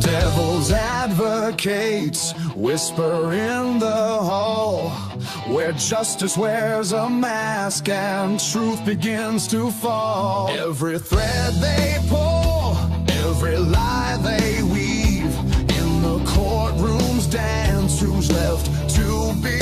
Devil's advocates whisper in the hall, where justice wears a mask and truth begins to fall. Every thread they pull, every lie they weave, in the courtroom's dance, who's left to believe?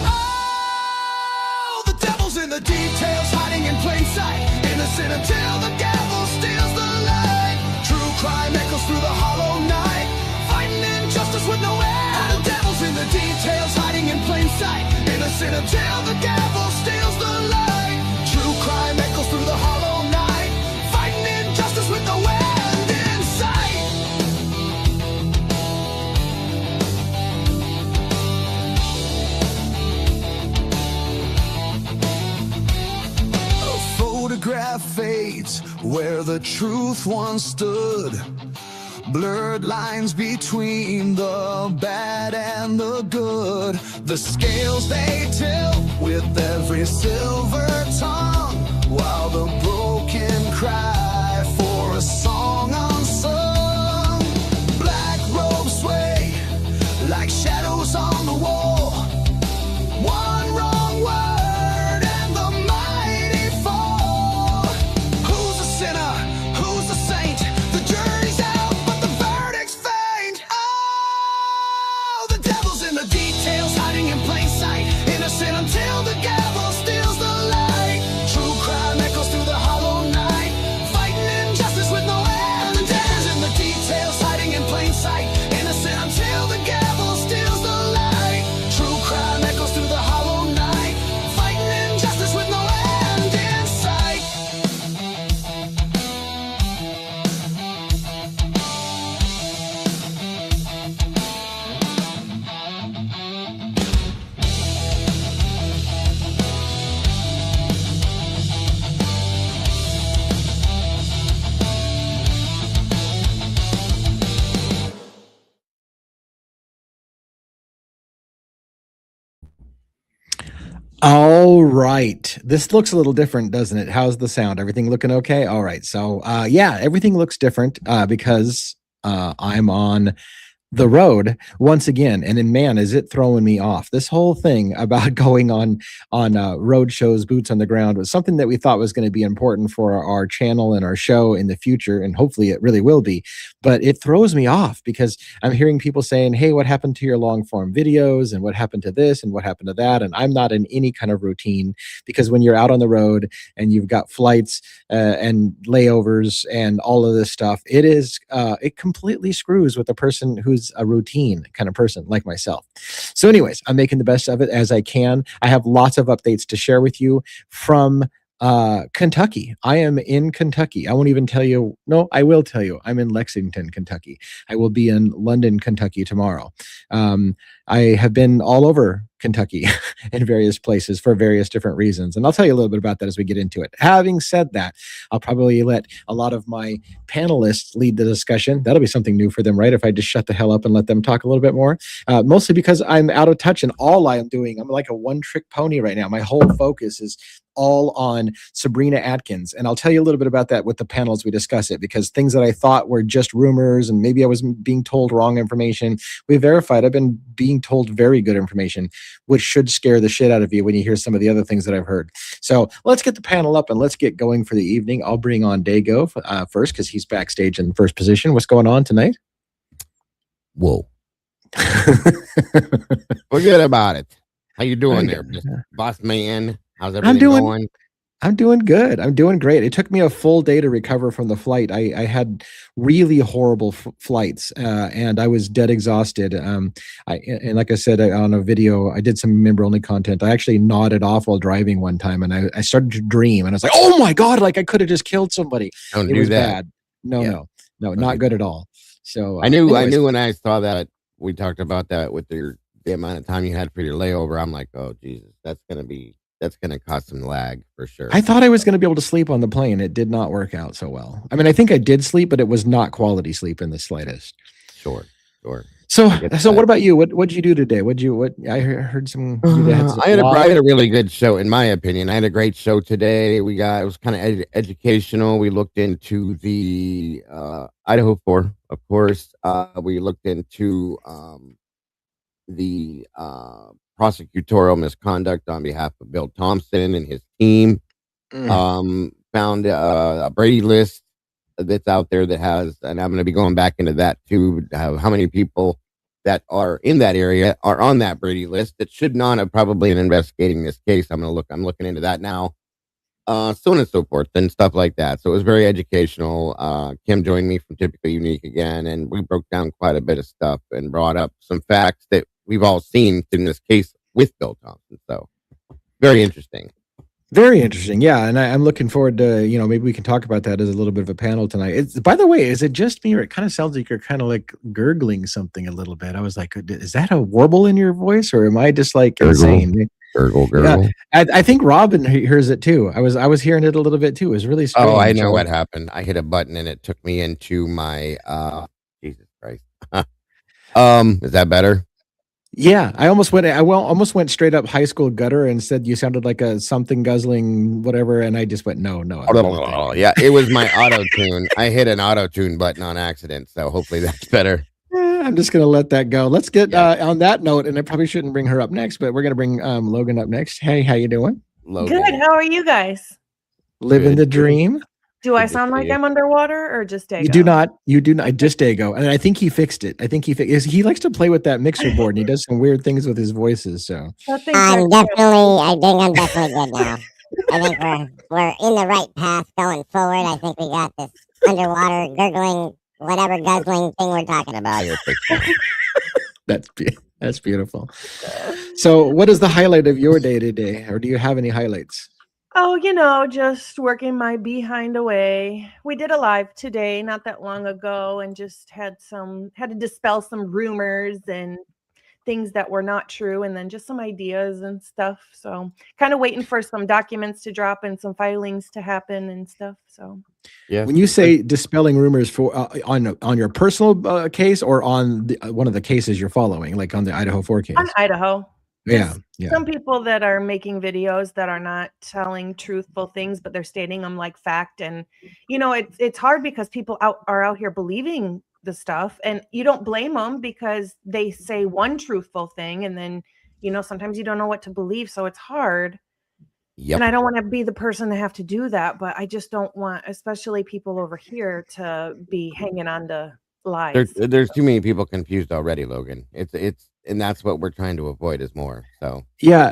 Oh, the devil's in the details, hiding in plain sight, innocent until the gavel steals the light. True crime echoes through the hollow night, fighting injustice with no end. The devil's in the details, hiding in plain sight, innocent until the gavel steals the light. True crime echoes through the hollow night, fighting injustice with no end in sight. A photograph fades where the truth once stood. Blurred lines between the bad and the good. The scales they tilt with every silver tongue, while the broken cry for a song unsung. Black robes sway like shadows on the wall. One wrong word and the mighty fall. Who's a sinner? Who's a saint? The jury's out, but the verdict's faint. Oh, the devil's in the details, hiding in plain sight, innocent until the gavel steals the light. True crime echoes through the hollow night, fighting injustice with no end. The devil's in the details, hiding in plain sight, innocent until the gavel steals the light. True crime echoes through the hollow night, fighting injustice with no end in sight. All right. This looks a little different, doesn't it? How's the sound? Everything looking okay? All right. So, yeah, everything looks different because I'm on the road once again, and then man, is it throwing me off. This whole thing about going on road shows, boots on the ground, was something that we thought was going to be important for our channel and our show in the future, and hopefully it really will be. But it throws me off because I'm hearing people saying, hey, what happened to your long form videos, and what happened to this, and what happened to that? And I'm not in any kind of routine, because when you're out on the road and you've got flights and layovers and all of this stuff, it completely screws with a person who's a routine kind of person like myself. So anyways, I'm making the best of it as I can. I have lots of updates to share with you from Kentucky. I am in Kentucky. I won't even tell you. No, I will tell you. I'm in Lexington, Kentucky. I will be in London, Kentucky tomorrow. I have been all over Kentucky in various places for various different reasons. And I'll tell you a little bit about that as we get into it. Having said that, I'll probably let a lot of my panelists lead the discussion. That'll be something new for them, right? If I just shut the hell up and let them talk a little bit more. Mostly because I'm out of touch, and all I'm doing, I'm like a one-trick pony right now. My whole focus is all on Sabrina Atkins. And I'll tell you a little bit about that with the panel as we discuss it, because things that I thought were just rumors and maybe I was being told wrong information, we verified I've been being told very good information, which should scare the shit out of you when you hear some of the other things that I've heard. So let's get the panel up and let's get going for the evening. I'll bring on Dago first, because he's backstage in first position. What's going on tonight? Whoa. Forget about it. How you doing there, boss man? How's everything going? I'm doing good. I'm doing great. It took me a full day to recover from the flight. I had really horrible flights, and I was dead exhausted. And like I said on a video, I did some member-only content. I actually nodded off while driving one time, and I started to dream, and I was like, "Oh my god! Like I could have just killed somebody." Don't it do was that. bad. No, not good at all. So I knew when I saw that we talked about that with the amount of time you had for your layover. I'm like, oh Jesus, that's gonna cause some lag for sure. I thought I was going to be able to sleep on the plane. It did not work out so well. I mean, I think I did sleep, but it was not quality sleep in the slightest. Sure. So Get so that. what about you? What'd you do today? What I heard some you had some I had blog. a really good show, in my opinion. I had a great show today. It was kind of educational. We looked into the Idaho 4, of course. We looked into the prosecutorial misconduct on behalf of Bill Thompson and his team. Found a Brady list that's out there that has, and I'm going to be going back into that too, how many people that are in that area are on that Brady list that should not have probably been investigating this case. I'm looking into that now, so on and so forth and stuff like that. So it was very educational. Kim joined me from Typically Unique again, and we broke down quite a bit of stuff and brought up some facts that we've all seen in this case with Bill Thompson. So very interesting. Very interesting. Yeah. And I'm looking forward to, maybe we can talk about that as a little bit of a panel tonight. By the way, is it just me or it kind of sounds like you're kind of like gurgling something a little bit? I was like, is that a warble in your voice or am I just like insane? Gurgle. Yeah, I think Robin hears it too. I was hearing it a little bit too. It was really strange. Oh, I know what happened. I hit a button and it took me into my, Jesus Christ. Is that better? Yeah, I almost went straight up high school gutter and said you sounded like a something guzzling whatever, and I just went no. Yeah, it was my auto tune. I hit an auto tune button on accident, so hopefully that's better. I'm just gonna let that go. Let's get on that note, and I probably shouldn't bring her up next, but we're gonna bring Logan up next. Hey, how you doing? Logan. Good. How are you guys? Living the dream. Do I sound like I'm underwater or just Dago? You do not. Just Dago. And I think he fixed it. He likes to play with that mixer board and he does some weird things with his voices. So I think I'm definitely good now. I think we're in the right path going forward. I think we got this underwater gurgling, whatever guzzling thing we're talking about. That's beautiful. So what is the highlight of your day today? Or do you have any highlights? Oh, just working my behind away. We did a live today, not that long ago, and just had to dispel some rumors and things that were not true, and then just some ideas and stuff. So kind of waiting for some documents to drop and some filings to happen and stuff. So yeah. When you say dispelling rumors for on your personal case or on one of the cases you're following, like on the Idaho 4 case? On Idaho. Yeah. Some people that are making videos that are not telling truthful things, but they're stating them like fact. And, it's hard because people are out here believing the stuff and you don't blame them because they say one truthful thing. And then, sometimes you don't know what to believe. So it's hard. Yep. And I don't want to be the person to have to do that, but I just don't want, especially people over here, to be hanging on to lies. There's too many people confused already, Logan. And that's what we're trying to avoid is more. So yeah,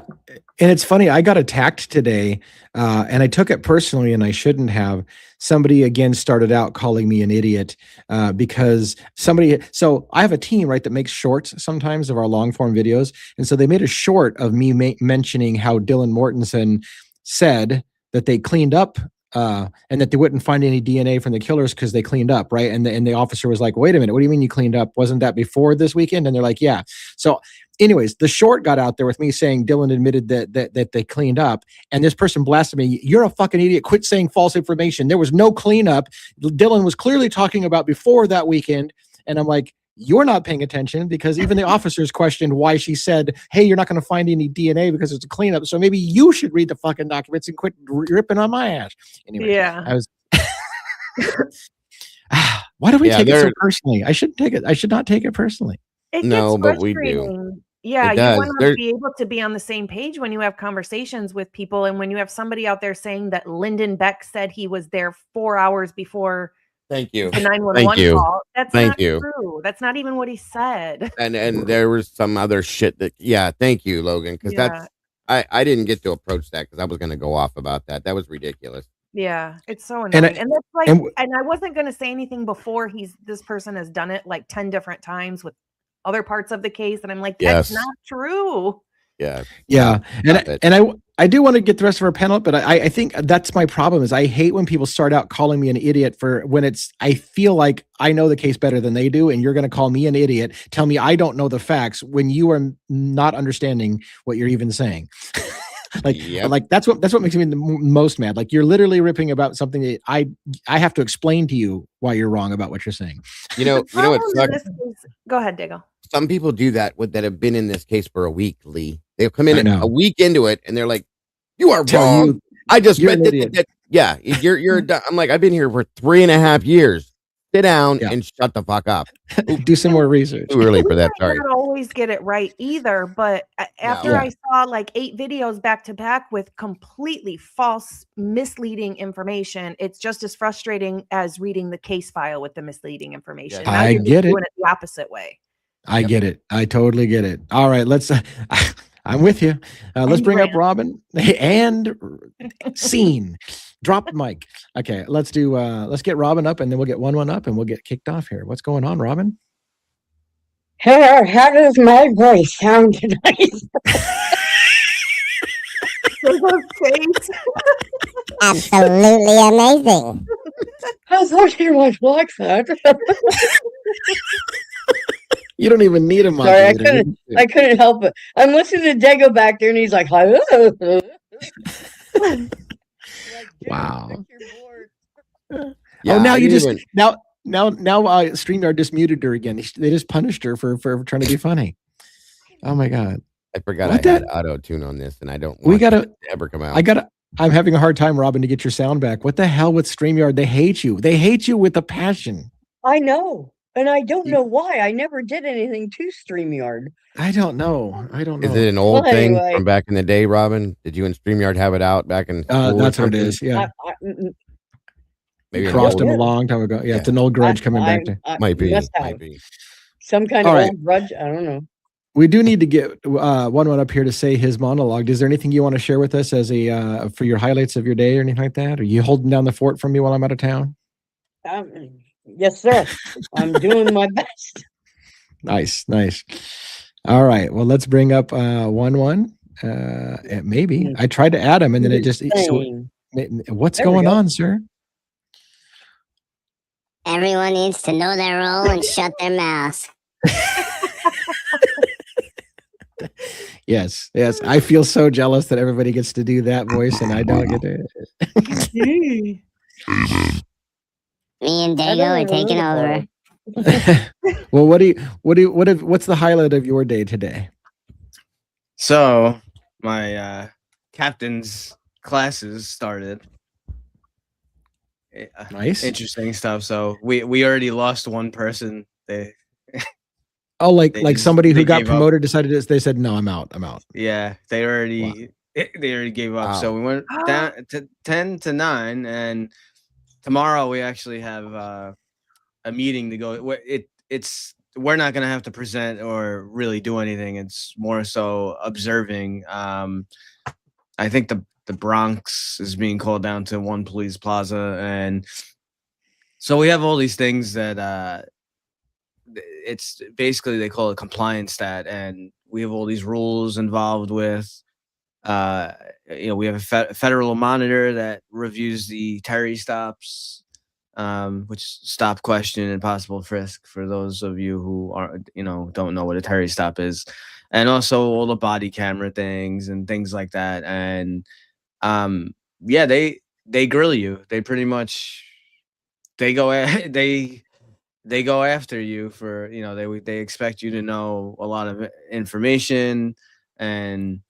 and it's funny. I got attacked today, and I took it personally, and I shouldn't have. Somebody again started out calling me an idiot because somebody. So I have a team, right, that makes shorts sometimes of our long form videos, and so they made a short of me mentioning how Dylan Mortensen said that they cleaned up. And that they wouldn't find any DNA from the killers because they cleaned up, right? And the officer was like, "Wait a minute, what do you mean you cleaned up? Wasn't that before this weekend?" And they're like, "Yeah." So, anyways, the short got out there with me saying Dylan admitted that they cleaned up, and this person blasted me. "You're a fucking idiot! Quit saying false information. There was no cleanup. Dylan was clearly talking about before that weekend." And I'm like, "You're not paying attention because even the officers questioned why she said, 'Hey, you're not going to find any DNA because it's a cleanup.' So maybe you should read the fucking documents and quit ripping on my ass." Anyway, yeah. I was. Why do we take it so personally? I should not take it personally. No, but we do. Yeah, you want to be able to be on the same page when you have conversations with people, and when you have somebody out there saying that Lyndon Beck said he was there 4 hours before. Thank you. The 911 call. That's not true. That's not even what he said. And there was some other shit that. Yeah, thank you, Logan, because I didn't get to approach that because I was going to go off about that. That was ridiculous. Yeah, it's so annoying. And that's like, and I wasn't going to say anything before this person has done it like 10 different times with other parts of the case, and I'm like, that's not true. Yeah. And I do want to get the rest of our panel up, but I think that's my problem is I hate when people start out calling me an idiot for when I feel like I know the case better than they do. And you're going to call me an idiot, tell me I don't know the facts when you are not understanding what you're even saying. Like that's what makes me the most mad. Like you're literally ripping about something that I have to explain to you why you're wrong about what you're saying. You know what sucks? Go ahead, Dago. some people do that that have been in this case for a week, Lee. They'll come I in know. a week into it and they're like, "You are Tell wrong. you, I just you're read an that." idiot. Yeah, you're. I'm like, I've been here for 3.5 years. Sit down Yeah. and shut the fuck up. Do some more research. Too early for We that. might Sorry. not always get it right either, but after Yeah. I saw like 8 videos back to back with completely false, misleading information, it's just as frustrating as reading the case file with the misleading information. Yeah. Now I you're get just it. doing it the opposite way. I get it. I totally get it. All right, let's. I'm with you. Let's And bring up Grant. Robin and scene. Drop the mic. Okay, let's do. Let's get Robin up, and then we'll get one up, and we'll get kicked off here. What's going on, Robin? Hello, how does my voice sound tonight? Absolutely amazing. I thought you was like that. You don't even need a mic. Sorry, I couldn't help it. I'm listening to Dago back there, and he's like, "Hello." Wow. Yeah, Oh, now I you didn't just even- now StreamYard just muted her again. They just punished her for trying to be funny. Oh my god. I forgot What I had the- auto tune on this, and I don't. We want gotta- it to ever come out. I'm having a hard time, Robin, to get your sound back. What the hell with StreamYard? They hate you. They hate you with a passion. I know, and I don't know why. I never did anything to StreamYard. I don't know. Is it an old Well, thing anyway. from back in the day, Robin? Did you and StreamYard have it out back in? school or That's what it something? is. Yeah. Maybe an Crossed old- him Yeah. a long time ago. Yeah, Yeah. it's an old grudge coming back to. Might be. Must have. Might be. Some kind All of right. old grudge. I don't know. We do need to get one up here to say his monologue. Is there anything you want to share with us as a for your highlights of your day or anything like that? Are you holding down the fort for me while I'm out of town? Yes, sir. I'm doing my best. Nice. All right. Well, let's bring up one. Maybe I tried to add him and then it just. Insane. What's There we going go. on, sir? Everyone needs to know their role and shut their mouths. Yes. I feel so jealous that everybody gets to do that voice and I don't get to. Me and Dago are taking over. Well, what's the highlight of your day today? So my captain's classes started. Nice. Interesting stuff. So we already lost one person. They Oh, like They somebody who they got gave up. promoted decided they said no, I'm out. yeah, they already gave up. So we went down to 10 to 9, and tomorrow we actually have a meeting to go. We're not gonna have to present or really do anything. It's more so observing. I think the Bronx is being called down to one police plaza, and so we have all these things that it's basically they call it compliance stat, and we have all these rules involved with we have a federal monitor that reviews the Terry stops, which stop, question, and possible frisk for those of you who don't know what a Terry stop is, and also all the body camera things and things like that. And they grill you. They pretty much they go after you for they expect you to know a lot of information, and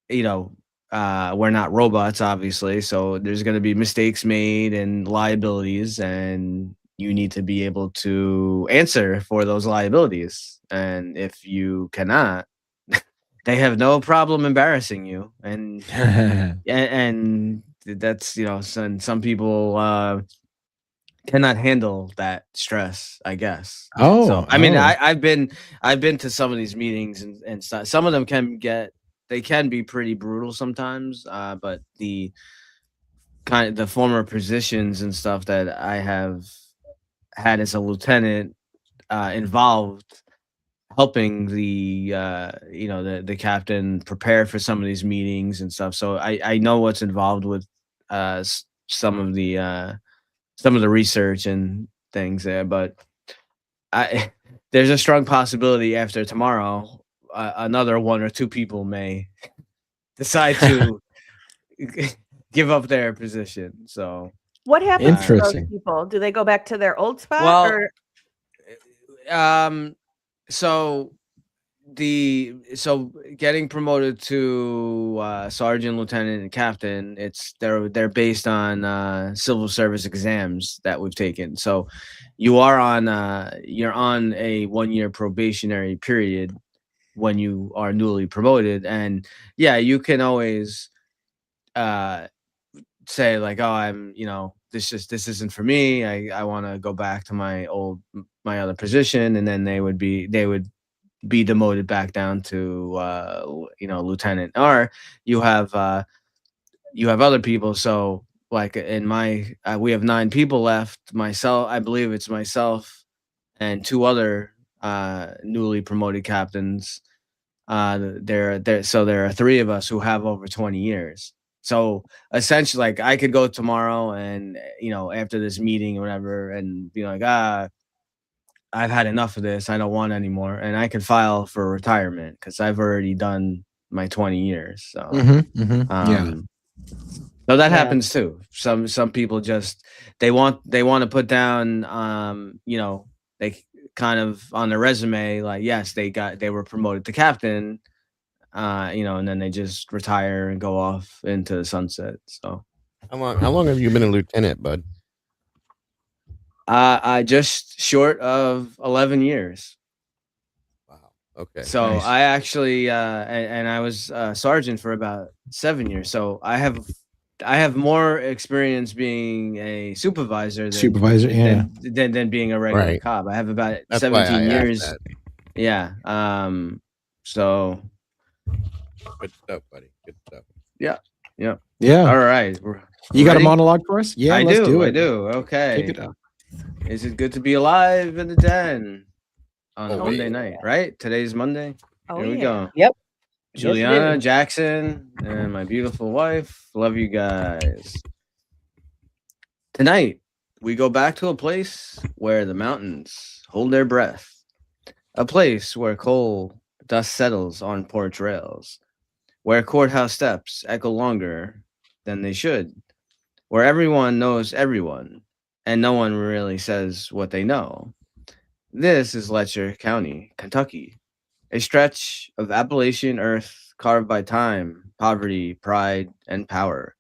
we're not robots, obviously, so there's going to be mistakes made and liabilities, and you need to be able to answer for those liabilities. And if you cannot, they have no problem embarrassing you. And that's some people cannot handle that stress, I guess. So I mean, I've been to some of these meetings and stuff. Some of them can be pretty brutal sometimes, but the former positions and stuff that I have had as a lieutenant involved helping the captain prepare for some of these meetings and stuff. So I know what's involved with some of the research and things there, but there's a strong possibility after tomorrow another 1 or 2 people may decide to give up their position. So What happens to those Interesting. people? Do they go back to their old spot? Well, or so getting promoted to sergeant, lieutenant, and captain, they're based on civil service exams that we've taken. So you're on a 1-year probationary period when you are newly promoted, and yeah, you can always say like, oh, this isn't for me. I want to go back to my other position, and then they would be demoted back down to lieutenant. Or you have other people. So like in my we have 9 people left. I believe it's myself and 2 other newly promoted captains. There are 3 of us who have over 20 years. So essentially, like, I could go tomorrow and after this meeting or whatever, and be like, I've had enough of this. I don't want anymore, and I could file for retirement because I've already done my 20 years. So, Yeah. so that Yeah. happens too. Some people just they want to put down, they kind of on their resume, like, yes, they were promoted to captain, and then they just retire and go off into the sunset. So, How long have you been a lieutenant, bud? I just short of 11 years. Wow. Okay. So Nice. I actually and I was sergeant for about 7 years. So I have more experience being a supervisor than being a regular Right. cop. I have about That's why I 17 asked years. that. Yeah. So Good stuff, buddy. Good stuff. yeah. Yeah. All right. You got a Ready? monologue for us? Yeah, I let's do I it. do. Okay. Kick it up. Is it good to be alive in the den on a Oh, Monday yeah. night? Right? Today's Monday. Oh, Here we yeah. go. Yep. Yes, it Juliana, is. Jackson, and my beautiful wife. Love you guys. Tonight, we go back to a place where the mountains hold their breath. A place where coal dust settles on porch rails. Where courthouse steps echo longer than they should. Where everyone knows everyone, and no one really says what they know. This is Letcher County, Kentucky. A stretch of Appalachian earth carved by time, poverty, pride, and power.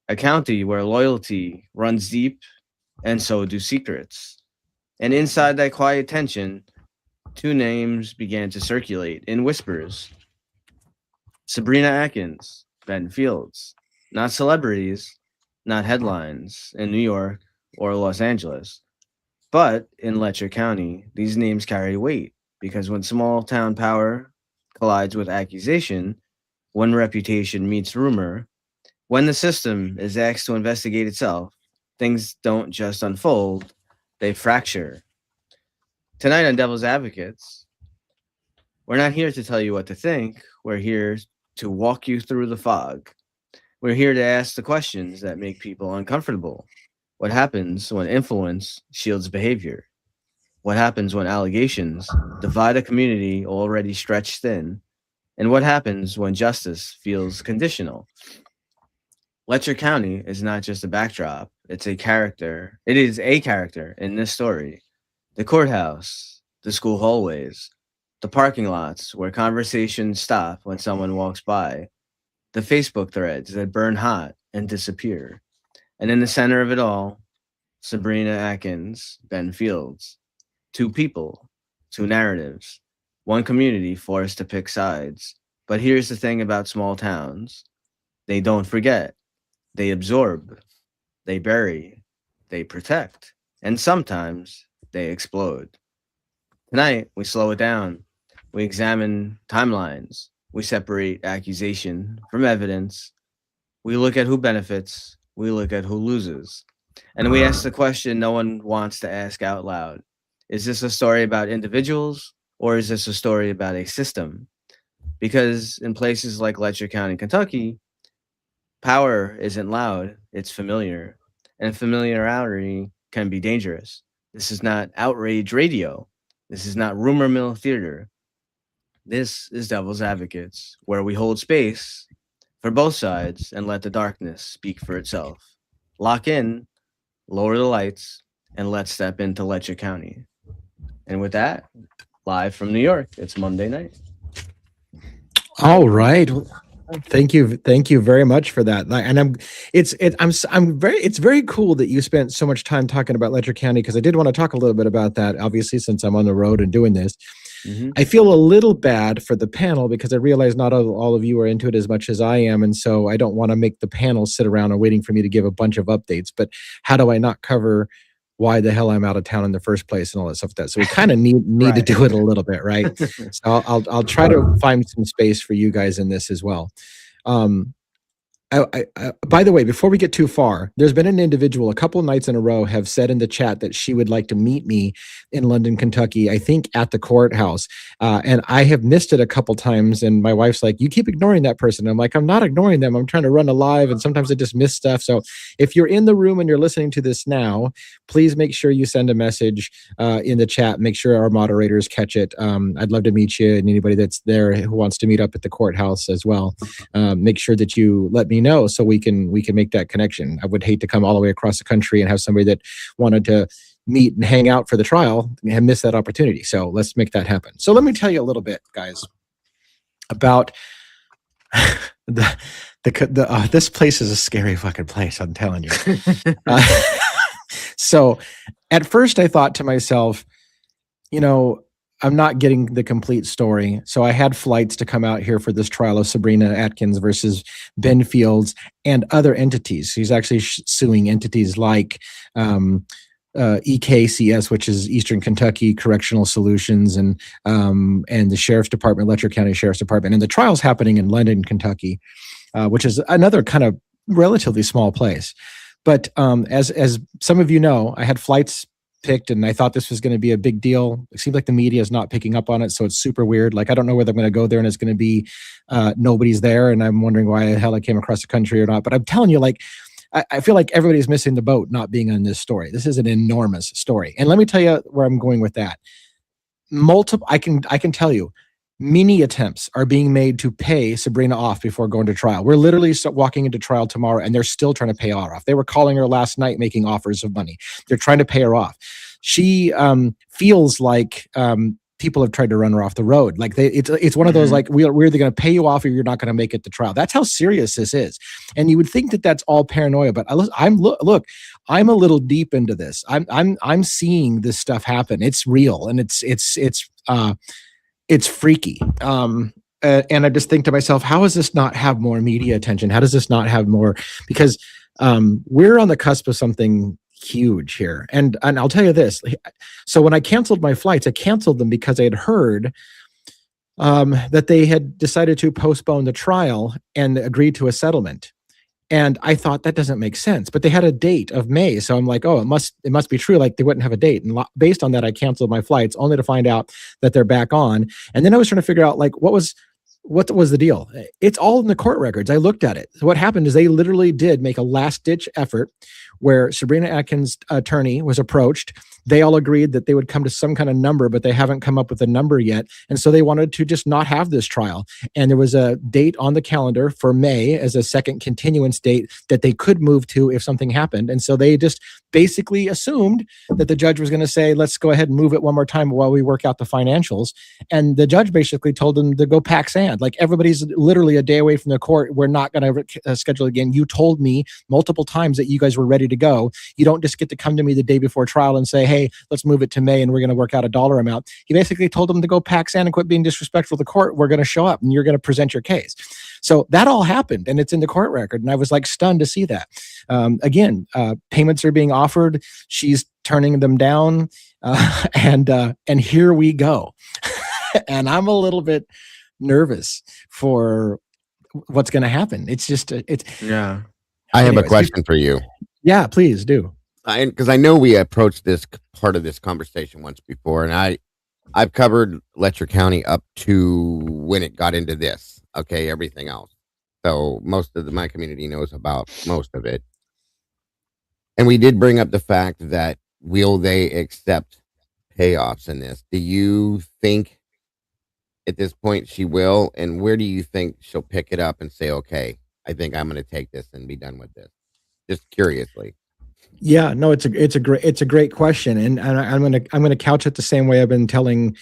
A county where loyalty runs deep, and so do secrets. And inside that quiet tension, 2 names began to circulate in whispers. Sabrina Atkins, Ben Fields. Not celebrities, not headlines in New York or Los Angeles. But in Letcher County, these names carry weight. Because when small town power collides with accusation, when reputation meets rumor, when the system is asked to investigate itself, things don't just unfold, they fracture. Tonight on Devil's Advocates, we're not here to tell you what to think, we're here to walk you through the fog. We're here to ask the questions that make people uncomfortable. What happens when influence shields behavior? What happens when allegations divide a community already stretched thin? And what happens when justice feels conditional? Letcher County is not just a backdrop, it's a character. It is a character in this story. The courthouse, the school hallways, the parking lots where conversations stop when someone walks by, the Facebook threads that burn hot and disappear. And in the center of it all, Sabrina Atkins, Ben Fields. 2 people, 2 narratives, 1 community forced to pick sides. But here's the thing about small towns. They don't forget. They absorb. They bury. They protect. And sometimes they explode. Tonight, we slow it down. We examine timelines. We separate accusation from evidence. We look at who benefits. We look at who loses. And we ask the question no one wants to ask out loud. Is this a story about individuals, or is this a story about a system? Because in places like Letcher County, Kentucky, power isn't loud, it's familiar. And familiarity can be dangerous. This is not outrage radio. This is not rumor mill theater. This is Devil's Advocates, where we hold space for both sides and let the darkness speak for itself. Lock in, lower the lights, and let's step into Letcher County. And with that, live from New York. It's Monday night. All right. Thank you very much for that. And it's very cool that you spent so much time talking about Letcher County, because I did want to talk a little bit about that, obviously, since I'm on the road and doing this. I feel a little bad for the panel because I realize not all of you are into it as much as I am, and so I don't want to make the panel sit around and waiting for me to give a bunch of updates. But how do I not cover why the hell I'm out of town in the first place and all that stuff like that? So we kind of need Right. to do it a little bit, right? So I'll try to find some space for you guys in this as well. By the way, before we get too far, there's been an individual a couple of nights in a row have said in the chat that she would like to meet me in London, Kentucky, I think at the courthouse. And I have missed it a couple times. And my wife's like, you keep ignoring that person. I'm like, I'm not ignoring them. I'm trying to run a live, and sometimes I just miss stuff. So if you're in the room and you're listening to this now, please make sure you send a message in the chat. Make sure our moderators catch it. I'd love to meet you, and anybody that's there who wants to meet up at the courthouse as well. Make sure that you let me know so we can make that connection. I would hate to come all the way across the country and have somebody that wanted to meet and hang out for the trial and miss that opportunity. So let's make that happen. So let me tell you a little bit, guys, about this place is a scary fucking place. I'm telling you. So at first I thought to myself, I'm not getting the complete story. So I had flights to come out here for this trial of Sabrina Atkins versus Ben Fields and other entities. He's actually suing entities like EKCS, which is Eastern Kentucky Correctional Solutions, and the Sheriff's Department, Letcher County Sheriff's Department. And the trial's happening in London, Kentucky, which is another kind of relatively small place. But as some of you know, I had flights picked, and I thought this was going to be a big deal. It seems like the media is not picking up on it, so it's super weird. Like, I don't know whether I'm going to go there and it's going to be nobody's there, and I'm wondering why the hell I came across the country or not. But I'm telling you, like, I feel like everybody's missing the boat not being on this story. This is an enormous story, and let me tell you where I'm going with that. I can tell you, many attempts are being made to pay Sabrina off before going to trial. We're literally walking into trial tomorrow, and they're still trying to pay her off. They were calling her last night, making offers of money. They're trying to pay her off. She feels like people have tried to run her off the road. Like it's one of those, like, we're either going to pay you off or you're not going to make it to trial. That's how serious this is. And you would think that that's all paranoia, but I'm a little deep into this. I'm seeing this stuff happen. It's real, and it's freaky. And I just think to myself, how does this not have more media attention? How does this not have more? Because we're on the cusp of something huge here. And I'll tell you this. So when I canceled my flights, I canceled them because I had heard that they had decided to postpone the trial and agreed to a settlement. And I thought, that doesn't make sense. But they had a date of May. So I'm like, oh, it must be true. Like, they wouldn't have a date. And based on that, I canceled my flights, only to find out that they're back on. And then I was trying to figure out, like, what was the deal? It's all in the court records. I looked at it. So what happened is they literally did make a last-ditch effort where Sabrina Atkins' attorney was approached. They all agreed that they would come to some kind of number, but they haven't come up with a number yet. And so they wanted to just not have this trial. And there was a date on the calendar for May as a second continuance date that they could move to if something happened. And so they just basically assumed that the judge was going to say, let's go ahead and move it one more time while we work out the financials. And the judge basically told them to go pack sand. Like, everybody's literally a day away from the court. We're not going to schedule again. You told me multiple times that you guys were ready to go. You don't just get to come to me the day before trial and say, hey, let's move it to May and we're going to work out a dollar amount. He basically told them to go pack sand and quit being disrespectful to the court. We're going to show up and you're going to present your case. So that all happened, and it's in the court record. And I was like stunned to see that. Again, payments are being offered. She's turning them down. And here we go. And I'm a little bit nervous for what's going to happen. It's just, yeah. I have a question for you. Yeah, please do. Because I know we approached this part of this conversation once before, and I've covered Letcher County up to when it got into this. Okay, everything else. So most of my community knows about most of it. And we did bring up the fact that will they accept payoffs in this? Do you think at this point she will? And where do you think she'll pick it up and say, okay, I think I'm going to take this and be done with this? Just curiously. Yeah, no, it's a great question, and I'm gonna couch it the same way I've been telling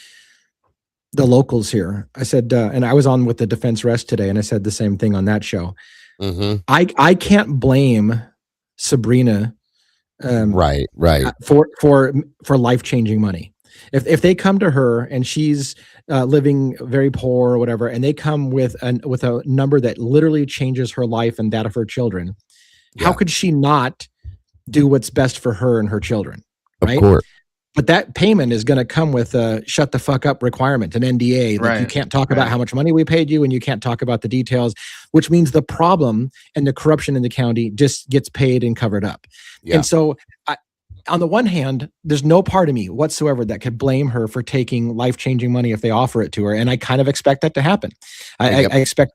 the locals here. I said, and I was on with the defense rest today, and I said the same thing on that show. Mm-hmm. I can't blame Sabrina Right. for life-changing money. If they come to her and she's living very poor or whatever, and they come with a number that literally changes her life and that of her children, how could she not do what's best for her and her children? Right? Of course. But that payment is going to come with a shut the fuck up requirement, an NDA. Like you can't talk about how much money we paid you, and you can't talk about the details, which means the problem and the corruption in the county just gets paid and covered up. Yeah. And so on the one hand, there's no part of me whatsoever that could blame her for taking life-changing money if they offer it to her, and I kind of expect that to happen. I expect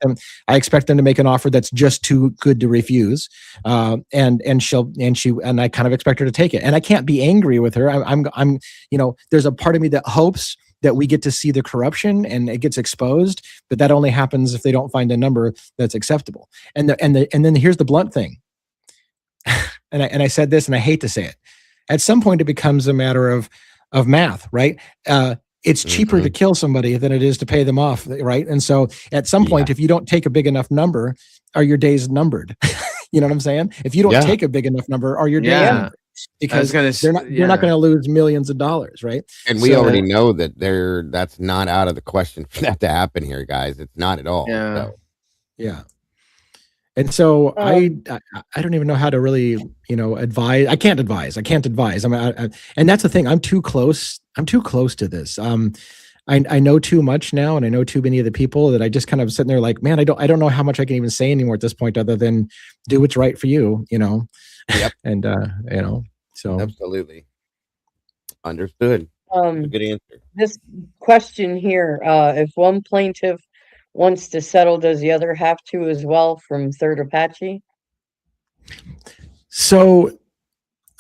them to make an offer that's just too good to refuse, and I kind of expect her to take it. And I can't be angry with her. I'm there's a part of me that hopes that we get to see the corruption and it gets exposed, but that only happens if they don't find a number that's acceptable. And then here's the blunt thing, and I said this, and I hate to say it. At some point, it becomes a matter of math, right? It's cheaper to kill somebody than it is to pay them off, right? And so, at some point, if you don't take a big enough number, are your days numbered? You know what I'm saying? If you don't take a big enough number, are your days numbered? Because they're not going to lose millions of dollars, right? And we already know that that's not out of the question for that to happen here, guys. It's not at all. Yeah. And so I don't even know how to really, advise. I can't advise. I mean, and that's the thing. I'm too close to this. I know too much now, and I know too many of the people that I just kind of sitting there like, man, I don't know how much I can even say anymore at this point, other than do what's right for you, Yep. And so absolutely understood. Good answer. This question here: if one plaintiff wants to settle, does the other have to as well? From Third Apache. So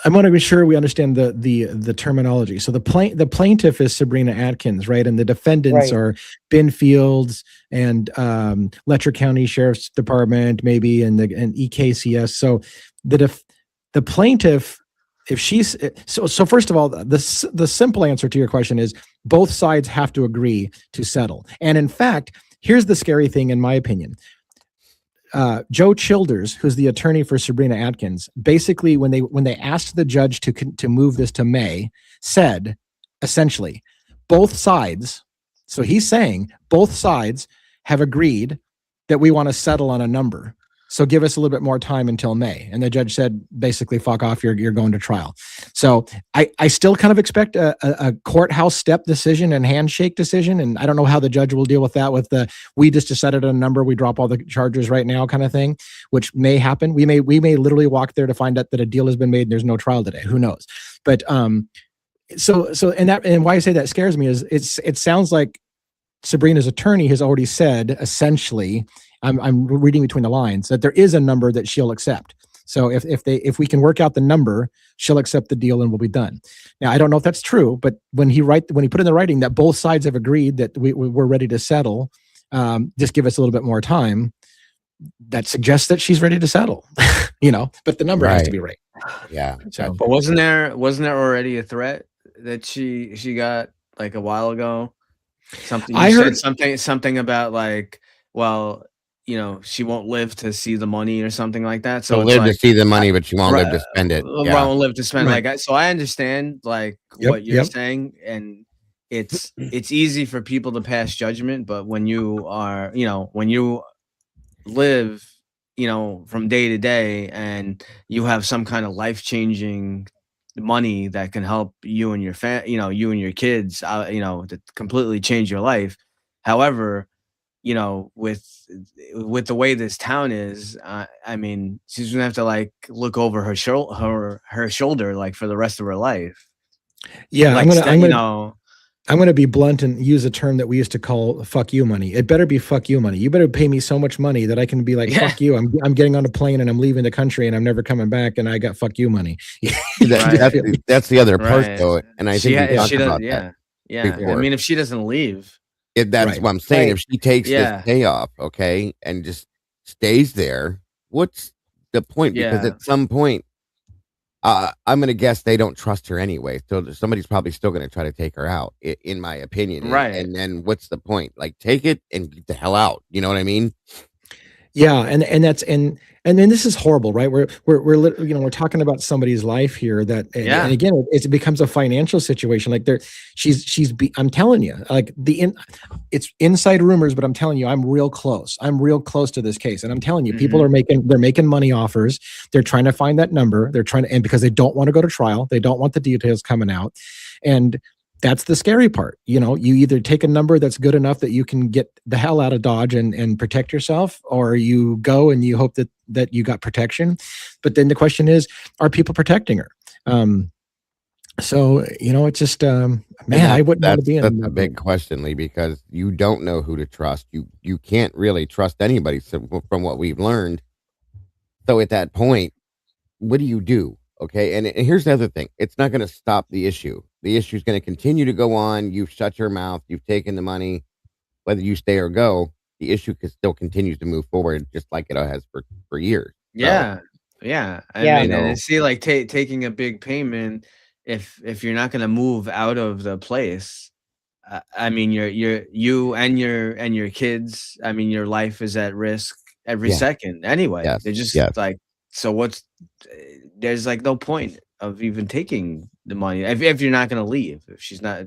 I want to be sure we understand the terminology. So the plaintiff is Sabrina Atkins, right? And the defendants are Ben Fields and Letcher County Sheriff's Department, maybe, and EKCS. So the plaintiff, if she's so first of all, the simple answer to your question is both sides have to agree to settle. And in fact, here's the scary thing, in my opinion. Joe Childers, who's the attorney for Sabrina Atkins, basically when they asked the judge to move this to May, said essentially both sides. So he's saying both sides have agreed that we want to settle on a number. So give us a little bit more time until May. And the judge said, basically, fuck off, you're going to trial. So I still kind of expect a courthouse step decision and handshake decision. And I don't know how the judge will deal with that, with we just decided on a number, we drop all the charges right now kind of thing, which may happen. We may literally walk there to find out that a deal has been made and there's no trial today. Who knows? But and why I say that scares me is it sounds like Sabrina's attorney has already said, essentially, I'm reading between the lines, that there is a number that she'll accept. So if we can work out the number, she'll accept the deal and we'll be done. Now, I don't know if that's true, but when he put in the writing that both sides have agreed that we're ready to settle, just give us a little bit more time, that suggests that she's ready to settle, but the number has to be right. Yeah. So, but wasn't there already a threat that she got like a while ago? I heard something about like, well, she won't live to see the money or something like that. So she'll live to see the money, but she won't live to spend it. Yeah. Won't live to spend so I understand like what you're saying, and it's easy for people to pass judgment, but when you are, when you live, from day to day, and you have some kind of life-changing money that can help you and your you and your kids, to completely change your life. However, with the way this town is, I mean, she's gonna have to like look over her shoulder like for the rest of her life. Yeah, like, I'm gonna be blunt and use a term that we used to call "fuck you money." It better be "fuck you money." You better pay me so much money that I can be like, "Fuck you." I'm getting on a plane and I'm leaving the country and I'm never coming back, and I got "fuck you money." That's the other part, though, and I think we talked about that. Yeah. I mean, if she doesn't leave. That's what I'm saying. If she takes this day off, okay, and just stays there, what's the point? Because at some point, I'm gonna guess they don't trust her anyway. So somebody's probably still gonna try to take her out, in my opinion. Right. And then what's the point? Like, take it and get the hell out. You know what I mean? Yeah, and that's and then this is horrible, right? We're talking about somebody's life here that, and again, it becomes a financial situation. Like I'm telling you, like it's inside rumors, but I'm telling you, I'm real close. I'm real close to this case, and I'm telling you, people are making money offers. They're trying to find that number. They're trying to, and because they don't want to go to trial, they don't want the details coming out, and that's the scary part. You either take a number that's good enough that you can get the hell out of Dodge and protect yourself, or you go and you hope that you got protection. But then the question is, are people protecting her? So, it's just, man, I wouldn't want to be in that's a big question, Lee, because you don't know who to trust. You can't really trust anybody from what we've learned. So at that point, what do you do? Okay. And here's the other thing. It's not going to stop the issue. The issue is going to continue to go on. You've shut your mouth. You've taken the money, whether you stay or go, the issue still continues to move forward just like it has for years. Yeah. Yeah. I mean, and see, like taking a big payment, if you're not going to move out of the place, I mean, you and your kids, I mean, your life is at risk every second anyway. Yes. They're just like, so there's like no point of even taking the money if you're not going to leave. If she's not,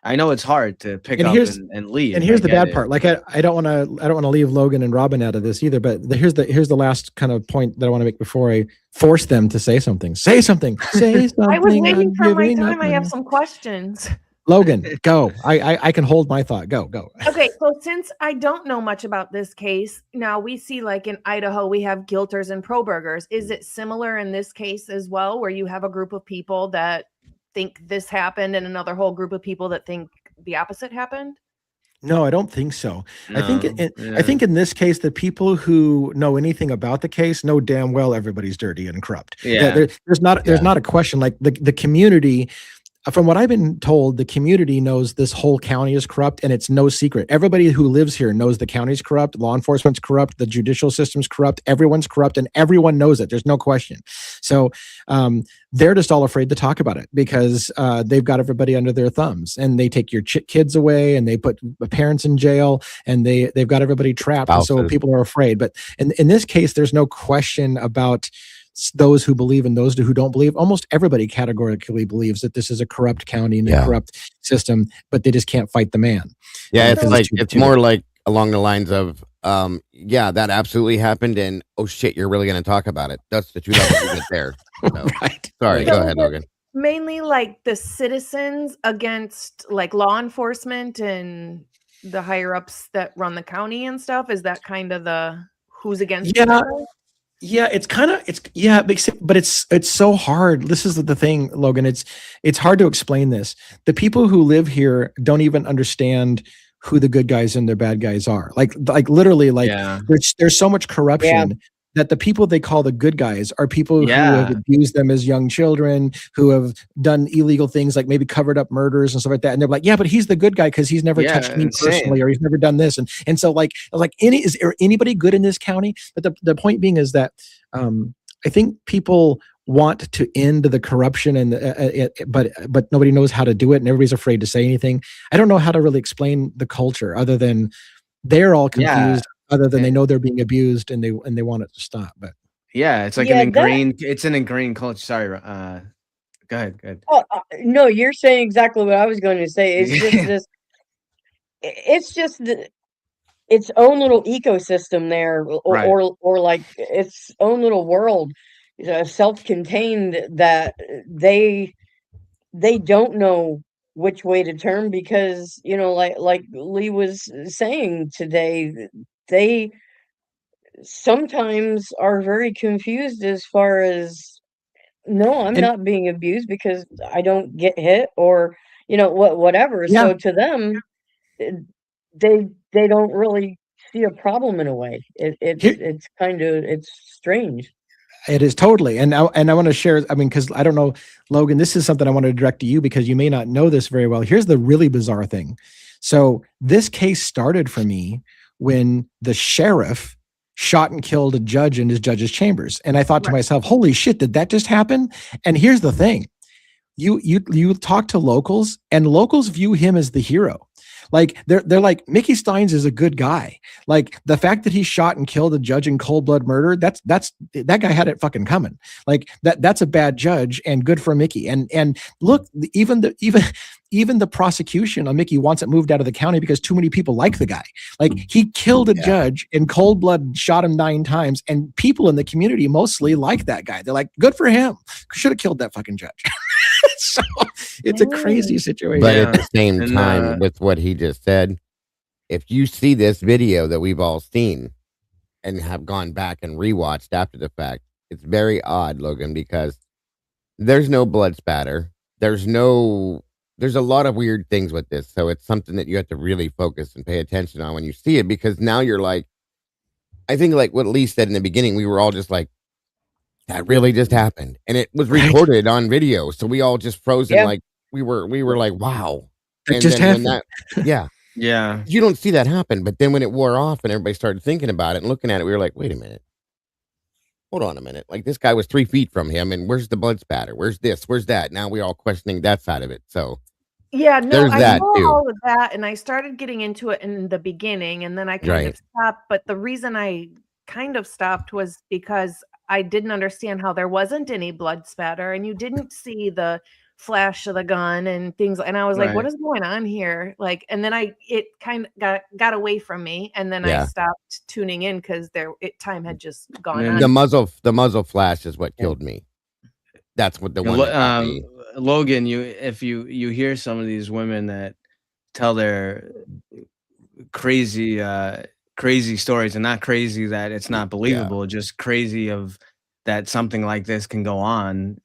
I know it's hard to pick up and leave. And here's the bad part. Like I don't want to leave Logan and Robin out of this either. But here's the last kind of point that I want to make before I force them to say something. Say something. Say something. I was waiting for my time. I have some questions. Logan, go. I can hold my thought. Go. Okay, so since I don't know much about this case, now we see like in Idaho, we have guilters and pro-burgers. Is it similar in this case as well, where you have a group of people that think this happened and another whole group of people that think the opposite happened? No, I don't think so. No, I think in this case, the people who know anything about the case know damn well everybody's dirty and corrupt. Yeah. There's not a question. Like the community, from what I've been told, the community knows this whole county is corrupt, and it's no secret. Everybody who lives here knows the county's corrupt, law enforcement's corrupt, the judicial system's corrupt, everyone's corrupt, and everyone knows it. There's no question. So they're just all afraid to talk about it because they've got everybody under their thumbs, and they take your kids away, and they put parents in jail, and they've got everybody trapped. And so people are afraid. But in this case, there's no question about those who believe and those who don't believe. Almost everybody categorically believes that this is a corrupt county and a corrupt system, but they just can't fight the man. Yeah, it's more like along the lines of, that absolutely happened, and oh shit, you're really going to talk about it. That's the two levels you get there. So, right. Sorry, go ahead, Logan. Mainly like the citizens against like law enforcement and the higher ups that run the county and stuff. Is that kind of the who's against? Yeah, but it's so hard. This is the thing, Logan. It's hard to explain this. The people who live here don't even understand who the good guys and the bad guys are. Like literally, there's so much corruption that the people they call the good guys are people who have abused them as young children, who have done illegal things like maybe covered up murders and stuff like that. And they're like, yeah, but he's the good guy because he's never touched me personally, or he's never done this. And so is there anybody good in this county? But the point being is that I think people want to end the corruption but nobody knows how to do it, and everybody's afraid to say anything. I don't know how to really explain the culture other than they're all confused. Other than they know they're being abused and they want it to stop. But it's like an ingrained culture. Sorry, go ahead. Oh, no, you're saying exactly what I was going to say. It's just this. It's just its own little ecosystem there, or like its own little world, self-contained, that they don't know which way to turn because like Lee was saying today. They sometimes are very confused as far as, no, I'm not being abused because I don't get hit or, whatever. Yeah. So to them, they don't really see a problem in a way. It's strange. It is totally. And I want to share, because I don't know, Logan, this is something I want to direct to you because you may not know this very well. Here's the really bizarre thing. So this case started for me when the sheriff shot and killed a judge in his judge's chambers. And I thought to myself, holy shit, did that just happen? And here's the thing. You talk to locals, and locals view him as the hero. Like they're like, Mickey Steins is a good guy. Like the fact that he shot and killed a judge in cold blood murder, that guy had it fucking coming. Like that's a bad judge, and good for Mickey. And look, even the prosecution on Mickey wants it moved out of the county because too many people like the guy. Like he killed a judge in cold blood, shot him 9 times, and people in the community mostly like that guy. They're like, good for him. Should have killed that fucking judge. So it's a crazy situation. But at the same time, with what he just said, if you see this video that we've all seen and have gone back and rewatched after the fact, it's very odd, Logan, because there's no blood spatter. There's a lot of weird things with this. So it's something that you have to really focus and pay attention on when you see it, because now you're like, I think like what Lee said in the beginning, we were all just like, that really just happened, and it was recorded on video, so we all just frozen. Like we were like, wow, that just happened. Yeah, you don't see that happen. But then when it wore off and everybody started thinking about it and looking at it, we were like, wait a minute, hold on a minute. Like this guy was 3 feet from him, and where's the blood spatter? Where's this? Where's that? Now we all questioning that side of it. So yeah, no, there's I know too. all of that, and I started getting into it in the beginning, and then I kind of stopped. But the reason I kind of stopped was because I didn't understand how there wasn't any blood spatter, and you didn't see the flash of the gun and things. And I was like, what is going on here? Like, and then it kind of got away from me, and then I stopped tuning in because time had just gone on. The muzzle flash is what killed me. That's what the one. Logan, if you hear some of these women that tell their crazy stories, and not crazy that it's not believable, just crazy of that something like this can go on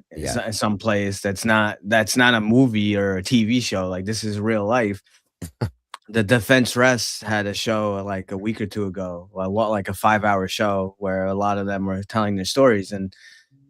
someplace that's not a movie or a TV show. Like this is real life. The Defense Rests had a show like a week or two ago, like a 5-hour show where a lot of them were telling their stories. And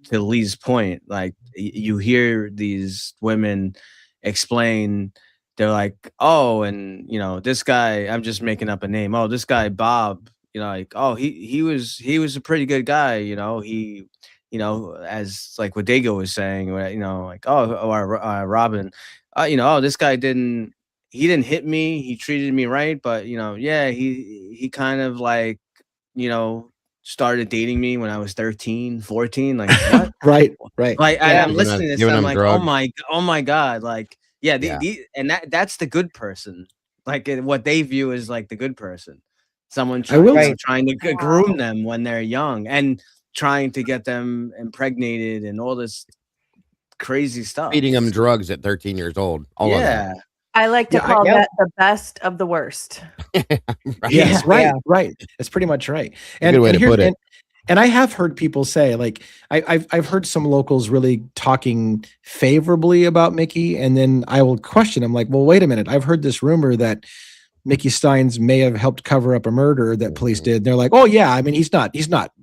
to Lee's point, like you hear these women explain, they're like, oh, and this guy, I'm just making up a name. Oh, this guy Bob, like, oh, he was a pretty good guy, he, as like what Dago was saying, like, oh, or Robin, oh, this guy didn't hit me, he treated me right, but he kind of like, started dating me when I was 13, 14. Like what? right. Like I'm listening to this, I'm like, drugs. oh my God, like and that's the good person. Like what they view as like the good person. Someone trying to groom them when they're young and trying to get them impregnated and all this crazy stuff. Feeding them drugs at 13 years old. All of that. I like to call that the best of the worst. Yes, right. That's pretty much right. And good way to put it. And I have heard people say, like, I've heard some locals really talking favorably about Mickey, and then I will question them, like, well, wait a minute, I've heard this rumor that Mickey Steins may have helped cover up a murder that police did. And they're like, oh yeah, I mean, he's not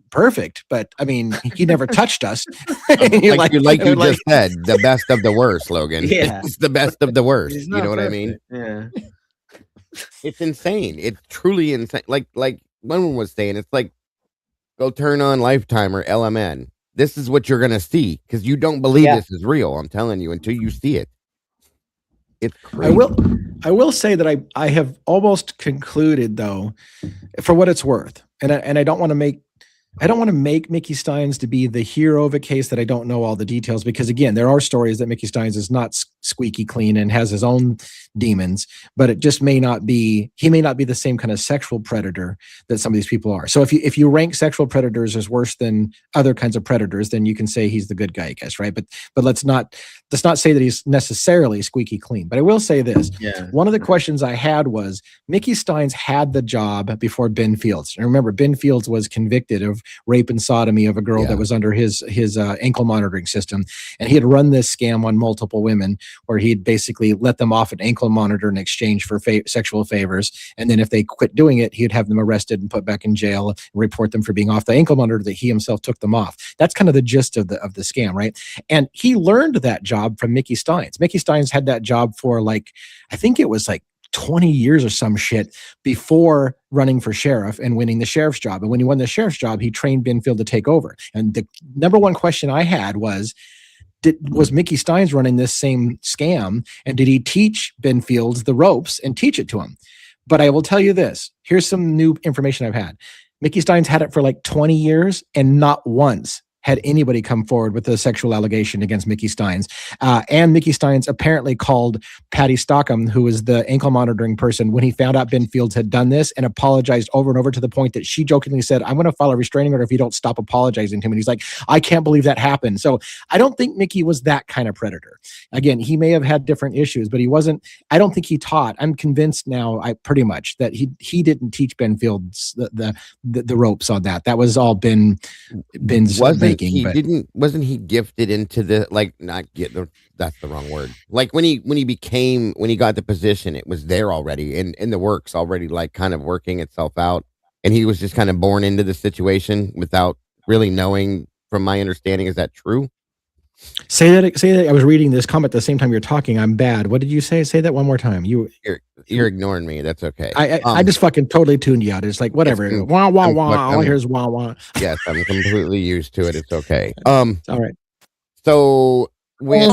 perfect, but I mean, he never touched us. like you just said, the best of the worst, Logan. Yeah, it's the best of the worst. You know what I mean? Yeah, it's insane. It's truly insane. Like one was saying, it's like, go turn on Lifetime or LMN. This is what you're gonna see because you don't believe this is real. I'm telling you, until you see it. It's crazy. I will say that I have almost concluded, though, for what it's worth, and I don't want to make Mickey Steins to be the hero of a case that I don't know all the details, because again, there are stories that Mickey Steins is not squeaky clean and has his own demons, but it just he may not be the same kind of sexual predator that some of these people are. So if you rank sexual predators as worse than other kinds of predators, then you can say he's the good guy, I guess, right? But let's not say that he's necessarily squeaky clean. But I will say this. Yeah. One of the questions I had was, Mickey Steins had the job before Ben Fields. And remember, Ben Fields was convicted of rape and sodomy of a girl that was under his ankle monitoring system. And he had run this scam on multiple women where he'd basically let them off an ankle monitor in exchange for sexual favors. And then if they quit doing it, he'd have them arrested and put back in jail and report them for being off the ankle monitor that he himself took them off. That's kind of the gist of the scam, right? And he learned that job from Mickey Steins. Mickey Steins had that job for I think it was 20 years or some shit before running for sheriff and winning the sheriff's job. And when he won the sheriff's job, he trained Benfield to take over. And the number one question I had was Mickey Steins running this same scam? And did he teach Benfield the ropes and teach it to him? But I will tell you this. Here's some new information I've had. Mickey Steins had it for like 20 years and not once had anybody come forward with a sexual allegation against Mickey Steins. And Mickey Steins apparently called Patty Stockham, who was the ankle monitoring person, when he found out Ben Fields had done this, and apologized over and over, to the point that she jokingly said, I'm going to file a restraining order if you don't stop apologizing to him. And he's like, I can't believe that happened. So I don't think Mickey was that kind of predator. Again, he may have had different issues, but he wasn't, I don't think he taught. I'm convinced now, pretty much, that he didn't teach Ben Fields the ropes on that. That was all Ben's wasn't he gifted into the, like, not get the, that's the wrong word, like when he got the position, it was there already in the works already, like kind of working itself out, and he was just kind of born into the situation without really knowing. From my understanding, is that true? Say that. I was reading this comment at the same time you're talking. I'm bad. What did you say? Say that one more time. You're ignoring me. That's okay. I just fucking totally tuned you out. It's like, whatever. Wah, wah, wah. All I hear is wah, wah. Yes, I'm completely used to it. It's okay. All right. So when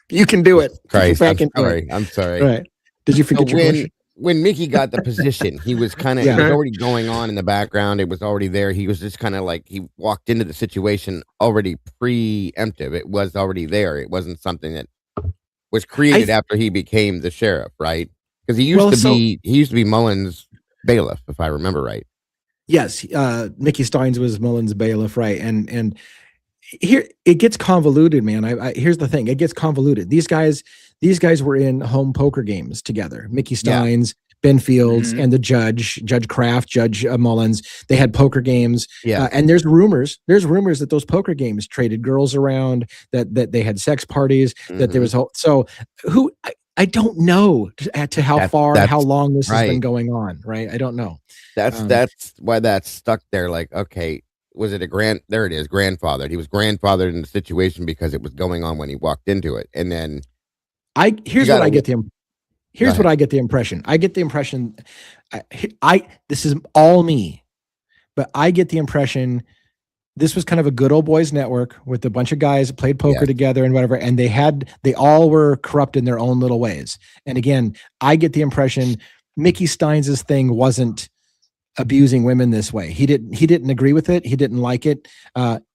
you can do it. Christ, I'm sorry. All right. Did you forget your question? When Mickey got the position, he was kind of, it was already going on in the background. It was already there. He was just kind of like, he walked into the situation already preemptive. It was already there. It wasn't something that was created after he became the sheriff, right? Because he used to be Mullins' bailiff, if I remember right. Yes, Mickey Steins was Mullins' bailiff, right? And here it gets convoluted, man. Here's the thing: it gets convoluted. These guys were in home poker games together. Mickey Steins, Ben Fields, and the Judge Kraft, Judge Mullins. They had poker games. And there's rumors that those poker games traded girls around, that they had sex parties, that there was I don't know to how far, how long this has been going on, right? I don't know. That's why that's stuck there. Like, okay, was it there it is, grandfathered. He was grandfathered in the situation because it was going on when he walked into it. And then here's what I get the impression. I get the impression, this is all me, but I get the impression this was kind of a good old boys network with a bunch of guys that played poker together and whatever. And they all were corrupt in their own little ways. And again, I get the impression Mickey Steins' thing wasn't abusing women this way. He didn't agree with it. He didn't like it.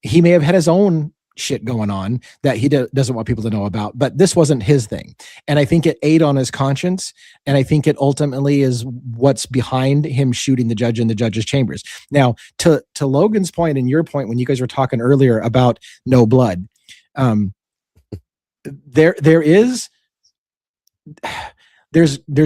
He may have had his own shit going on that he doesn't want people to know about, but this wasn't his thing. And I think it ate on his conscience. And I think it ultimately is what's behind him shooting the judge in the judge's chambers. Now, to Logan's point and your point, when you guys were talking earlier about no blood, there's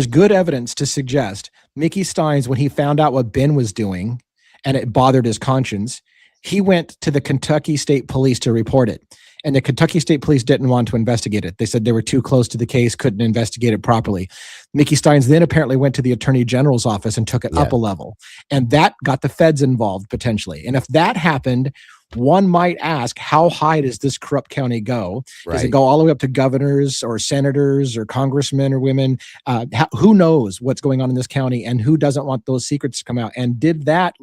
good evidence to suggest Mickey Steins, when he found out what Ben was doing and it bothered his conscience, he went to the Kentucky State Police to report it. And the Kentucky State Police didn't want to investigate it. They said they were too close to the case, couldn't investigate it properly. Mickey Steins then apparently went to the Attorney General's office and took it up a level. And that got the feds involved potentially. And if that happened, one might ask, how high does this corrupt county go? Does it go all the way up to governors or senators or congressmen or women? Who knows what's going on in this county and who doesn't want those secrets to come out? And did that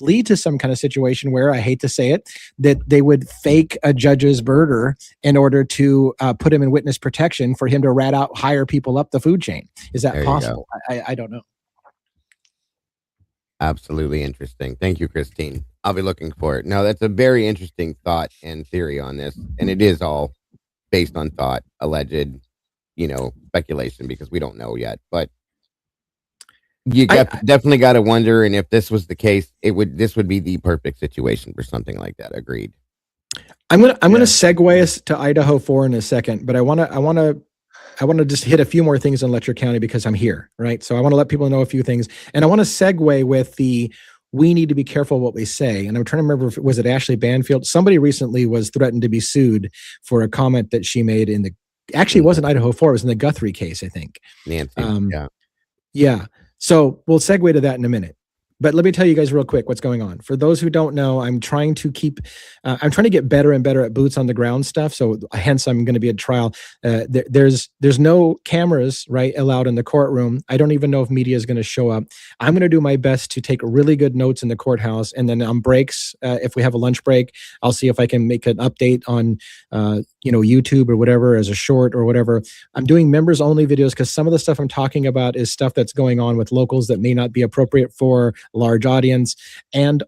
lead to some kind of situation where, I hate to say it, that they would fake a judge's murder in order to put him in witness protection for him to hire people up the food chain? Is that possible? I don't know. Absolutely interesting. Thank you, Christine. I'll be looking for it. No, that's a very interesting thought and theory on this. And it is all based on thought, alleged, speculation, because we don't know yet. But you definitely got to wonder. And if this was the case, this would be the perfect situation for something like that. Agreed. I'm gonna segue us to Idaho 4 in a second, but I want to just hit a few more things on Letcher County because I'm here, right? So I want to let people know a few things, and I want to segue with we need to be careful what we say. And I'm trying to remember if was it Ashley Banfield? Somebody recently was threatened to be sued for a comment that she made actually it wasn't Idaho 4, it was in the Guthrie case, I think. Nancy, yeah. So we'll segue to that in a minute. But let me tell you guys real quick what's going on. For those who don't know, I'm trying to get better and better at boots on the ground stuff. So hence I'm going to be at trial. There's no cameras, right, allowed in the courtroom. I don't even know if media is going to show up. I'm going to do my best to take really good notes in the courthouse. And then on breaks, if we have a lunch break, I'll see if I can make an update on, YouTube or whatever as a short or whatever. I'm doing members only videos because some of the stuff I'm talking about is stuff that's going on with locals that may not be appropriate for large audience, and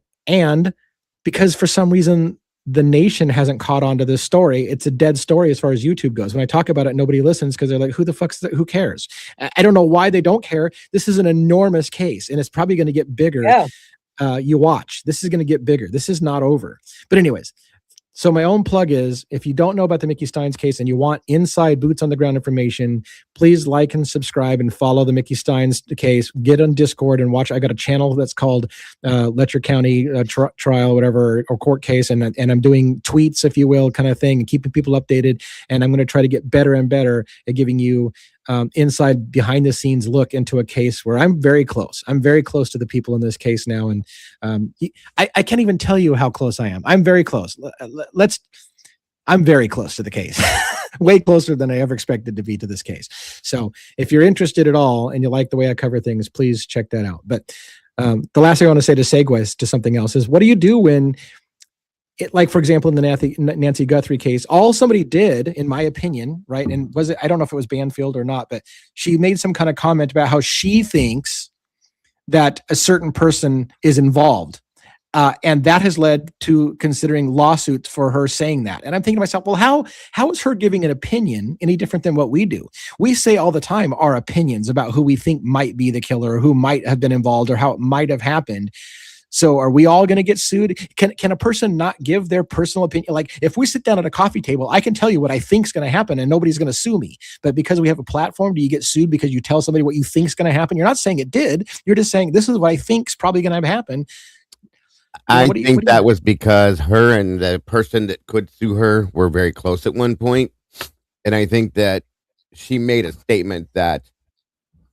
because for some reason the nation hasn't caught on to this story. It's a dead story as far as YouTube goes. When I talk about it, nobody listens because they're like, who the fuck's that? Who cares? I don't know why they don't care. This is an enormous case and it's probably going to get bigger. Yeah. You watch. This is going to get bigger. This is not over. But anyways, so my own plug is, if you don't know about the Mickey Steins case and you want inside boots on the ground information, please like and subscribe and follow the Mickey Steins case. Get on Discord and watch. I got a channel that's called Letcher County trial, whatever, or court case. And I'm doing tweets, if you will, kind of thing, and keeping people updated. And I'm going to try to get better and better at giving you inside behind the scenes look into a case where I'm very close. I'm very close to the people in this case now. And I can't even tell you how close I am. I'm very close. I'm very close to the case, way closer than I ever expected to be to this case. So if you're interested at all and you like the way I cover things, please check that out. But the last thing I want to say to segue to something else is, what do you do when like, for example, in the Nancy Guthrie case, all somebody did, in my opinion, right? And I don't know if it was Banfield or not, but she made some kind of comment about how she thinks that a certain person is involved. And that has led to considering lawsuits for her saying that. And I'm thinking to myself, well, how is her giving an opinion any different than what we do? We say all the time our opinions about who we think might be the killer or who might have been involved or how it might have happened. So are we all going to get sued? Can a person not give their personal opinion? Like, if we sit down at a coffee table, I can tell you what I think is going to happen and nobody's going to sue me. But because we have a platform, do you get sued because you tell somebody what you think is going to happen? You're not saying it did. You're just saying, this is what I think is probably going to happen. I think that was because her and the person that could sue her were very close at one point. And I think that she made a statement that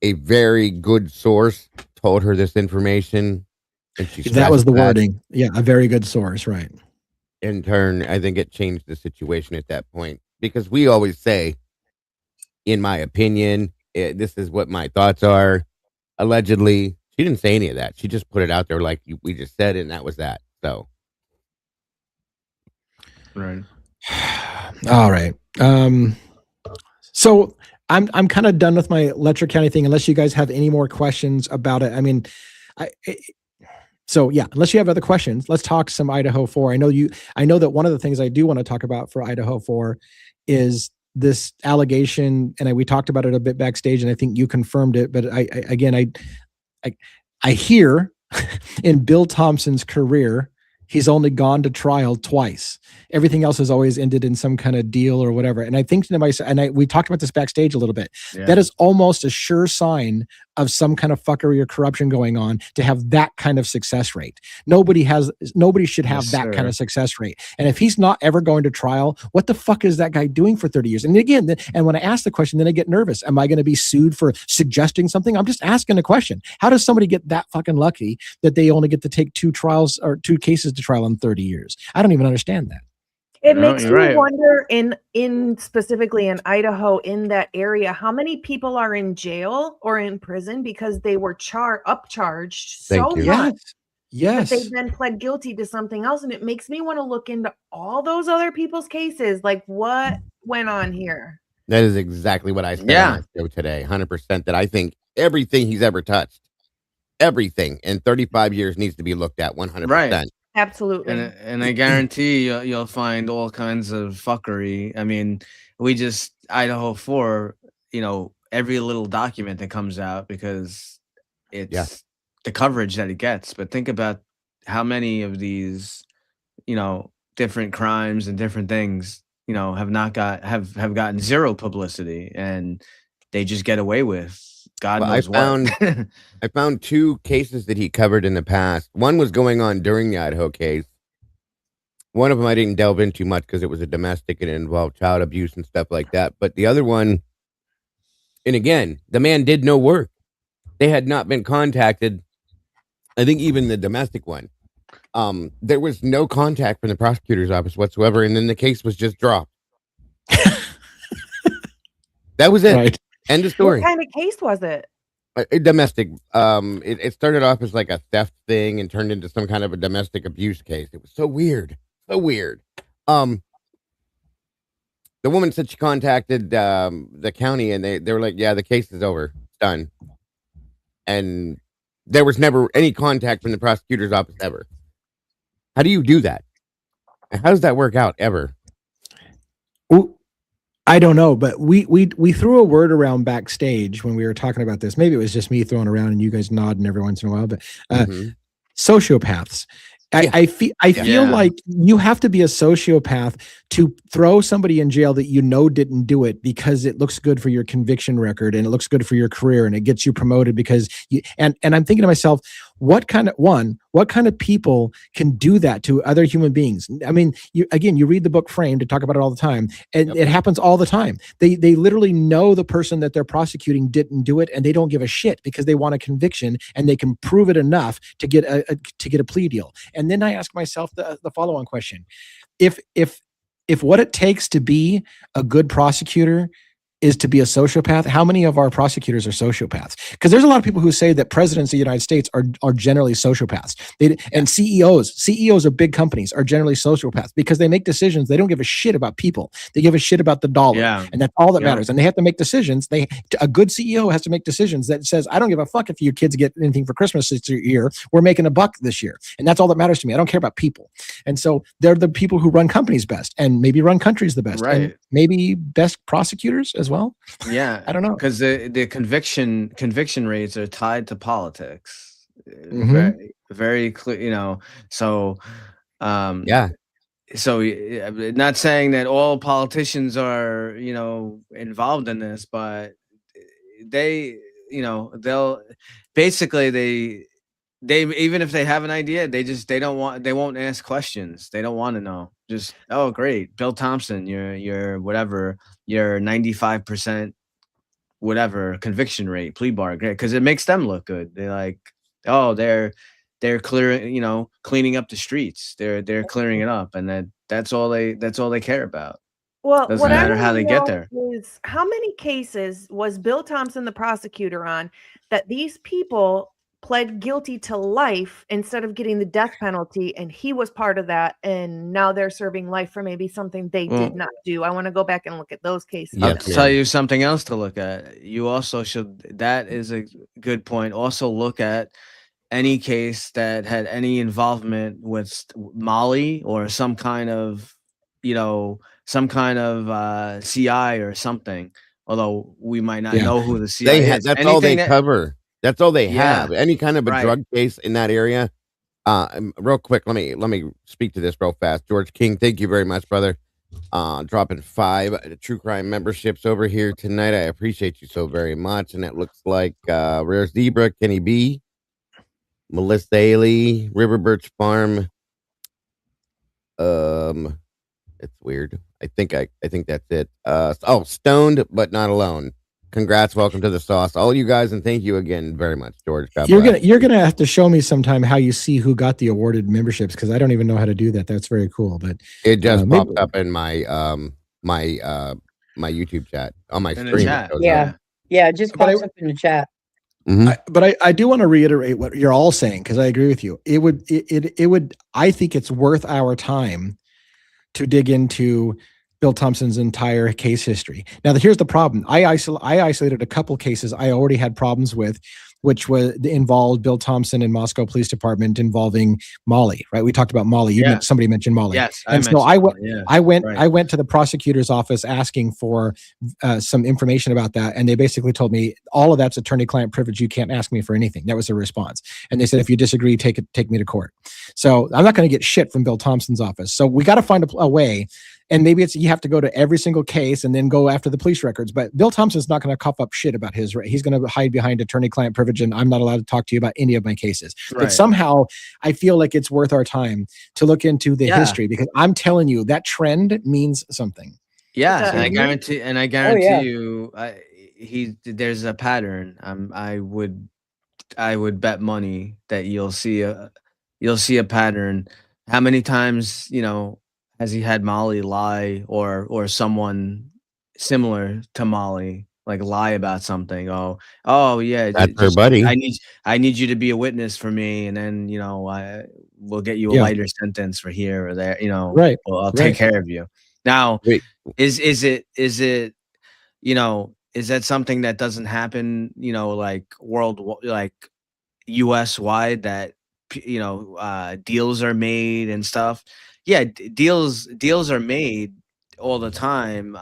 a very good source told her this information. And that was the wording. Yeah, a very good source, right? In turn, I think it changed the situation at that point. Because we always say, in my opinion, this is what my thoughts are. Allegedly, she didn't say any of that. She just put it out there like we just said it, and that was that. So, right. All right. So I'm kind of done with my Letcher County thing, unless you guys have any more questions about it. I mean, so yeah, unless you have other questions, let's talk some Idaho 4. I know that one of the things I do want to talk about for Idaho 4 is this allegation, and we talked about it a bit backstage, and I think you confirmed it. But I hear in Bill Thompson's career, he's only gone to trial twice. Everything else has always ended in some kind of deal or whatever. And I think to myself, we talked about this backstage a little bit. Yeah. That is almost a sure sign of some kind of fuckery or corruption going on to have that kind of success rate. Nobody should have that kind of success rate. And if he's not ever going to trial, what the fuck is that guy doing for 30 years? And again, and when I ask the question, then I get nervous. Am I going to be sued for suggesting something? I'm just asking a question. How does somebody get that fucking lucky that they only get to take two cases to trial in 30 years? I don't even understand that. It makes me wonder in specifically in Idaho, in that area, how many people are in jail or in prison because they were upcharged so much. Yes. That they then pled guilty to something else. And it makes me want to look into all those other people's cases. Like, what went on here? That is exactly what I said on my show today. 100% that I think everything he's ever touched, everything in 35 years needs to be looked at 100%. Right. Absolutely. And I guarantee you'll find all kinds of fuckery. I mean, Idaho 4, every little document that comes out, because it's the coverage that it gets. But think about how many of these, different crimes and different things, have gotten zero publicity, and they just get away with God knows what. I found two cases that he covered in the past. One was going on during the Idaho case. One of them I didn't delve into much because it was a domestic and it involved child abuse and stuff like that. But the other one, and again, the man did no work. They had not been contacted I think even the domestic one, there was no contact from the prosecutor's office whatsoever, and then the case was just dropped. That was it. Right. End of story. What kind of case was it? Domestic. It started off as like a theft thing and turned into some kind of a domestic abuse case. It was so weird. So weird. The woman said she contacted the county, and they were like, yeah, the case is over. It's done. And there was never any contact from the prosecutor's office ever. How do you do that? How does that work out ever? Ooh, I don't know, but we threw a word around backstage when we were talking about this. Maybe it was just me throwing around and you guys nodding every once in a while, but sociopaths. I feel like you have to be a sociopath to throw somebody in jail that you know didn't do it because it looks good for your conviction record and it looks good for your career and it gets you promoted because you and I'm thinking to myself, what kind of people can do that to other human beings? I mean, you read the book Framed to talk about it all the time, and it happens all the time. They literally know the person that they're prosecuting didn't do it, and they don't give a shit because they want a conviction and they can prove it enough to get a plea deal. And then I ask myself the follow-on question: if what it takes to be a good prosecutor is to be a sociopath, how many of our prosecutors are sociopaths? Because there's a lot of people who say that presidents of the United States are generally sociopaths. And CEOs of big companies are generally sociopaths because they make decisions. They don't give a shit about people. They give a shit about the dollar. Yeah. And that's all that matters. And they have to make decisions. A good CEO has to make decisions that says, I don't give a fuck if your kids get anything for Christmas this year. We're making a buck this year. And that's all that matters to me. I don't care about people. And so they're the people who run companies best and maybe run countries the best. Right. And maybe best prosecutors as well. Yeah, I don't know, because the conviction rates are tied to politics. Mhm. Very clear, you know. So, Yeah. So not saying that all politicians are, involved in this, but they, they'll basically they even if they have an idea, they won't ask questions. They don't want to know. Just, oh great, Bill Thompson, you're whatever, you're 95% whatever conviction rate, plea bar, great, because it makes them look good. They're like, oh, they're clearing, cleaning up the streets. They're clearing it up, and that's all they care about. Well, Doesn't what I matter how wanna they get know there. is how many cases was Bill Thompson the prosecutor on that these people pled guilty to life instead of getting the death penalty, and he was part of that, and now they're serving life for maybe something they Well, did not do. I wanna go back and look at those cases I'll Yes, too. tell ma'am. you something else to look at. You also should. That is a good point. Also look at any case that had any involvement with Molly or some kind of, CI or something. Although we might not Yeah. know who the CI is. That's all Anything they that, cover. That's all they yeah, have. Any kind of a right. drug case in that area. Real quick, let me speak to this real fast. George King, thank you very much, brother. Dropping 5 true crime memberships over here tonight. I appreciate you so very much. And it looks like Rare Zebra, Kenny B, Melissa Haley, River Birch Farm. It's weird. I think that's it. Stoned but not alone. Congrats, welcome to the sauce, all you guys, and thank you again very much, George. God bless. You're gonna have to show me sometime how you see who got the awarded memberships because I don't even know how to do that. That's very cool. But It just maybe- popped up in my my YouTube chat on my In the screen. chat. Yeah. Yeah, it just But pops up in the chat. But I do want to reiterate what you're all saying because I agree with you. It would I think it's worth our time to dig into Bill Thompson's entire case history. Now, here's the problem. I isolated a couple cases I already had problems with, which involved Bill Thompson and Moscow Police Department involving Molly, right? We talked about Molly. Somebody mentioned Molly. Yes. And so I went Right. to the prosecutor's office asking for some information about that. And they basically told me all of that's attorney-client privilege. You can't ask me for anything. That was the response. And they said, if you disagree, take me to court. So I'm not going to get shit from Bill Thompson's office. So we got to find a way. And maybe you have to go to every single case and then go after the police records. But Bill Thompson's not going to cough up shit about his. He's going to hide behind attorney-client privilege, and I'm not allowed to talk to you about any of my cases. Right. But somehow, I feel like it's worth our time to look into the history because I'm telling you that trend means something. Yeah, and I guarantee yeah. you, there's a pattern. I would would bet money that you'll see a pattern. How many times, has he had Molly lie, or someone similar to Molly like lie about something? Oh yeah, That's her just buddy. I need you to be a witness for me, and then I will get you a Yeah. lighter sentence for here or there. Right. Well, I'll Right. take care of you. Now, Wait. is it is that something that doesn't happen, like like US wide, that deals are made and stuff? Yeah, deals are made all the time.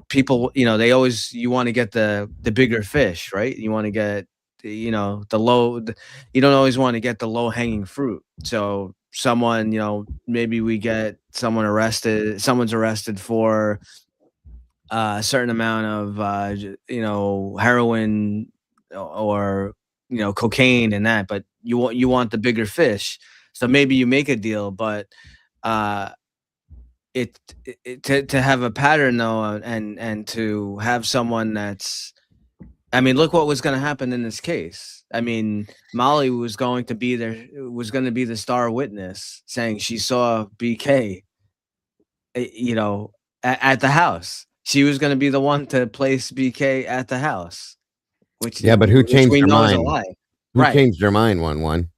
People, they always, you want to get the bigger fish, right? You want to get you don't always want to get the low hanging fruit. So someone, maybe we get someone's arrested for a certain amount of heroin or cocaine and that, but you want the bigger fish. So maybe you make a deal, but uh to have a pattern though, and to have someone that's, I mean, look what was going to happen in this case. I mean, Molly was going to be the star witness, saying she saw BK at the house. She was going to be the one to place BK at the house, which But who changed we her know is a mind? lie. Who Right. changed her mind? One.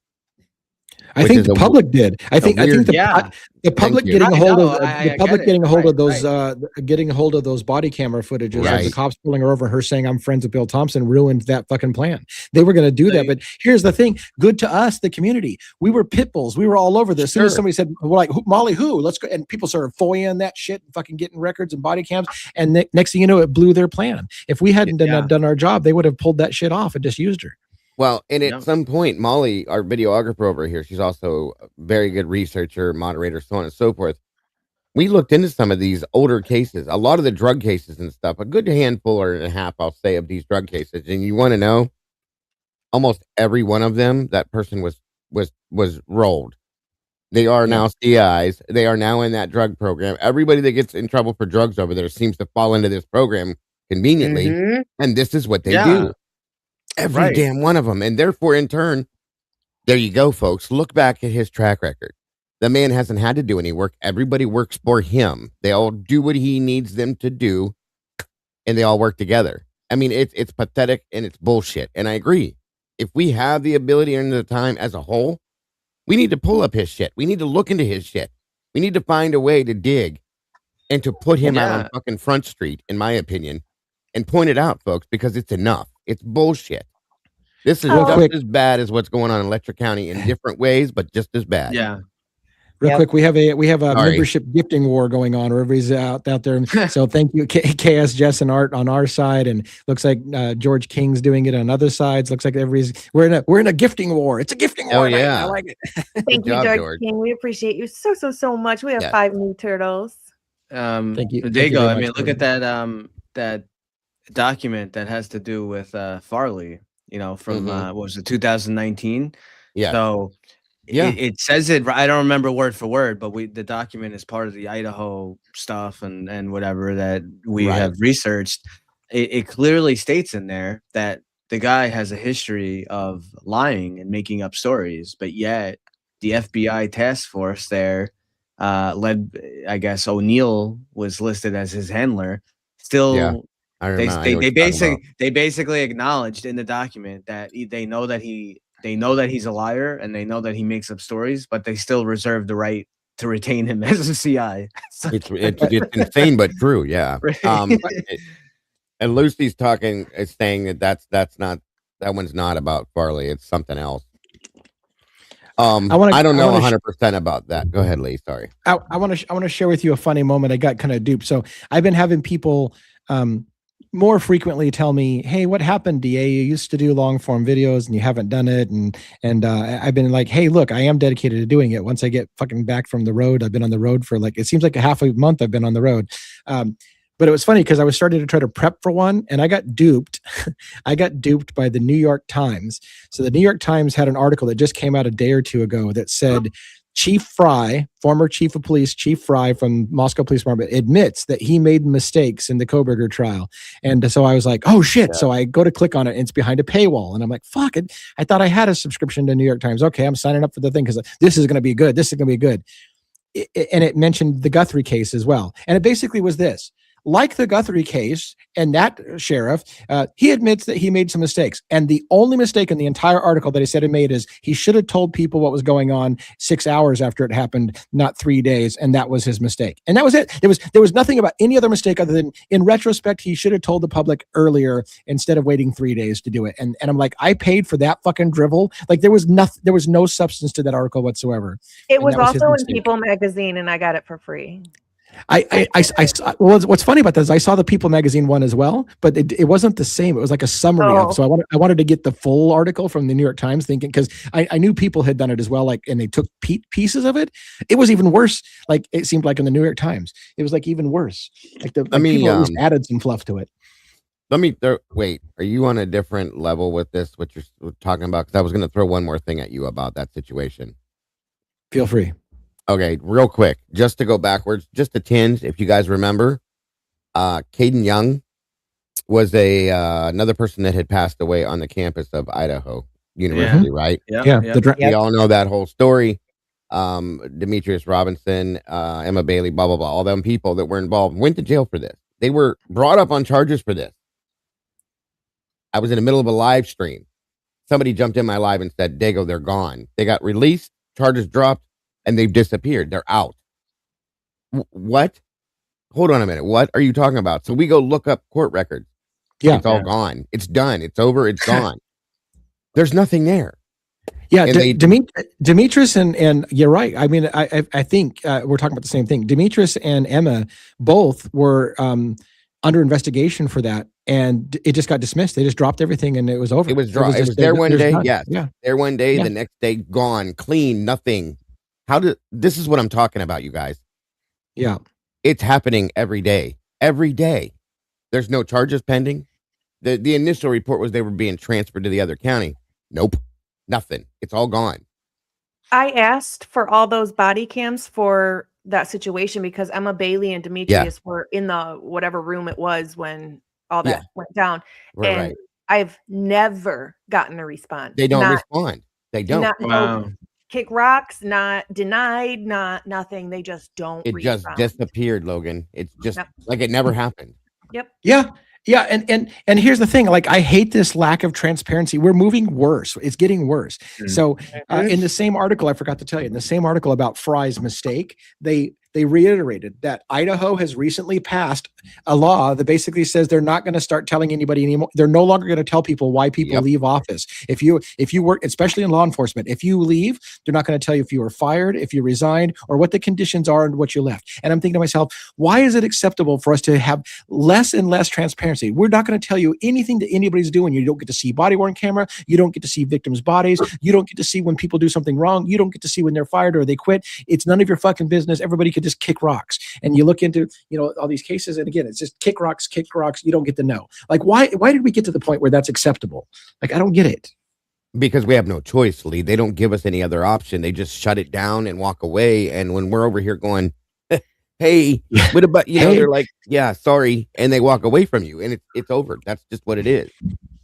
I Which think is the a public did. I think weird- the public you. getting a Right, hold no, of I the get public it. getting a hold Right, of those getting a hold of those body camera footages of the Right. cops pulling her over and her saying I'm friends with Bill Thompson ruined that fucking plan. They were going to do that, but here's the thing: good to us, the community. We were pit bulls. We were all over this. As soon as Sure. somebody said, "Well, like Molly, who? Let's go," and people started FOIAing that shit and fucking getting records and body cams. And next thing you know, it blew their plan. If we hadn't done our job, they would have pulled that shit off and just used her. Well, and at some point, Molly, our videographer over here, she's also a very good researcher, moderator, so on and so forth. We looked into some of these older cases, a lot of the drug cases and stuff, a good handful or and a half, I'll say, of these drug cases. And you want to know, almost every one of them, that person was rolled. They are now CIs. They are now in that drug program. Everybody that gets in trouble for drugs over there seems to fall into this program conveniently. Mhm. And this is what they do. Every Right. damn one of them. And therefore, in turn, there you go, folks. Look back at his track record. The man hasn't had to do any work. Everybody works for him. They all do what he needs them to do, and they all work together. I mean, it's pathetic and it's bullshit. And I agree. If we have the ability and the time as a whole, we need to pull up his shit. We need to look into his shit. We need to find a way to dig and to put him out on fucking Front Street, in my opinion, and point it out, folks, because it's enough. It's bullshit. This is just as bad as what's going on in Letcher County in different ways, but just as bad. Yeah. Real quick, we have a Sorry. membership gifting war going on. Everybody's out there. So thank you, KS, Jess, and Art on our side, and looks like George King's doing it on other sides. Looks like we're in a gifting war. It's a gifting war. Oh yeah, I like it. Thank you, job, George King. We appreciate you so much. We have 5 new turtles. Thank you. There you go. very I much, mean, look at that document that has to do with Farley. From what was it, 2019? Yeah. So it says it. I don't remember word for word, but the document is part of the Idaho stuff and whatever that we have researched. It clearly states in there that the guy has a history of lying and making up stories, but yet the FBI task force there, led, I guess O'Neill was listed as his handler. Still, they basically acknowledged in the document that they know that he's a liar and they know that he makes up stories, but they still reserve the right to retain him as a CI. It's insane, but true. Yeah. And Lucy's saying that that one's not about Farley. It's something else. I don't know 100% about that. Go ahead, Lee. Sorry. I want to share with you a funny moment. I got kind of duped. So I've been having people more frequently tell me, "Hey, what happened, DA? You used to do long form videos and you haven't done it." And I've been like, "Hey, look, I am dedicated to doing it. Once I get fucking back from the road, I've been on the road for it seems like a half a month. I've been on the road." But it was funny because I was starting to try to prep for one and I got duped. I got duped by the New York Times. So the New York Times had an article that just came out a day or two ago that said Chief Fry, former chief of police, Chief Fry from Moscow Police Department, admits that he made mistakes in the Koberger trial. And so I was like, oh shit. So I go to click on it and it's behind a paywall. And I'm like, fuck it. I thought I had a subscription to New York Times. Okay, I'm signing up for the thing because this is going to be good. This is going to be good. And it mentioned the Guthrie case as well. And it basically was this. Like the Guthrie case and that sheriff, he admits that he made some mistakes. And the only mistake in the entire article that he said he made is he should have told people what was going on 6 hours after it happened, not 3 days. And that was his mistake. And that was it. There was nothing about any other mistake other than, in retrospect, he should have told the public earlier instead of waiting 3 days to do it. And I'm like, I paid for that fucking drivel. Like there was no substance to that article whatsoever. It was also in People magazine and I got it for free. Well, what's funny about that is I saw the People magazine one as well, but it wasn't the same. It was like a summary of. So I wanted to get the full article from the New York Times, thinking because I knew People had done it as well, like, and they took pieces of it. It was even worse. Like it seemed like in the New York Times, it was like even worse. Like people at least added some fluff to it. Wait, are you on a different level with this? What you're talking about? Because I was going to throw one more thing at you about that situation. Feel free. Okay, real quick, just to go backwards, just a tinge, if you guys remember, Caden Young was another person that had passed away on the campus of Idaho University, right? Yeah. We all know that whole story. Demetrius Robinson, Emma Bailey, blah, blah, blah, all them people that were involved went to jail for this. They were brought up on charges for this. I was in the middle of a live stream. Somebody jumped in my live and said, Dago, they're gone. They got released, charges dropped, and they've disappeared. They're out. What? Hold on a minute. What are you talking about? So we go look up court records. Yeah. It's all gone. It's done. It's over. It's gone. There's nothing there. Yeah. Demetrius and you're right. I mean, I think we're talking about the same thing. Demetrius and Emma both were under investigation for that. And it just got dismissed. They just dropped everything and it was over. It was dropped. It was there one day. Yes. Yeah. There one day. The next day, gone, clean, nothing. This is what I'm talking about, you guys. Yeah. It's happening every day. Every day. There's no charges pending. The initial report was they were being transferred to the other county. Nope. Nothing. It's all gone. I asked for all those body cams for that situation because Emma Bailey and Demetrius were in the whatever room it was when all that went down. And I've never gotten a response. They don't respond. They don't. Wow. Kick rocks, not denied, not nothing. They just don't. It just disappeared, Logan. It's just like it never happened. Yep. Yeah. Yeah. And here's the thing. Like, I hate this lack of transparency. We're moving worse. It's getting worse. So in the same article, I forgot to tell you, in the same article about Fry's mistake, they reiterated that Idaho has recently passed a law that basically says they're not going to start telling anybody anymore. They're no longer going to tell people why people leave office. If you work, especially in law enforcement, if you leave, they're not going to tell you if you were fired, if you resigned, or what the conditions are and what you left. And I'm thinking to myself, why is it acceptable for us to have less and less transparency? We're not going to tell you anything that anybody's doing. You don't get to see body-worn camera. You don't get to see victims' bodies. You don't get to see when people do something wrong. You don't get to see when they're fired or they quit. It's none of your fucking business. Everybody could just kick rocks. And you look into, all these cases, and again, it's just kick rocks. You don't get to know. Like, why did we get to the point where that's acceptable? Like, I don't get it. Because we have no choice, Lee. They don't give us any other option. They just shut it down and walk away. And when we're over here going, hey, what about, they're like, yeah, sorry. And they walk away from you and it's over. That's just what it is.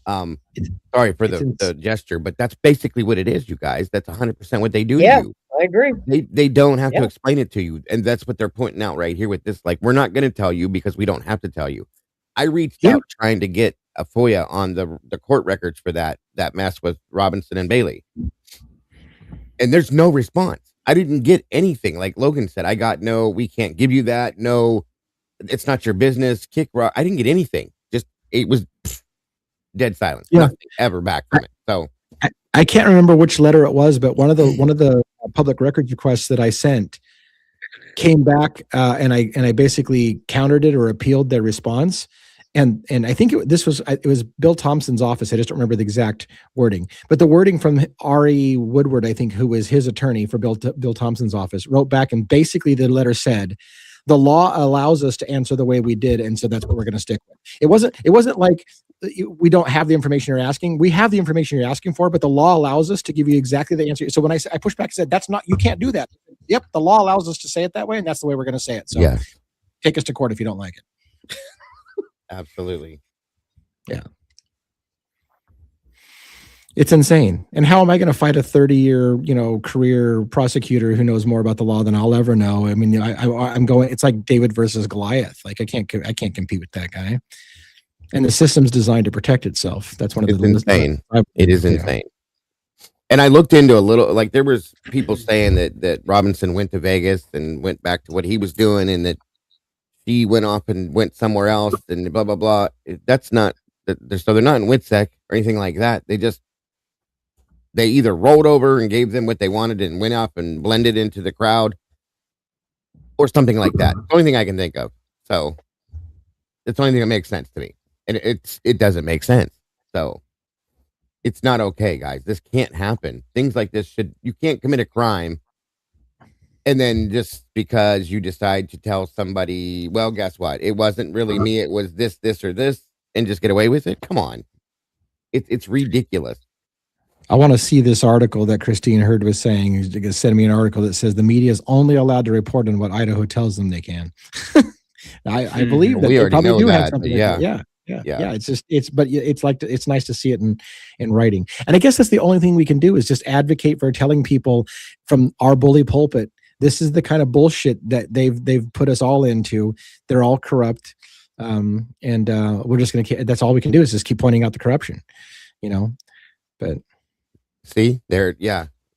Sorry for the gesture, but that's basically what it is, you guys. That's 100% what they do to you. I agree. They don't have to explain it to you. And that's what they're pointing out right here with this. Like, we're not going to tell you because we don't have to tell you. I reached out trying to get a FOIA on the court records for that mess with Robinson and Bailey. And there's no response. I didn't get anything. Like Logan said, I got no, we can't give you that. No, it's not your business. Kick rock. I didn't get anything. Just, it was dead silence. Nothing ever back from it. So I can't remember which letter it was, but one of the public records requests that I sent came back, and I basically countered it or appealed their response. And I think it was Bill Thompson's office. I just don't remember the exact wording, but the wording from Ari Woodward, I think, who was his attorney for Bill Thompson's office, wrote back, and basically the letter said, the law allows us to answer the way we did, and so that's what we're going to stick with. It wasn't like we don't have the information you're asking. We have the information you're asking for, but the law allows us to give you exactly the answer. So when I pushed back and said, that's not, you can't do that. Yep. The law allows us to say it that way. And that's the way we're going to say it. So take us to court if you don't like it. Absolutely. Yeah. It's insane. And how am I going to fight a 30-year, career prosecutor who knows more about the law than I'll ever know? I mean, I'm going, it's like David versus Goliath. Like I can't compete with that guy. And the system's designed to protect itself. That's one of the insane. It is insane. And I looked into a little, like there was people saying that Robinson went to Vegas and went back to what he was doing, and that he went off and went somewhere else and blah, blah, blah. That's not, so they're not in WITSEC or anything like that. They either rolled over and gave them what they wanted and went up and blended into the crowd or something like that. It's the only thing I can think of. So it's the only thing that makes sense to me. And it doesn't make sense. So it's not okay, guys. This can't happen. Things like this you can't commit a crime and then just because you decide to tell somebody, well, guess what? It wasn't really me. It was this, or this, and just get away with it. Come on. It's ridiculous. I want to see this article that Christine Hurd was saying. She's going to send me an article that says the media is only allowed to report on what Idaho tells them they can. I believe that we they probably do that, have something. Yeah. It's nice to see it in writing. And I guess that's the only thing we can do is just advocate for telling people from our bully pulpit, this is the kind of bullshit that they've put us all into. They're all corrupt. And we're just going to, that's all we can do is just keep pointing out the corruption, but. See there,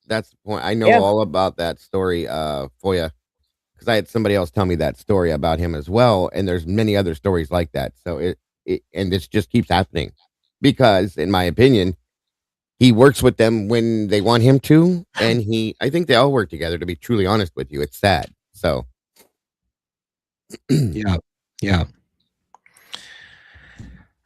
that's the point. I know all about that story, Foya, because I had somebody else tell me that story about him as well, and there's many other stories like that. So and this just keeps happening because, in my opinion, he works with them when they want him to, and I think they all work together. To be truly honest with you, it's sad. So, yeah.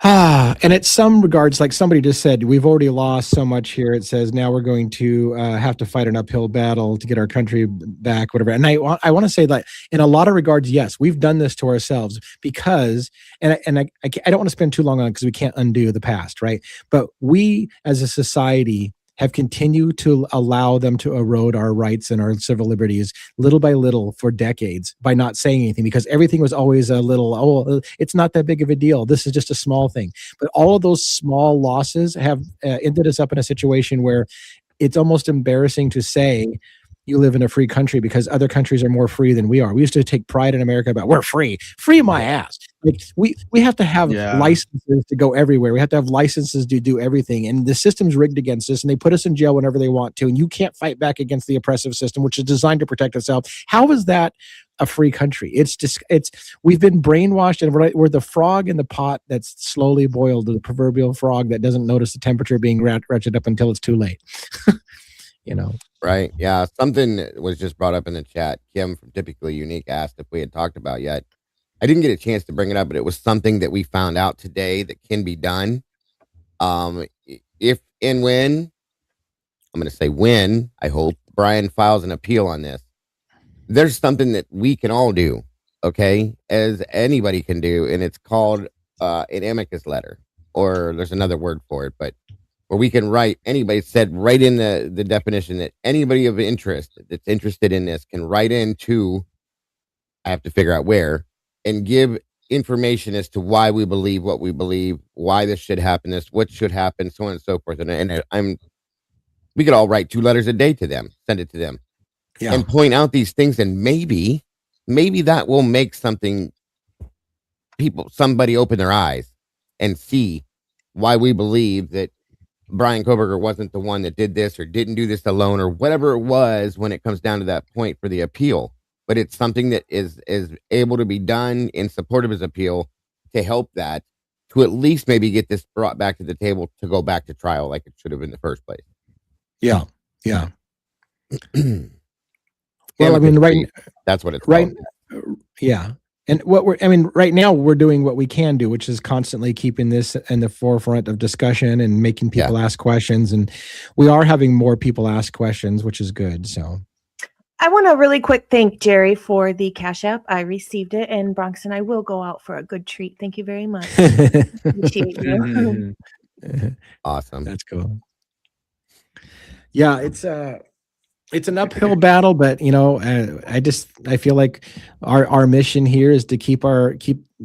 And at some regards, like somebody just said, we've already lost so much here. It says now we're going to have to fight an uphill battle to get our country back, whatever. And I want to say that in a lot of regards, yes, we've done this to ourselves because, and I don't want to spend too long on it because we can't undo the past, right? But we as a society have continued to allow them to erode our rights and our civil liberties little by little for decades by not saying anything, because everything was always a little, it's not that big of a deal. This is just a small thing. But all of those small losses have ended us up in a situation where it's almost embarrassing to say you live in a free country because other countries are more free than we are. We used to take pride in America about we're free my ass. Like we have to have licenses to go everywhere. We have to have licenses to do everything. And the system's rigged against us and they put us in jail whenever they want to. And you can't fight back against the oppressive system, which is designed to protect itself. How is that a free country? We've been brainwashed and we're the frog in the pot that's slowly boiled, the proverbial frog that doesn't notice the temperature being ratcheted up until it's too late. Right. Yeah. Something was just brought up in the chat. Kim from Typically Unique asked if we had talked about yet. I didn't get a chance to bring it up, but it was something that we found out today that can be done. If and when, I'm going to say when, I hope, Brian files an appeal on this, there's something that we can all do, okay, as anybody can do, and it's called an amicus letter, or there's another word for it, but where we can write, anybody said right in the definition that anybody of interest that's interested in this can write into, I have to figure out where, and give information as to why we believe what we believe, why this should happen, what should happen, so on and so forth. And we could all write 2 letters a day to them, send it to them, and point out these things, and maybe that will make somebody open their eyes and see why we believe that Brian Koberger wasn't the one that did this or didn't do this alone or whatever it was when it comes down to that point for the appeal. But it's something that is able to be done in support of his appeal to help that, to at least maybe get this brought back to the table to go back to trial like it should have in the first place. Yeah. Well, I mean, that's what it's called. Yeah. And right now we're doing what we can do, which is constantly keeping this in the forefront of discussion and making people ask questions. And we are having more people ask questions, which is good. So I want to really quick thank Jerry for the Cash App. I received it, and Bronx and I will go out for a good treat. Thank you very much. Appreciate you. Awesome. That's cool. Yeah, it's an uphill battle, but I feel like our mission here is to keep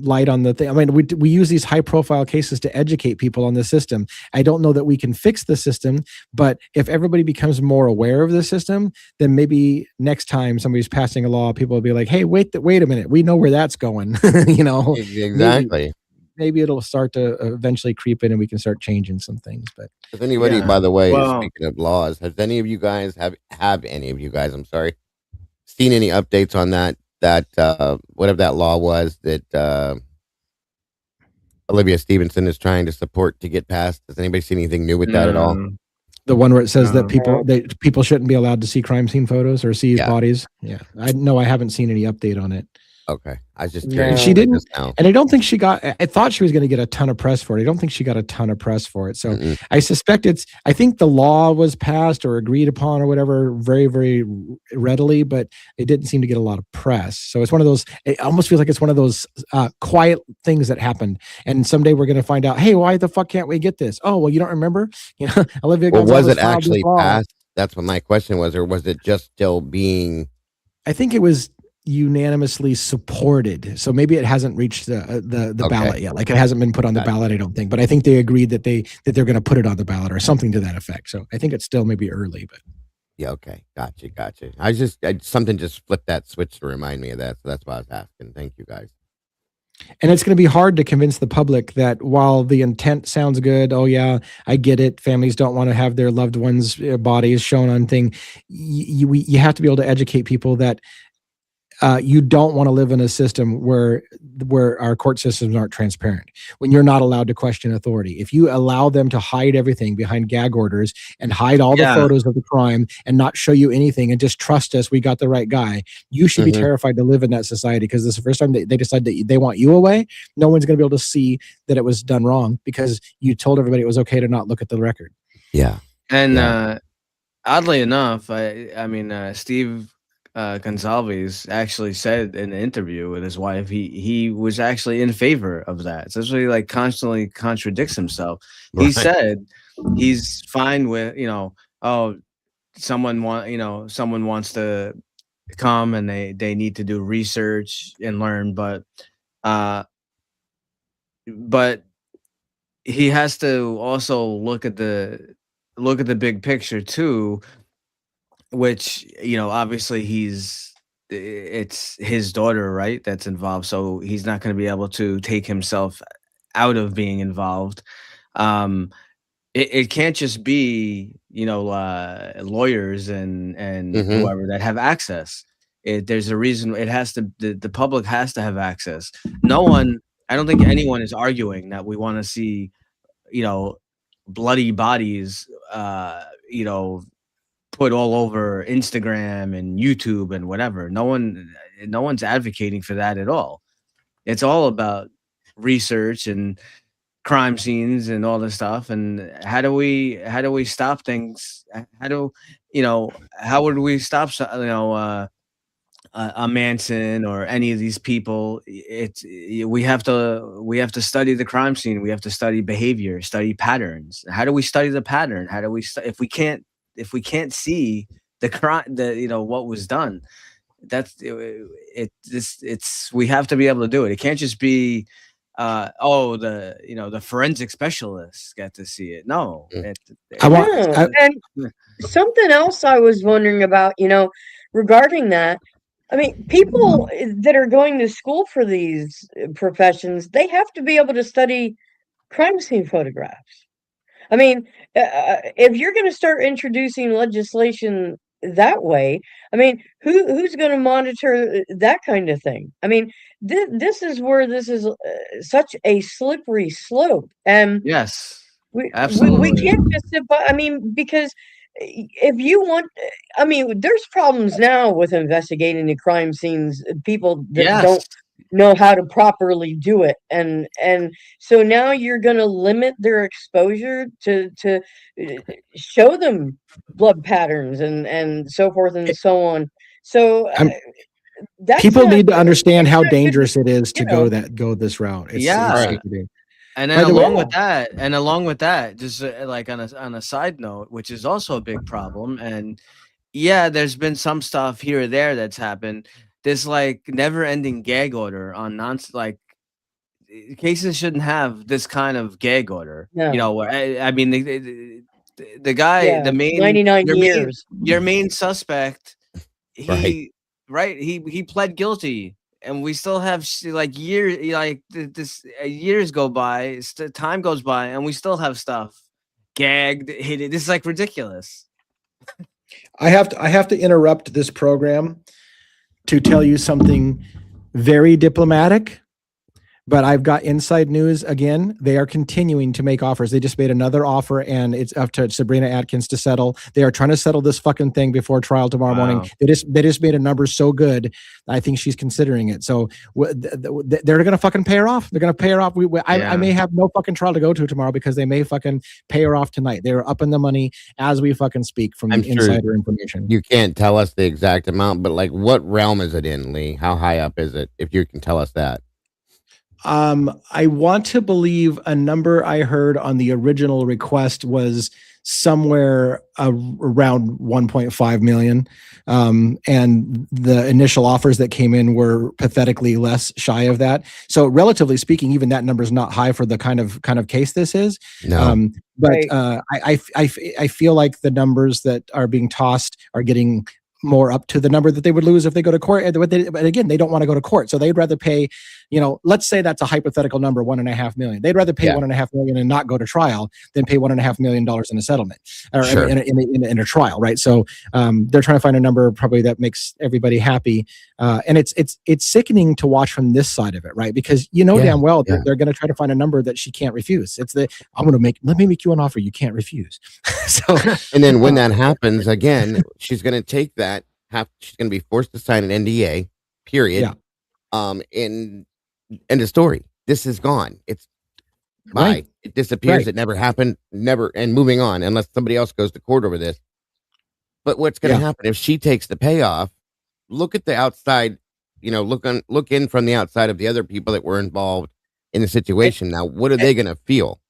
light on the thing. I mean, we use these high profile cases to educate people on the system. I don't know that we can fix the system, but if everybody becomes more aware of the system, then maybe next time somebody's passing a law, people will be like, hey, wait a minute, we know where that's going. Exactly. Maybe it'll start to eventually creep in and we can start changing some things. But if anybody, by the way, speaking of laws, has any of you guys I'm sorry, seen any updates on that whatever that law was that Olivia Stevenson is trying to support to get passed? Has anybody seen anything new with that at all? The one where it says that people shouldn't be allowed to see crime scene photos or see bodies. Yeah, I haven't seen any update on it. Okay, I was just curious. She didn't, and I don't think she got. I thought she was going to get a ton of press for it. I don't think she got a ton of press for it. So I suspect I think the law was passed or agreed upon or whatever very, very readily, but it didn't seem to get a lot of press. So it's one of those. It almost feels like it's one of those quiet things that happened. And someday we're going to find out. Hey, why the fuck can't we get this? Oh, well, you don't remember? Olivia. Well, was it actually passed? That's what my question was, or was it just still being? I think it was unanimously supported, so maybe it hasn't reached the ballot yet. Like it hasn't been put on the ballot, I don't think, but I think they agreed that they're going to put it on the ballot or something to that effect. So I think it's still maybe early, but yeah, okay, gotcha. Something just flipped that switch to remind me of that, so that's why I was asking. Thank you, guys. And it's going to be hard to convince the public that while the intent sounds good, oh yeah, I get it, families don't want to have their loved ones' bodies shown on thing. You have to be able to educate people that you don't want to live in a system where our court systems aren't transparent, when you're not allowed to question authority. If you allow them to hide everything behind gag orders and hide all the photos of the crime and not show you anything and just trust us, we got the right guy, you should be terrified to live in that society, because this is the first time they decide that they want you away. No one's going to be able to see that it was done wrong because you told everybody it was okay to not look at the record. Yeah. And oddly enough, I mean, Steve Gonsalves actually said in an interview with his wife, he was actually in favor of that. So he like constantly contradicts himself. Right. He said he's fine with, someone wants to come and they need to do research and learn, but he has to also look at the big picture too, which, obviously it's his daughter, right, that's involved, so he's not going to be able to take himself out of being involved. It can't just be, lawyers and whoever that have access. There's a reason it has to. The public has to have access. I don't think anyone is arguing that we want to see, bloody bodies, put all over Instagram and YouTube and whatever. No one's advocating for that at all. It's all about research and crime scenes and all this stuff. And how do we stop things? How would we stop, a Manson or any of these people? We have to study the crime scene. We have to study behavior, study patterns. How do we study the pattern? How do we if we can't see the crime, what was done? That's we have to be able to do it. It can't just be the forensic specialists get to see it. No. And something else I was wondering about, regarding that, I mean, people that are going to school for these professions, they have to be able to study crime scene photographs. I mean, if you're going to start introducing legislation that way, I mean, who's going to monitor that kind of thing? I mean, this is where this is such a slippery slope. And yes, we can't just sit by. I mean, because if you want, I mean, there's problems now with investigating the crime scenes. People that don't know how to properly do it, and so now you're going to limit their exposure to show them blood patterns and so forth and so on. So that's people not, need to understand it's how not good dangerous it is to you know. go this route. It's Yeah. And then By the way- along with that, just like on a side note, which is also a big problem, and yeah, there's been some stuff here or there that's happened. This like never-ending gag order on like cases shouldn't have this kind of gag order. No. You know, where I mean the guy, Yeah, the main 99 years. your main suspect, Right. he pled guilty, and we still have like years go by, time goes by, and we still have stuff gagged, hidden. This is like ridiculous. I have to interrupt this program to tell you something very diplomatic, but I've got inside news again. They are continuing to make offers. They just made another offer, and it's up to Sabrina Atkins to settle. They are trying to settle this fucking thing before trial tomorrow morning. They just made a number so good. I think she's considering it. So they're going to fucking pay her off. They're going to pay her off. I may have no fucking trial to go to tomorrow because they may fucking pay her off tonight. They're up in the money as we fucking speak from insider information. You can't tell us the exact amount, but like what realm is it in, Lee? How high up is it? If you can tell us that. I want to believe a number I heard on the original request was somewhere around 1.5 million. And the initial offers that came in were pathetically less shy of that. So relatively speaking, even that number is not high for the kind of case this is. No. But Right. I feel like the numbers that are being tossed are getting more up to the number that they would lose if they go to court. But again, they don't want to go to court. So they'd rather pay, let's say that's a hypothetical number, 1.5 million. They'd rather pay 1.5 million and not go to trial than pay $1.5 million in a settlement or in a trial. Right. So they're trying to find a number probably that makes everybody happy. And it's sickening to watch from this side of it. Right. Because damn well, they're going to try to find a number that she can't refuse. It's let me make you an offer you can't refuse. So, and then when that happens again, she's going to take that. She's going to be forced to sign an NDA. Period. Yeah. In end of story. This is gone. It's bye. Right. It disappears. Right. It never happened. Never. And moving on, unless somebody else goes to court over this. But what's going to happen if she takes the payoff? Look at the outside. Look in from the outside of the other people that were involved in the situation. Now, what are they going to feel?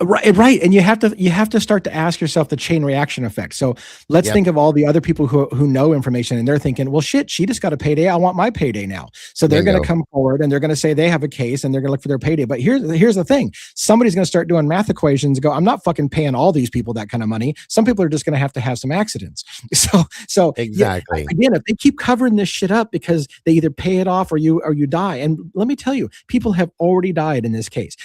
Right. And you have to start to ask yourself the chain reaction effect. So let's think of all the other people who know information, and they're thinking, well, shit, she just got a payday. I want my payday now. So they're going to come forward and they're going to say they have a case and they're going to look for their payday. But here's the thing. Somebody's going to start doing math equations and go, I'm not fucking paying all these people that kind of money. Some people are just going to have some accidents. So exactly. Again, if they keep covering this shit up because they either pay it off or you die. And let me tell you, people have already died in this case.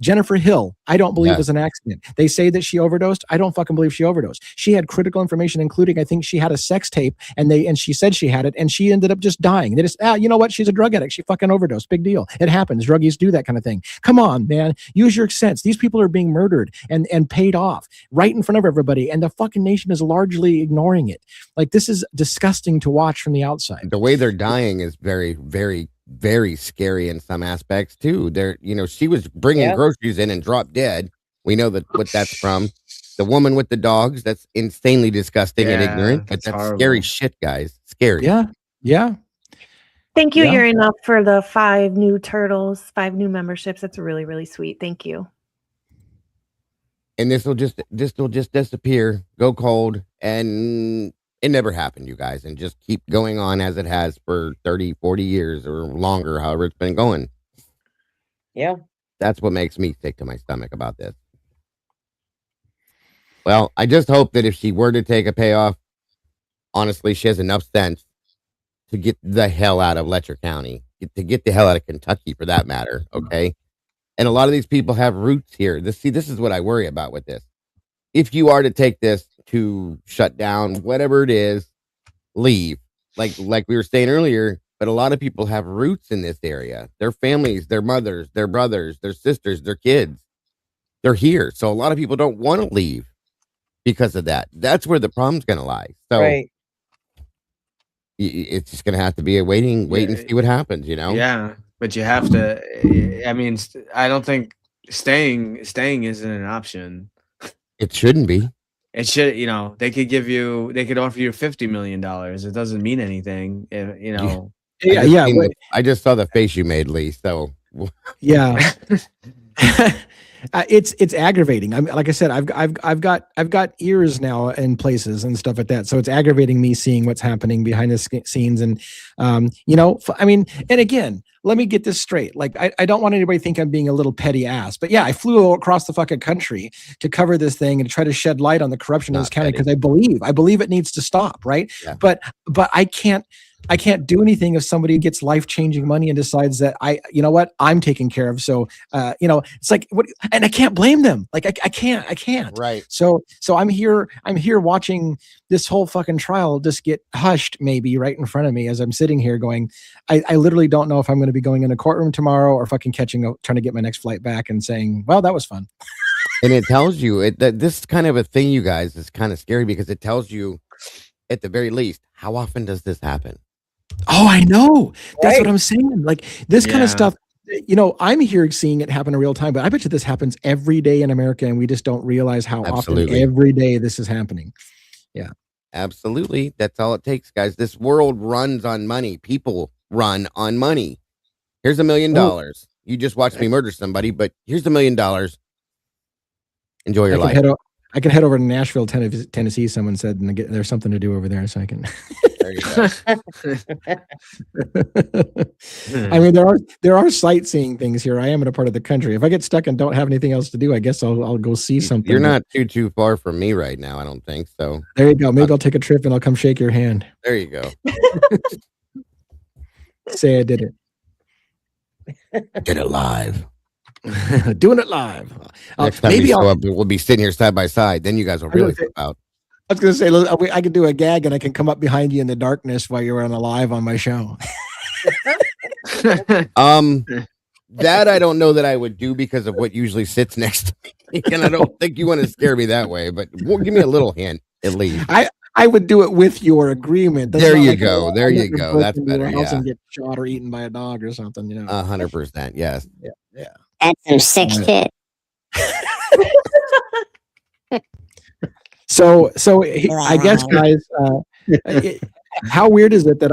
Jennifer Hill, I don't believe it was an accident. They say that she overdosed. I don't fucking believe she overdosed. She had critical information, including I think she had a sex tape, and she said she had it, and she ended up just dying. They just, you know what? She's a drug addict. She fucking overdosed. Big deal. It happens. Druggies do that kind of thing. Come on, man. Use your sense. These people are being murdered and paid off right in front of everybody, and the fucking nation is largely ignoring it. Like, this is disgusting to watch from the outside. The way they're dying is very, very, very scary in some aspects too. She was bringing groceries in and dropped dead. We know what that's from. The woman with the dogs, that's insanely disgusting and ignorant, but that's horrible. Scary shit, guys. Scary. Yeah. Thank you. You're enough for the 5 new turtles, 5 new memberships. That's really, really sweet. Thank you. And this will just disappear, go cold, and it never happened, you guys, and just keep going on as it has for 30, 40 years or longer, however it's been going. Yeah. That's what makes me sick to my stomach about this. Well, I just hope that if she were to take a payoff, honestly, she has enough sense to get the hell out of Letcher County, to get the hell out of Kentucky for that matter, okay? And a lot of these people have roots here. This is what I worry about with this. If you are to take this to shut down whatever it is, leave. Like we were saying earlier, but a lot of people have roots in this area. Their families, their mothers, their brothers, their sisters, their kids, they're here. So a lot of people don't want to leave because of that. That's where the problem's going to lie. So it's just going to have to be a wait and see what happens, Yeah, but you have to. I mean, I don't think staying isn't an option. It shouldn't be. it should, they could offer you $50 million. It doesn't mean anything. I just saw the face you made, Lee. So yeah. It's aggravating. I'm like I said, I've got ears now in places and stuff like that. So it's aggravating me seeing what's happening behind the scenes. And I mean, and again, let me get this straight. Like I don't want anybody to think I'm being a little petty ass, but yeah, I flew across the fucking country to cover this thing and to try to shed light on the corruption in this county because I believe it needs to stop, right? Yeah. But I can't do anything if somebody gets life-changing money and decides that I'm taken care of. So, it's like, what, and I can't blame them. Like I can't. Right. So I'm here watching this whole fucking trial just get hushed maybe right in front of me as I'm sitting here going, I literally don't know if I'm going to be going in a courtroom tomorrow or fucking trying to get my next flight back and saying, well, that was fun. And it tells you that this kind of a thing, you guys, is kind of scary because it tells you at the very least, how often does this happen? Oh, I know. That's what I'm saying. Like this kind of stuff, I'm here seeing it happen in real time, but I bet you this happens every day in America and we just don't realize how often every day this is happening. Yeah. Absolutely. That's all it takes, guys. This world runs on money. People run on money. Here's $1 million. You just watched me murder somebody, but here's $1 million. Enjoy your life. I can head over to Nashville, Tennessee. Someone said, and there's something to do over there, so I can. There you go. I mean, there are sightseeing things here. I am in a part of the country. If I get stuck and don't have anything else to do, I guess I'll go see something. You're not too far from me right now. I don't think so. There you go. Maybe I'll take a trip and I'll come shake your hand. There you go. Say I did it. Did it live. Doing it live. Next time maybe we'll be sitting here side by side. Then you guys will really flip out. I was going to say, I could do a gag and I can come up behind you in the darkness while you're on a live on my show. That I don't know that I would do because of what usually sits next to me. And I don't think you want to scare me that way, but give me a little hint at least. I would do it with your agreement. There you go. There you go. That's better. Yeah. And get shot or eaten by a dog or something, 100%. Yes. Yeah. That's some sick shit. So I guess, guys, how weird is it that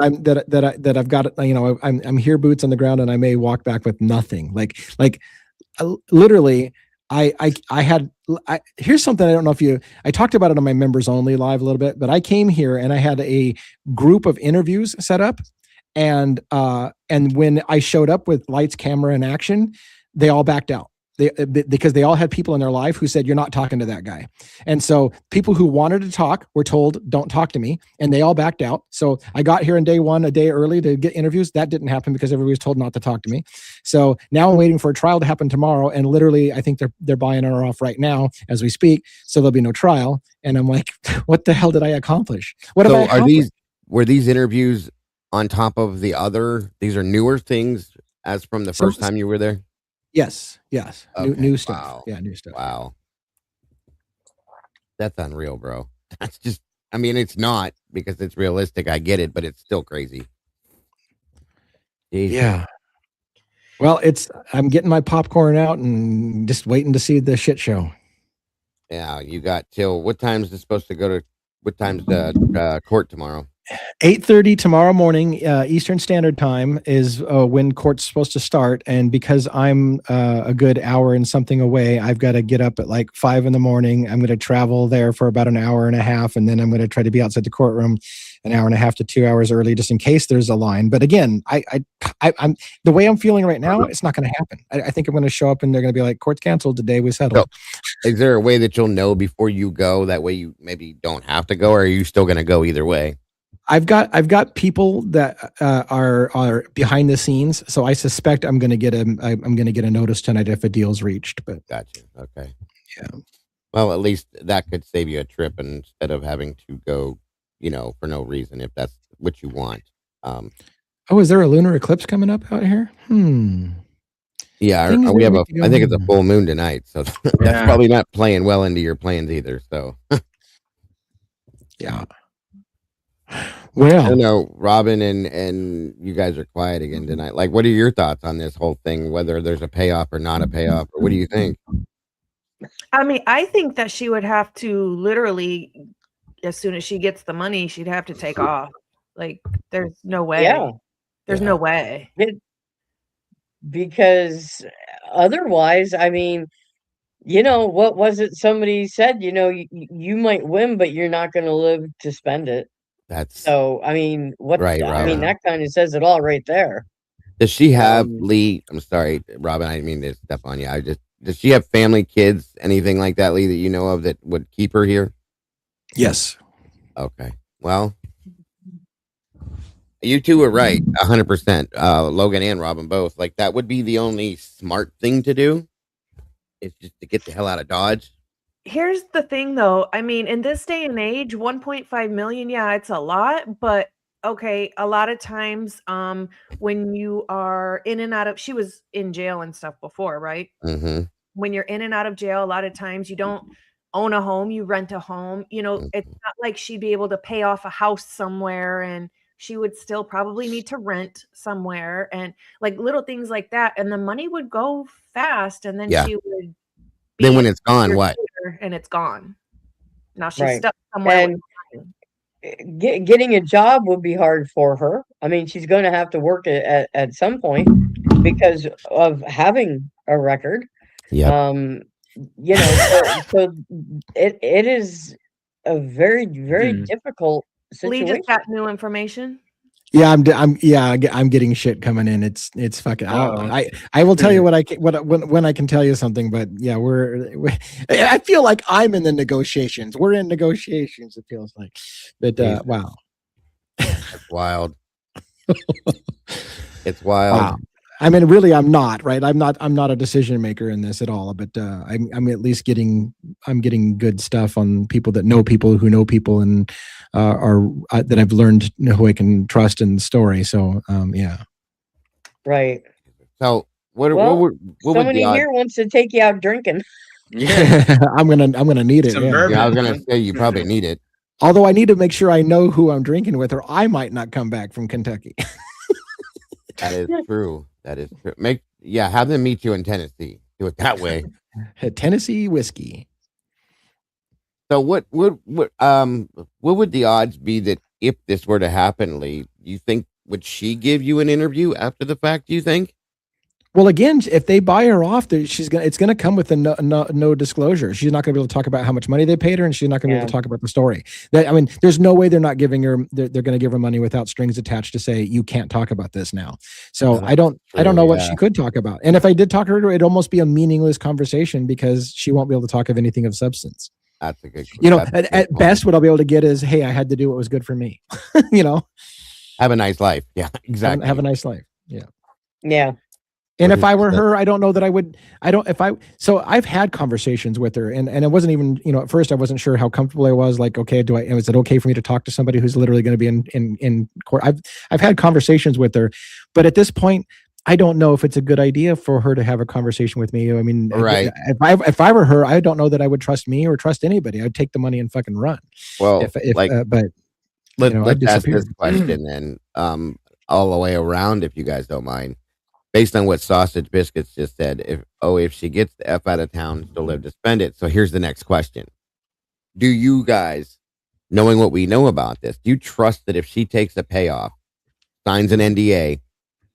I've got, I'm here boots on the ground and I may walk back with nothing. Like literally, here's something I don't know if I talked about it on my members only live a little bit, but I came here and I had a group of interviews set up, and when I showed up with lights, camera, and action, they all backed out. Because they all had people in their life who said, you're not talking to that guy. And so people who wanted to talk were told, don't talk to me. And they all backed out. So I got here on day one, a day early to get interviews. That didn't happen because everybody was told not to talk to me. So now I'm waiting for a trial to happen tomorrow. And literally, I think they're buying her off right now as we speak. So there'll be no trial. And I'm like, what the hell did I accomplish? Were these interviews on top of the other, these are newer things as from the first time you were there? Yes. Okay. New stuff. Wow. Yeah, new stuff. Wow. That's unreal, bro. That's just, I mean, it's not because it's realistic. I get it, but it's still crazy. Jeez. Yeah. Well, I'm getting my popcorn out and just waiting to see the shit show. Yeah, you got till what time's court tomorrow? 8:30 tomorrow morning, Eastern Standard Time is when court's supposed to start. And because I'm a good hour and something away, I've got to get up at like 5 a.m. I'm going to travel there for about an hour and a half. And then I'm going to try to be outside the courtroom an hour and a half to 2 hours early, just in case there's a line. But again, I'm the way I'm feeling right now, it's not going to happen. I think I'm going to show up and they're going to be like, court's canceled today. We settled. So, is there a way that you'll know before you go? That way you maybe don't have to go, or are you still going to go either way? I've got people that are behind the scenes, so I suspect I'm going to get a notice tonight if a deal's reached. But gotcha. Okay. Yeah. Well, at least that could save you a trip instead of having to go, for no reason if that's what you want. Is there a lunar eclipse coming up out here? Yeah, we have I think it's a full moon tonight, so that's probably not playing well into your plans either. So. Yeah. Well, I don't know, Robin and you guys are quiet again tonight. Like, what are your thoughts on this whole thing? Whether there's a payoff or not a payoff, or what do you think? I mean, I think that she would have to literally, as soon as she gets the money, she'd have to take off. Like, there's no way. Yeah. There's no way. Because otherwise, I mean, what was it somebody said? You might win, but you're not going to live to spend it. So, I mean, right, I mean, Robin. that kind of says it all right there. Does she have Lee? I'm sorry, Robin. I didn't mean to step on you. Does she have family, kids, anything like that, Lee, that you know of that would keep her here? Yes. Okay. Well, you two were right, 100%. Logan and Robin both. Like, that would be the only smart thing to do. It's just to get the hell out of Dodge. Here's the thing, though. I mean, in this day and age, 1.5 million, yeah, it's a lot, but okay, a lot of times, when you are in and out of, she was in jail and stuff before, right? Mm-hmm. When you're in and out of jail, a lot of times you don't own a home, you rent a home. It's not like she'd be able to pay off a house somewhere, and she would still probably need to rent somewhere, and like little things like that. And the money would go fast, and then she would be then when it's gone, what? And it's gone. Now she's Right. stuck somewhere. And getting a job would be hard for her. I mean, she's going to have to work at some point because of having a record. Yeah. So it is a very, very difficult situation. Lee just got new information. Yeah, I'm getting shit coming in. It's fucking. I will tell you what I can, when I can tell you something. But yeah, I feel like I'm in the negotiations. We're in negotiations. It feels like, but wow, that's wild. It's wild. Wow. I mean, really, I'm not right. I'm not a decision maker in this at all. But I'm at least getting good stuff on people that know people who know people and are that I've learned who I can trust in the story. So yeah. Right. So what somebody here wants to take you out drinking. Yeah. I'm gonna need it. Yeah, I was gonna say you probably need it. Although I need to make sure I know who I'm drinking with, or I might not come back from Kentucky. That is true. That is true. Have them meet you in Tennessee. Do it that way. Tennessee whiskey. So what would the odds be that if this were to happen, Lee, you think would she give you an interview after the fact, do you think? Well, again, if they buy her off, it's gonna come with a no disclosure. She's not gonna be able to talk about how much money they paid her, and she's not gonna be able to talk about the story. There's no way they're not giving her. They're gonna give her money without strings attached to say you can't talk about this now. So I don't know what she could talk about. And if I did talk to her, it'd almost be a meaningless conversation because she won't be able to talk of anything of substance. That's a good. At best, what I'll be able to get is, hey, I had to do what was good for me. Have a nice life. Yeah, exactly. Have a nice life. Yeah. Yeah. And if I were her, I don't know that I would. So I've had conversations with her, and it wasn't even, at first I wasn't sure how comfortable I was. Like, okay, is it okay for me to talk to somebody who's literally going to be in court? I've had conversations with her, but at this point, I don't know if it's a good idea for her to have a conversation with me. I mean, right. If I were her, I don't know that I would trust me or trust anybody. I'd take the money and fucking run. Well, let's ask this question then, all the way around, if you guys don't mind. Based on what Sausage Biscuits just said, if she gets the F out of town, she'll live to spend it. So here's the next question. Do you guys, knowing what we know about this, do you trust that if she takes a payoff, signs an NDA,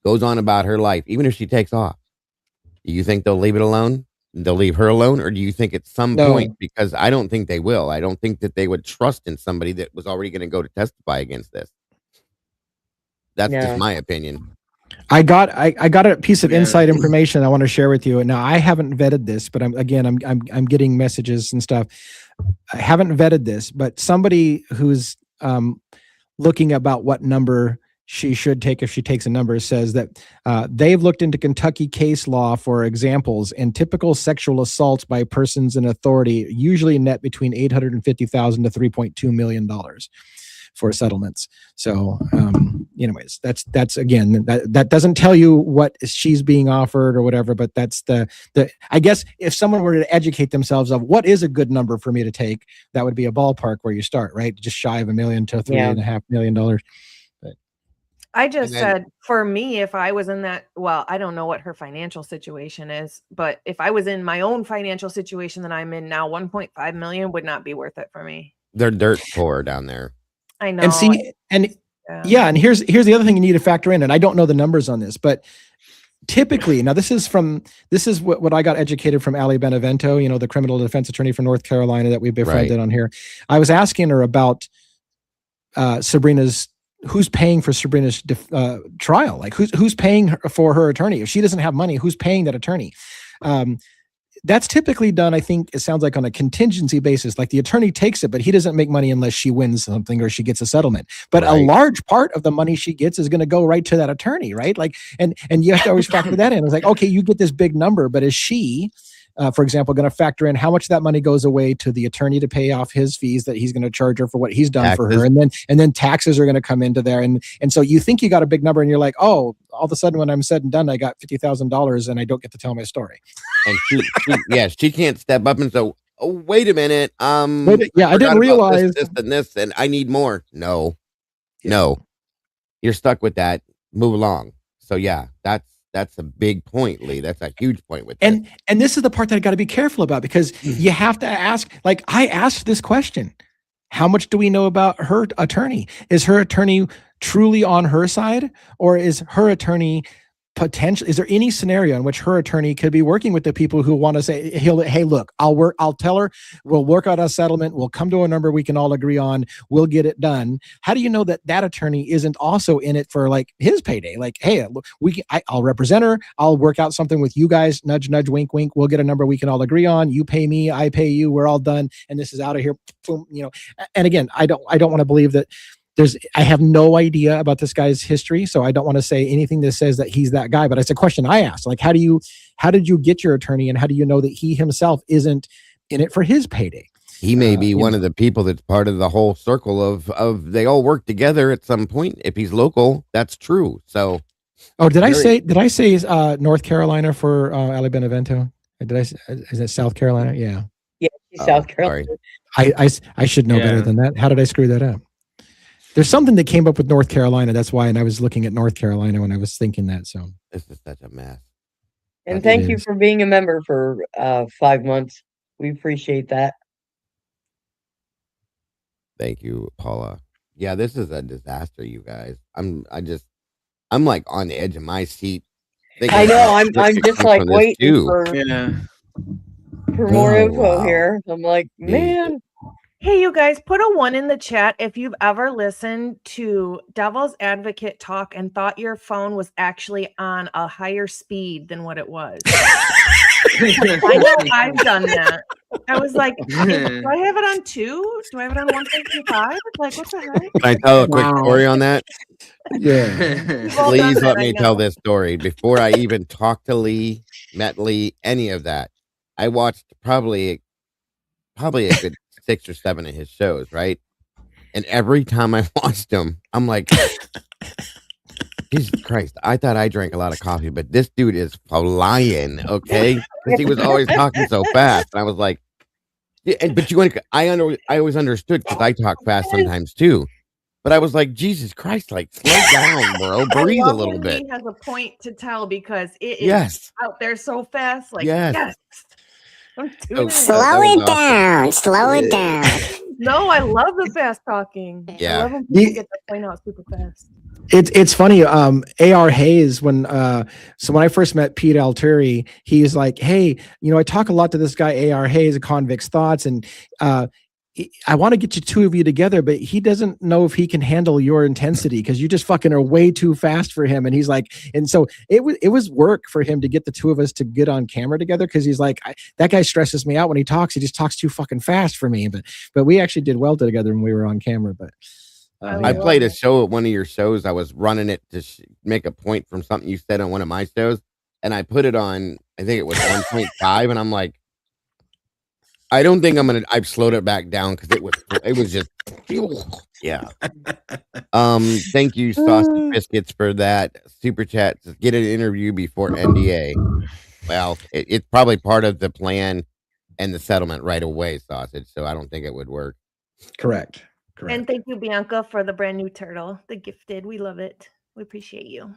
goes on about her life, even if she takes off, do you think they'll leave it alone? They'll leave her alone? Or do you think at some point, because I don't think they will, I don't think that they would trust in somebody that was already going to go to testify against this. That's just my opinion. I got a piece of inside information I want to share with you. Now I haven't vetted this, but I'm getting messages and stuff. I haven't vetted this, but somebody who's looking about what number she should take if she takes a number says that they've looked into Kentucky case law for examples, and typical sexual assaults by persons in authority usually net between $850,000 to $3.2 million. For settlements. So anyways, that's again, that doesn't tell you what she's being offered or whatever, but that's the I guess if someone were to educate themselves of what is a good number for me to take, that would be a ballpark where you start, right? Just shy of $1 million to $3.5 million. But I just said, for me, if I was in that, well, I don't know what her financial situation is, but if I was in my own financial situation that I'm in now, 1.5 million would not be worth it for me. They're dirt poor down there. I know. And see, and and here's the other thing you need to factor in, and I don't know the numbers on this, but typically, now this is what I got educated from Ali Benevento, the criminal defense attorney from North Carolina that we befriended on here. I was asking her about who's paying for Sabrina's trial? Like who's paying for her attorney? If she doesn't have money, who's paying that attorney? That's typically done, I think it sounds like, on a contingency basis. Like the attorney takes it, but he doesn't make money unless she wins something or she gets a settlement. But a large part of the money she gets is going to go right to that attorney, right? Like, and you have to always factor that in. It's like, okay, you get this big number, but is she, for example, going to factor in how much of that money goes away to the attorney to pay off his fees that he's going to charge her for what he's done for her, and then taxes are going to come into there, and so you think you got a big number, and you're like, oh, all of a sudden when I'm said and done, I got $50,000, and I don't get to tell my story. And she can't step up and say, oh, wait a minute, I didn't realize this and this, and I need more. No, you're stuck with that. Move along. So yeah, that's a big point, Lee. That's a huge point with this. And this is the part that I got to be careful about, because you have to ask, like I asked this question, how much do we know about her attorney? Is her attorney truly on her side, or is her attorney potential? Is there any scenario in which her attorney could be working with the people who want to say, hey, look, I'll tell her, we'll work out a settlement, we'll come to a number we can all agree on, we'll get it done. How do you know that attorney isn't also in it for like his payday? Like, hey, I'll represent her, I'll work out something with you guys, nudge, nudge, wink, wink, we'll get a number we can all agree on, you pay me, I pay you, we're all done, and this is out of here. Boom, and again, I don't want to believe that I have no idea about this guy's history, so I don't want to say anything that says that he's that guy, but it's a question I asked. Like, how did you get your attorney, and how do you know that he himself isn't in it for his payday? He may be one of the people that's part of the whole circle of they all work together at some point. If he's local, that's true. So, did I say North Carolina for Ali Benevento? Is it South Carolina? Yeah, South Carolina. I should know better than that. How did I screw that up? There's something that came up with North Carolina. That's why, and I was looking at North Carolina when I was thinking that. So this is such a mess. And thank you for being a member for 5 months. We appreciate that. Thank you, Paula. Yeah, this is a disaster, you guys. I'm like on the edge of my seat. I know. I'm just like waiting for more info here. I'm like, man. Hey, you guys, put a 1 in the chat if you've ever listened to Devil's Advocate talk and thought your phone was actually on a higher speed than what it was. I know I've done that. I was like, do I have it on 2? Do I have it on 1.25? Like, what the heck? Can I tell a quick story on that? Yeah. Please let me tell this story. Before I even talked to Lee, met Lee, any of that, I watched probably a good 6 or 7 of his shows, right? And every time I watched him, I'm like, Jesus Christ, I thought I drank a lot of coffee, but this dude is flying, okay? Because he was always talking so fast. And I was like, I always understood, because I talk fast sometimes too. But I was like, Jesus Christ, like, slow down, bro. Breathe a little bit. He has a point to tell, because it is out there so fast. Like, yes. Slow it down. Slow it down. No, I love the fast talking. Yeah. I love when people get the point out super fast. It's funny. A.R. Hayes, when I first met Pete Alturi, he's like, hey, I talk a lot to this guy, A.R. Hayes, Convict's Thoughts, and I want to get you 2 of you together, but he doesn't know if he can handle your intensity, because you just fucking are way too fast for him. And he's like, and so it was work for him to get the 2 of us to get on camera together, because he's like, that guy stresses me out when he talks. He just talks too fucking fast for me. But we actually did well together when we were on camera. But I played a show at one of your shows. I was running it to make a point from something you said on one of my shows, and I put it on, I think it was 1.5, and I'm like, I don't think I've slowed it back down, because it was just, yeah. Thank you, Sausage Biscuits, for that super chat to get an interview before NDA. Well, it's probably part of the plan and the settlement right away, Sausage. So I don't think it would work. Correct. And thank you, Bianca, for the brand new turtle, the gifted. We love it. We appreciate you.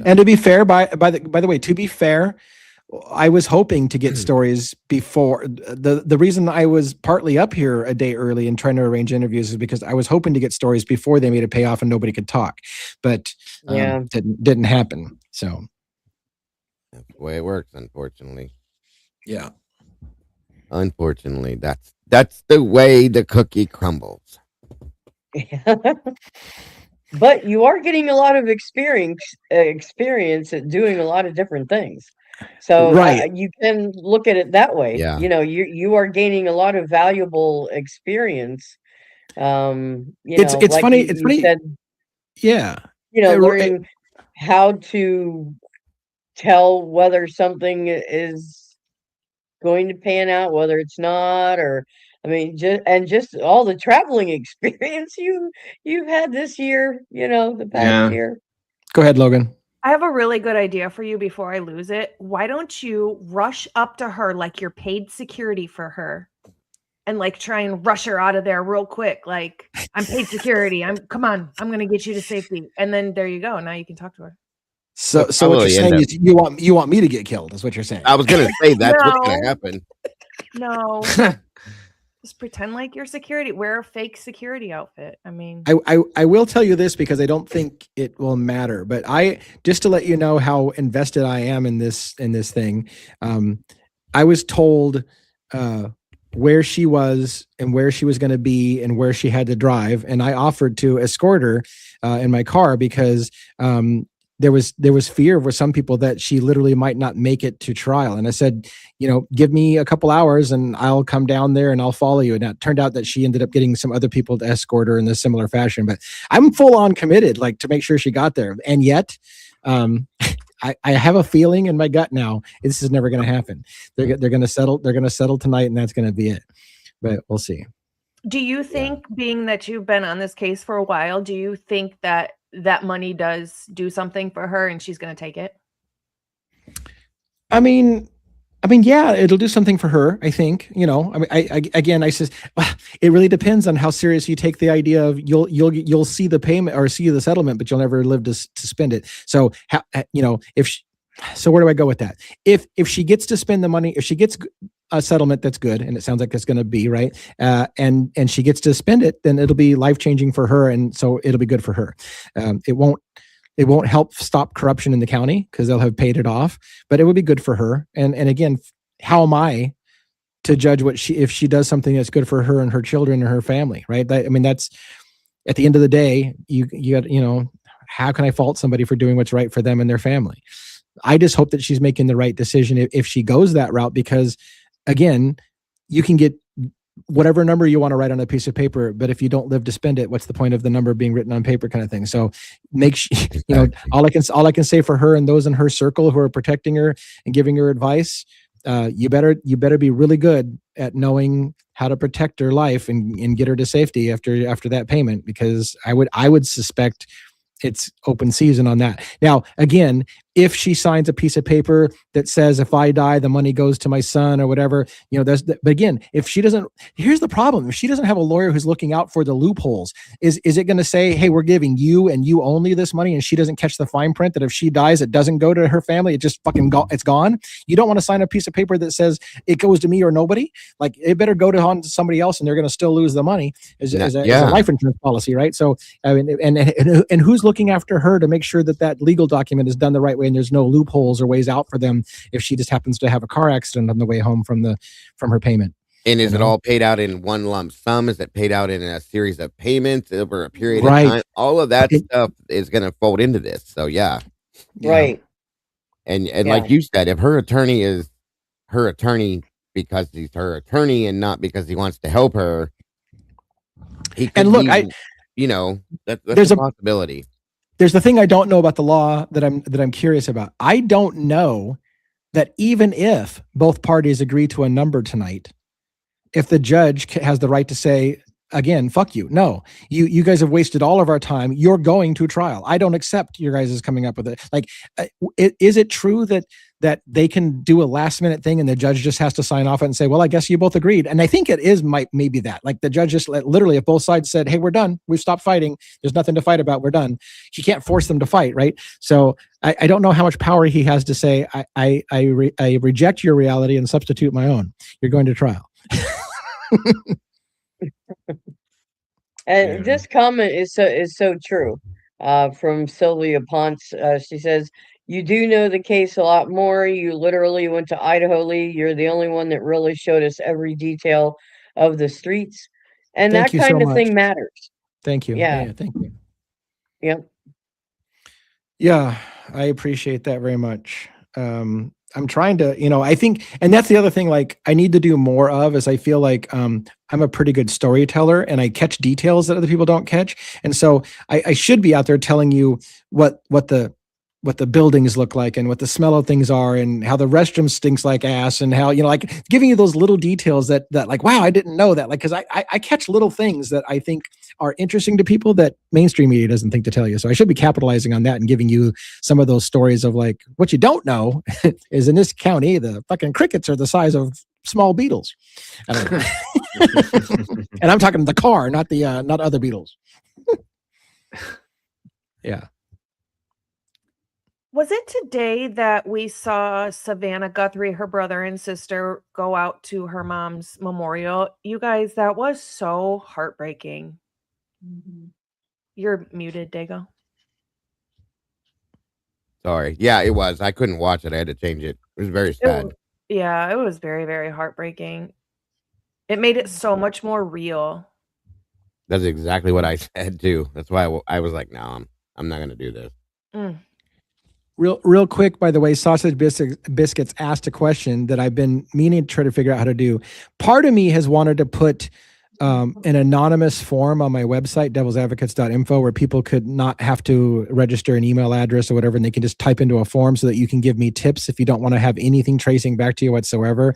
And to be fair, by the way, to be fair, I was hoping to get stories before. The reason I was partly up here a day early and trying to arrange interviews is because I was hoping to get stories before they made a payoff and nobody could talk, but didn't happen. So that's the way it works, unfortunately. Yeah. Unfortunately, that's the way the cookie crumbles. But you are getting a lot of experience at doing a lot of different things. So Right. you can look at it that way. Yeah. You know, you are gaining a lot of valuable experience. It's like funny. you, It's you funny. said, Yeah. learning how to tell whether something is going to pan out, whether it's not, or I mean, just all the traveling experience you've had this year, the past year. Go ahead, Logan. I have a really good idea for you before I lose it. Why don't you rush up to her like you're paid security for her and like try and rush her out of there real quick? Like, I'm paid security. Come on, I'm going to get you to safety. And then there you go. Now you can talk to her. So what you're saying is you want me to get killed is what you're saying. I was going to say that's what's going to happen. No. Just pretend like you're security. Wear a fake security outfit. I mean, I will tell you this because I don't think it will matter, but just to let you know how invested I am in this thing. I was told where she was and where she was going to be and where she had to drive, and I offered to escort her in my car because there was fear for some people that she literally might not make it to trial. And I said, give me a couple hours and I'll come down there and I'll follow you. And it turned out that she ended up getting some other people to escort her in this similar fashion, but I'm full on committed, like to make sure she got there. And yet, I have a feeling in my gut now, this is never going to happen. They're going to settle. They're going to settle tonight and that's going to be it, but we'll see. Do you think, being that you've been on this case for a while, do you think that money does do something for her and she's going to take it? I mean, yeah, it'll do something for her. I think, I says, it really depends on how serious you take the idea of you'll see the payment or see the settlement, but you'll never live to spend it. So, so where do I go with that? If she gets to spend the money, if she gets a settlement that's good, and it sounds like it's going to be right, and she gets to spend it, then it'll be life-changing for her, and so it'll be good for her. It won't help stop corruption in the county because they'll have paid it off, but it would be good for her. And again, how am I to judge if she does something that's good for her and her children and her family, right? That's at the end of the day, you got, how can I fault somebody for doing what's right for them and their family? I just hope that she's making the right decision if she goes that route, because again, you can get whatever number you want to write on a piece of paper, but if you don't live to spend it, what's the point of the number being written on paper, kind of thing. So make sure, all I can say for her and those in her circle who are protecting her and giving her advice, you better be really good at knowing how to protect her life and get her to safety after that payment, because I would suspect it's open season on that. Now, again, if she signs a piece of paper that says, if I die, the money goes to my son or whatever, but again, if she doesn't, here's the problem. If she doesn't have a lawyer who's looking out for the loopholes, is it going to say, hey, we're giving you and you only this money, and she doesn't catch the fine print that if she dies, it doesn't go to her family. It just it's gone. You don't want to sign a piece of paper that says it goes to me or nobody. Like, it better go to somebody else and they're going to still lose the money as a life insurance policy. Right. So, I mean, and who's looking after her to make sure that legal document is done the right way and there's no loopholes or ways out for them if she just happens to have a car accident on the way home from her payment. And is it all paid out in one lump sum? Is it paid out in a series of payments over a period of time? All of that stuff is going to fold into this. So yeah. Right. And like you said, if her attorney is her attorney because he's her attorney and not because he wants to help her, he could that's a possibility. There's the thing I don't know about the law that I'm curious about. I don't know that even if both parties agree to a number tonight, if the judge has the right to say, again, fuck you. No, you guys have wasted all of our time. You're going to trial. I don't accept your guys is coming up with it. Like, is it true that they can do a last minute thing and the judge just has to sign off it and say, well, I guess you both agreed. And I think it is maybe that, like, the judge just literally, if both sides said, hey, we're done, we've stopped fighting, there's nothing to fight about, we're done, he can't force them to fight, right? So I don't know how much power he has to say, I reject your reality and substitute my own. You're going to trial. And this comment is so true. From Sylvia Ponce, she says, "You do know the case a lot more. You literally went to Idaho, Lee. You're the only one that really showed us every detail of the streets, and Thank that you so kind of much. thing matters." Thank you. Yeah. Thank you. Yep. Yeah, I appreciate that very much. I'm trying to, I think, and that's the other thing, like, I need to do more of is I feel like I'm a pretty good storyteller and I catch details that other people don't catch. And so I should be out there telling you what the buildings look like and what the smell of things are and how the restroom stinks like ass and how, like, giving you those little details that like, wow, I didn't know that. Like, cause I catch little things that I think are interesting to people that mainstream media doesn't think to tell you. So I should be capitalizing on that and giving you some of those stories of, like, what you don't know is in this county, the fucking crickets are the size of small beetles. I don't know. And I'm talking the car, not other beetles. Yeah. Was it today that we saw Savannah Guthrie, her brother and sister, go out to her mom's memorial? You guys, that was so heartbreaking. You're muted, Dago. Sorry. Yeah, it was. I couldn't watch it. I had to change it. It was very sad. It was very, very heartbreaking. It made it so much more real. That's exactly what I said too. That's why I was like, no, I'm not going to do this. Real quick, by the way, Sausage Biscuits asked a question that I've been meaning to try to figure out how to do. Part of me has wanted to put an anonymous form on my website, devilsadvocates.info, where people could not have to register an email address or whatever, and they can just type into a form so that you can give me tips if you don't want to have anything tracing back to you whatsoever.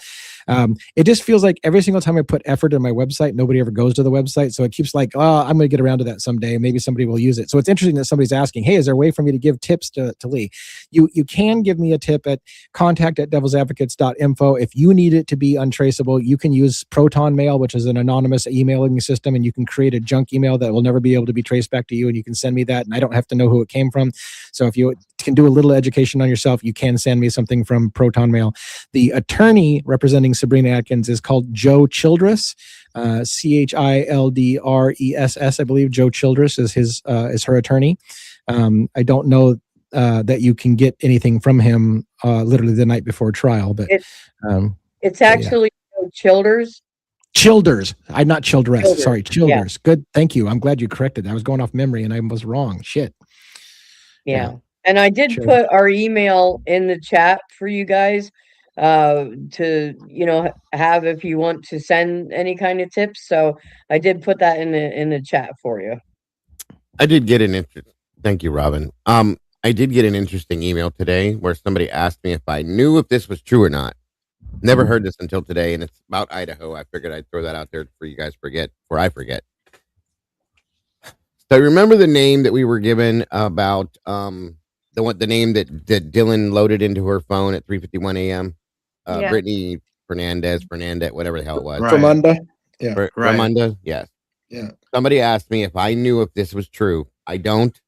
It just feels like every single time I put effort in my website, nobody ever goes to the website. So it keeps like, oh, I'm going to get around to that someday. Maybe somebody will use it. So it's interesting that somebody's asking, hey, is there a way for me to give tips to Lee? You can give me a tip at contact@devilsadvocates.info. If you need it to be untraceable, you can use Proton Mail, which is an anonymous emailing system, and you can create a junk email that will never be able to be traced back to you, and you can send me that, and I don't have to know who it came from. So if you can do a little education on yourself, you can send me something from Proton Mail. The attorney representing Sabrina Atkins is called Joe Childress, Childress, I believe. Joe Childress is her attorney. I don't know that you can get anything from him literally the night before trial, but it's actually Childers. Childers. I'm not Childress. Childers. Sorry, Childers. Yeah. Good. Thank you. I'm glad you corrected. I was going off memory and I was wrong. Shit. Yeah. And I did put our email in the chat for you guys to, have if you want to send any kind of tips. So I did put that in the chat for you. I did get thank you, Robin. I did get an interesting email today where somebody asked me if I knew if this was true or not. Never heard this until today, and it's about Idaho. I figured I'd throw that out there for you guys before I forget. So remember the name that we were given about the name that Dylan loaded into her phone at 3:51 a.m. Brittany Fernandez, whatever the hell it was. Right. Fernanda. Yeah. Fernanda. Yes. Yeah. Somebody asked me if I knew if this was true. I don't.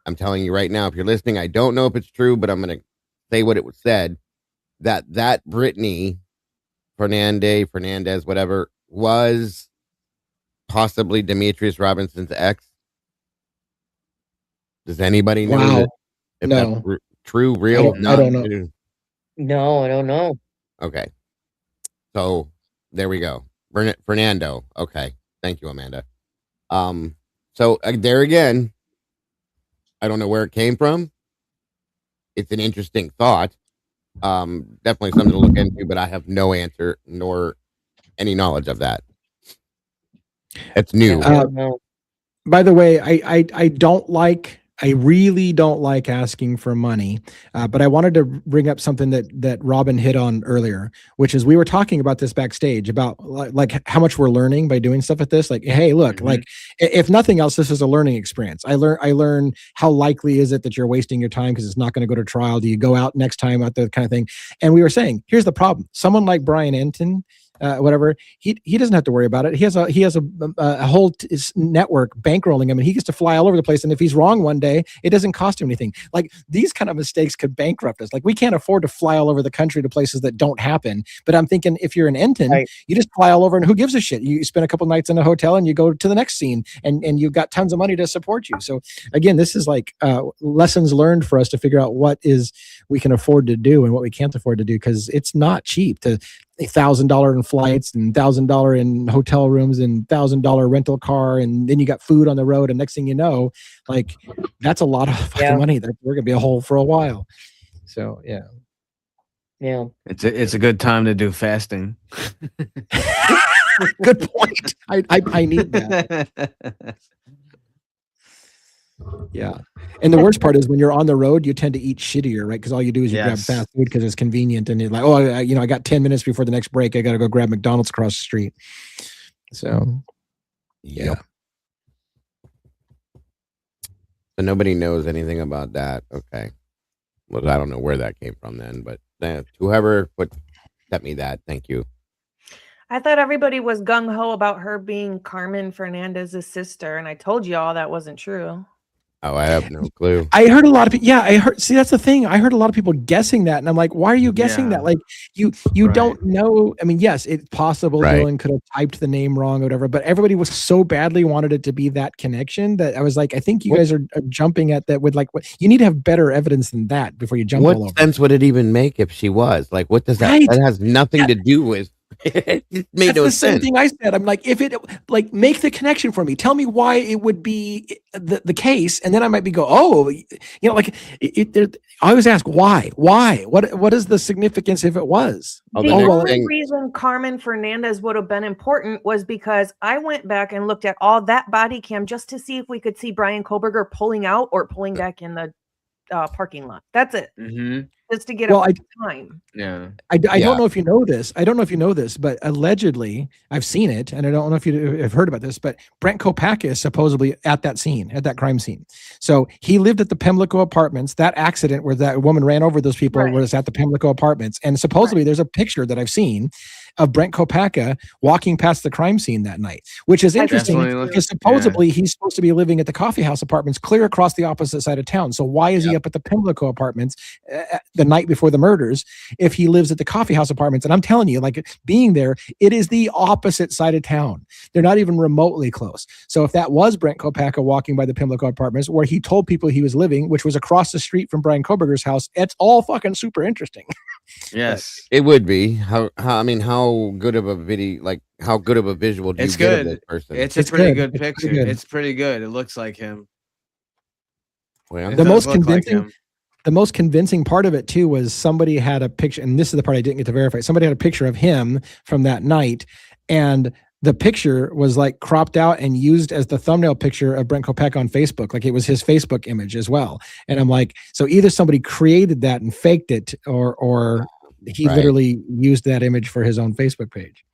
I'm telling you right now, if you're listening, I don't know if it's true, but I'm going to say what it was said. That Brittany Fernandez, whatever, was possibly Demetrius Robinson's ex. Does anybody know if that's true, real? I don't know. No, I don't know. Okay. So there we go. Fernando. Okay. Thank you, Amanda. So there again, I don't know where it came from. It's an interesting thought. Definitely something to look into, but I have no answer nor any knowledge of that. It's new. By the way, I don't like I really don't like asking for money, but I wanted to bring up something that Robin hit on earlier, which is we were talking about this backstage about like how much we're learning by doing stuff like this. Like, hey, look, like if nothing else, this is a learning experience. I learn how likely is it that you're wasting your time because it's not going to go to trial. Do you go out next time out there, kind of thing? And we were saying, here's the problem: someone like Brian Enton. Whatever, he doesn't have to worry about it. He has a whole network bankrolling him, and he gets to fly all over the place. And if he's wrong one day, it doesn't cost him anything. Like these kind of mistakes could bankrupt us. Like we can't afford to fly all over the country to places that don't happen. But I'm thinking if you're in Enton, you just fly all over, and who gives a shit? You spend a couple nights in a hotel, and you go to the next scene, and you've got tons of money to support you. So again, this is like lessons learned for us to figure out what is we can afford to do and what we can't afford to do, because it's not cheap to $1,000 in flights and $1,000 in hotel rooms and $1,000 rental car, and then you got food on the road, and next thing you know, like that's a lot of fucking money that we're gonna be a hole for a while. So yeah, it's a good time to do fasting. Good point. I need that. Yeah. And the worst part is when you're on the road, you tend to eat shittier, right? Because all you do is you grab fast food because it's convenient, and you're like, oh, I got 10 minutes before the next break. I got to go grab McDonald's across the street. So, yeah. So nobody knows anything about that. Okay. Well, I don't know where that came from then, but whoever sent me that, thank you. I thought everybody was gung-ho about her being Carmen Fernandez's sister, and I told you all that wasn't true. Oh, I have no clue. I heard a lot of people. Yeah, I heard. See, that's the thing. I heard a lot of people guessing that, and I'm like, why are you guessing that? Like, you don't know. I mean, yes, it's possible Dylan could have typed the name wrong or whatever, but everybody was so badly wanted it to be that connection that I was like, I think you guys are jumping at that with like, what you need to have better evidence than that before you jump all over. What sense would it even make if she was? Like, what does that? That has nothing to do with. It made no sense. Same thing I said. I'm like, if it like make the connection for me, tell me why it would be the case, and then I might be like I always ask why what is the significance if it was? The only reason Carmen Fernandez would have been important was because I went back and looked at all that body cam just to see if we could see Brian Koberger pulling out or pulling back in the parking lot. That's it. Just to get time. Yeah. I don't know if you know this. I don't know if you know this, but allegedly, I've seen it, and I don't know if you have heard about this, but Brent Kopacka is supposedly at that crime scene. So he lived at the Pimlico Apartments. That accident where that woman ran over those people was at the Pimlico Apartments. And supposedly there's a picture that I've seen of Brent Kopacka walking past the crime scene that night, which is interesting because supposedly he's supposed to be living at the Coffee House Apartments clear across the opposite side of town. So why is he up at the Pimlico Apartments the night before the murders if he lives at the Coffee House Apartments? And I'm telling you, like being there, it is the opposite side of town. They're not even remotely close. So if that was Brent Kopacka walking by the Pimlico Apartments where he told people he was living, which was across the street from Brian Koberger's house, it's all fucking super interesting. Yes, it would be. How good of a video, like how good of a visual do you get of this person? It's a pretty good picture. It's pretty good. It looks like him. Well, the most convincing part of it too was somebody had a picture, and this is the part I didn't get to verify. Somebody had a picture of him from that night, and the picture was like cropped out and used as the thumbnail picture of Brent Kopacka on Facebook. Like it was his Facebook image as well. And I'm like, so either somebody created that and faked it, or he literally used that image for his own Facebook page.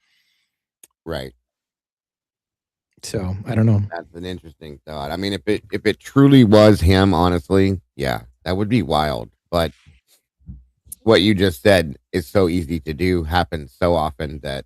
Right. So I don't know. That's an interesting thought. I mean, if it truly was him, honestly, yeah, that would be wild. But what you just said is so easy to do, happens so often that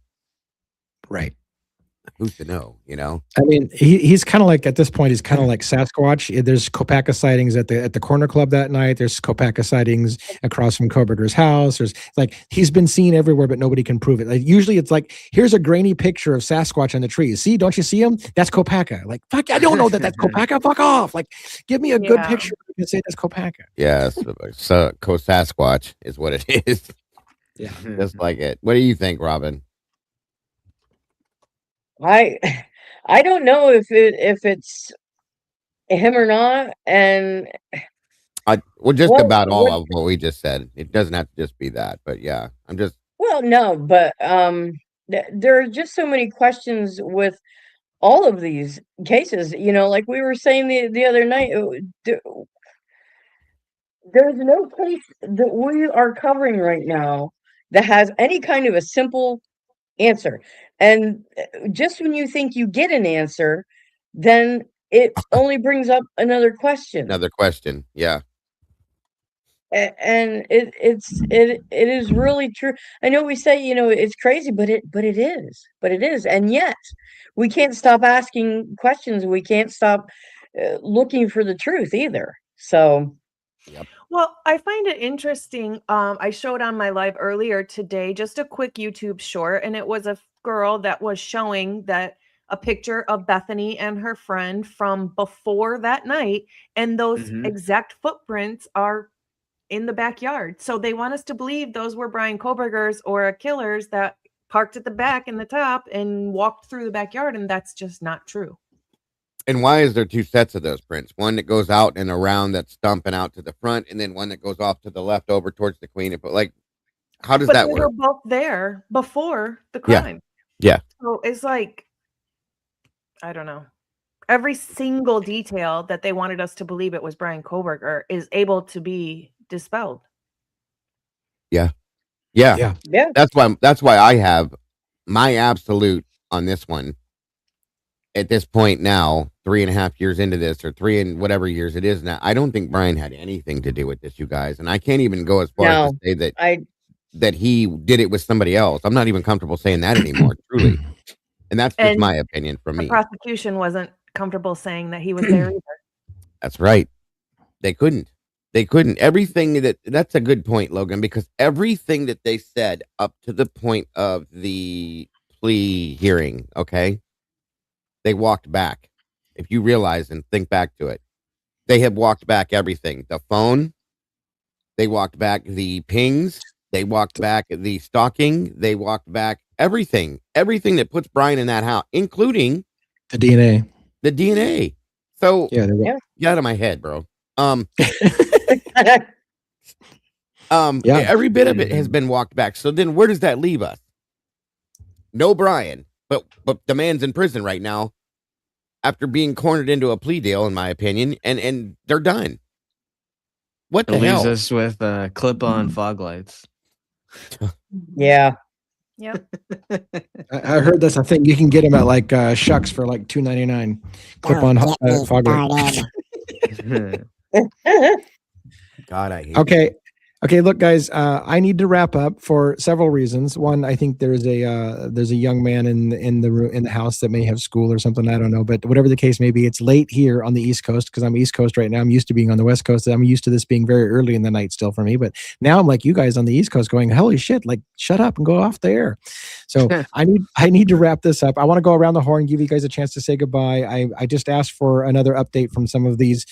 who's to know, you know? I mean, he's kind of like, at this point, he's kind of like Sasquatch. There's Kopacka sightings at the Corner Club that night. There's Kopacka sightings across from Koberger's house. There's like, he's been seen everywhere, but nobody can prove it. Like usually it's like, here's a grainy picture of Sasquatch on the trees. See, don't you see him? That's Kopacka. Like, fuck, I don't know that's Kopacka. Fuck off. Like, give me a good picture and say that's Kopacka. Yes, so Sasquatch is what it is. Yeah, just like it. What do you think, Robin? I don't know if it's him or not, and just about all of what we just said. It doesn't have to just be that, but yeah, I'm just no, but there are just so many questions with all of these cases, like we were saying the other night, there's no case that we are covering right now that has any kind of a simple answer. And just when you think you get an answer, then it only brings up another question. Another question. Yeah. And it is really true. I know we say, it's crazy, but it is. And yet we can't stop asking questions. We can't stop looking for the truth either. So Yep. Well, I find it interesting. I showed on my live earlier today just a quick YouTube short, and it was a girl that was showing that a picture of Bethany and her friend from before that night, and those Mhm. exact footprints are in the backyard. So they want us to believe those were Brian Koberger's or killers that parked at the back and the top and walked through the backyard, and that's just not true. And why is there two sets of those prints? One that goes out and around that's stumping out to the front, and then one that goes off to the left over towards the queen. But like, how does But that they work? were both there before the Yeah. crime. Yeah. So it's like, I don't know. Every single detail that they wanted us to believe it was Brian Koberger is able to be dispelled. Yeah. Yeah. That's why I have my absolute on this one. At this point now, 3.5 years into this, or 3 and whatever years it is now, I don't think Brian had anything to do with this, you guys. And I can't even go as far as to say that he did it with somebody else. I'm not even comfortable saying that anymore, truly. And that's just And my opinion from the me. prosecution wasn't comfortable saying that he was there either. That's right. They couldn't. Everything that's a good point, Logan, because everything that they said up to the point of the plea hearing, okay, they walked back. If you realize and think back to it, they have walked back everything. The phone, they walked back the pings, they walked back the stalking, they walked back everything that puts Brian in that house, including The DNA. the DNA. So Yeah. get out of my head, bro. Yeah. Every bit of it has been walked back. So then where does that leave us? No Brian, but the man's in prison right now after being cornered into a plea deal, in my opinion, and they're done. What It the leaves hell? us with clip-on fog lights. yeah. Yep. I heard that's a thing. You can get them at like Shucks for like $2.99. Clip on Don't get me fog light. started. God, I hate Okay, look, guys. I need to wrap up for several reasons. One, I think there's a young man in the house that may have school or something. I don't know, but whatever the case may be, it's late here on the East Coast because I'm East Coast right now. I'm used to being on the West Coast. I'm used to this being very early in the night still for me. But now I'm like you guys on the East Coast, going, holy shit! Like, shut up and go off the air. So I need to wrap this up. I want to go around the horn, give you guys a chance to say goodbye. I just asked for another update from some of these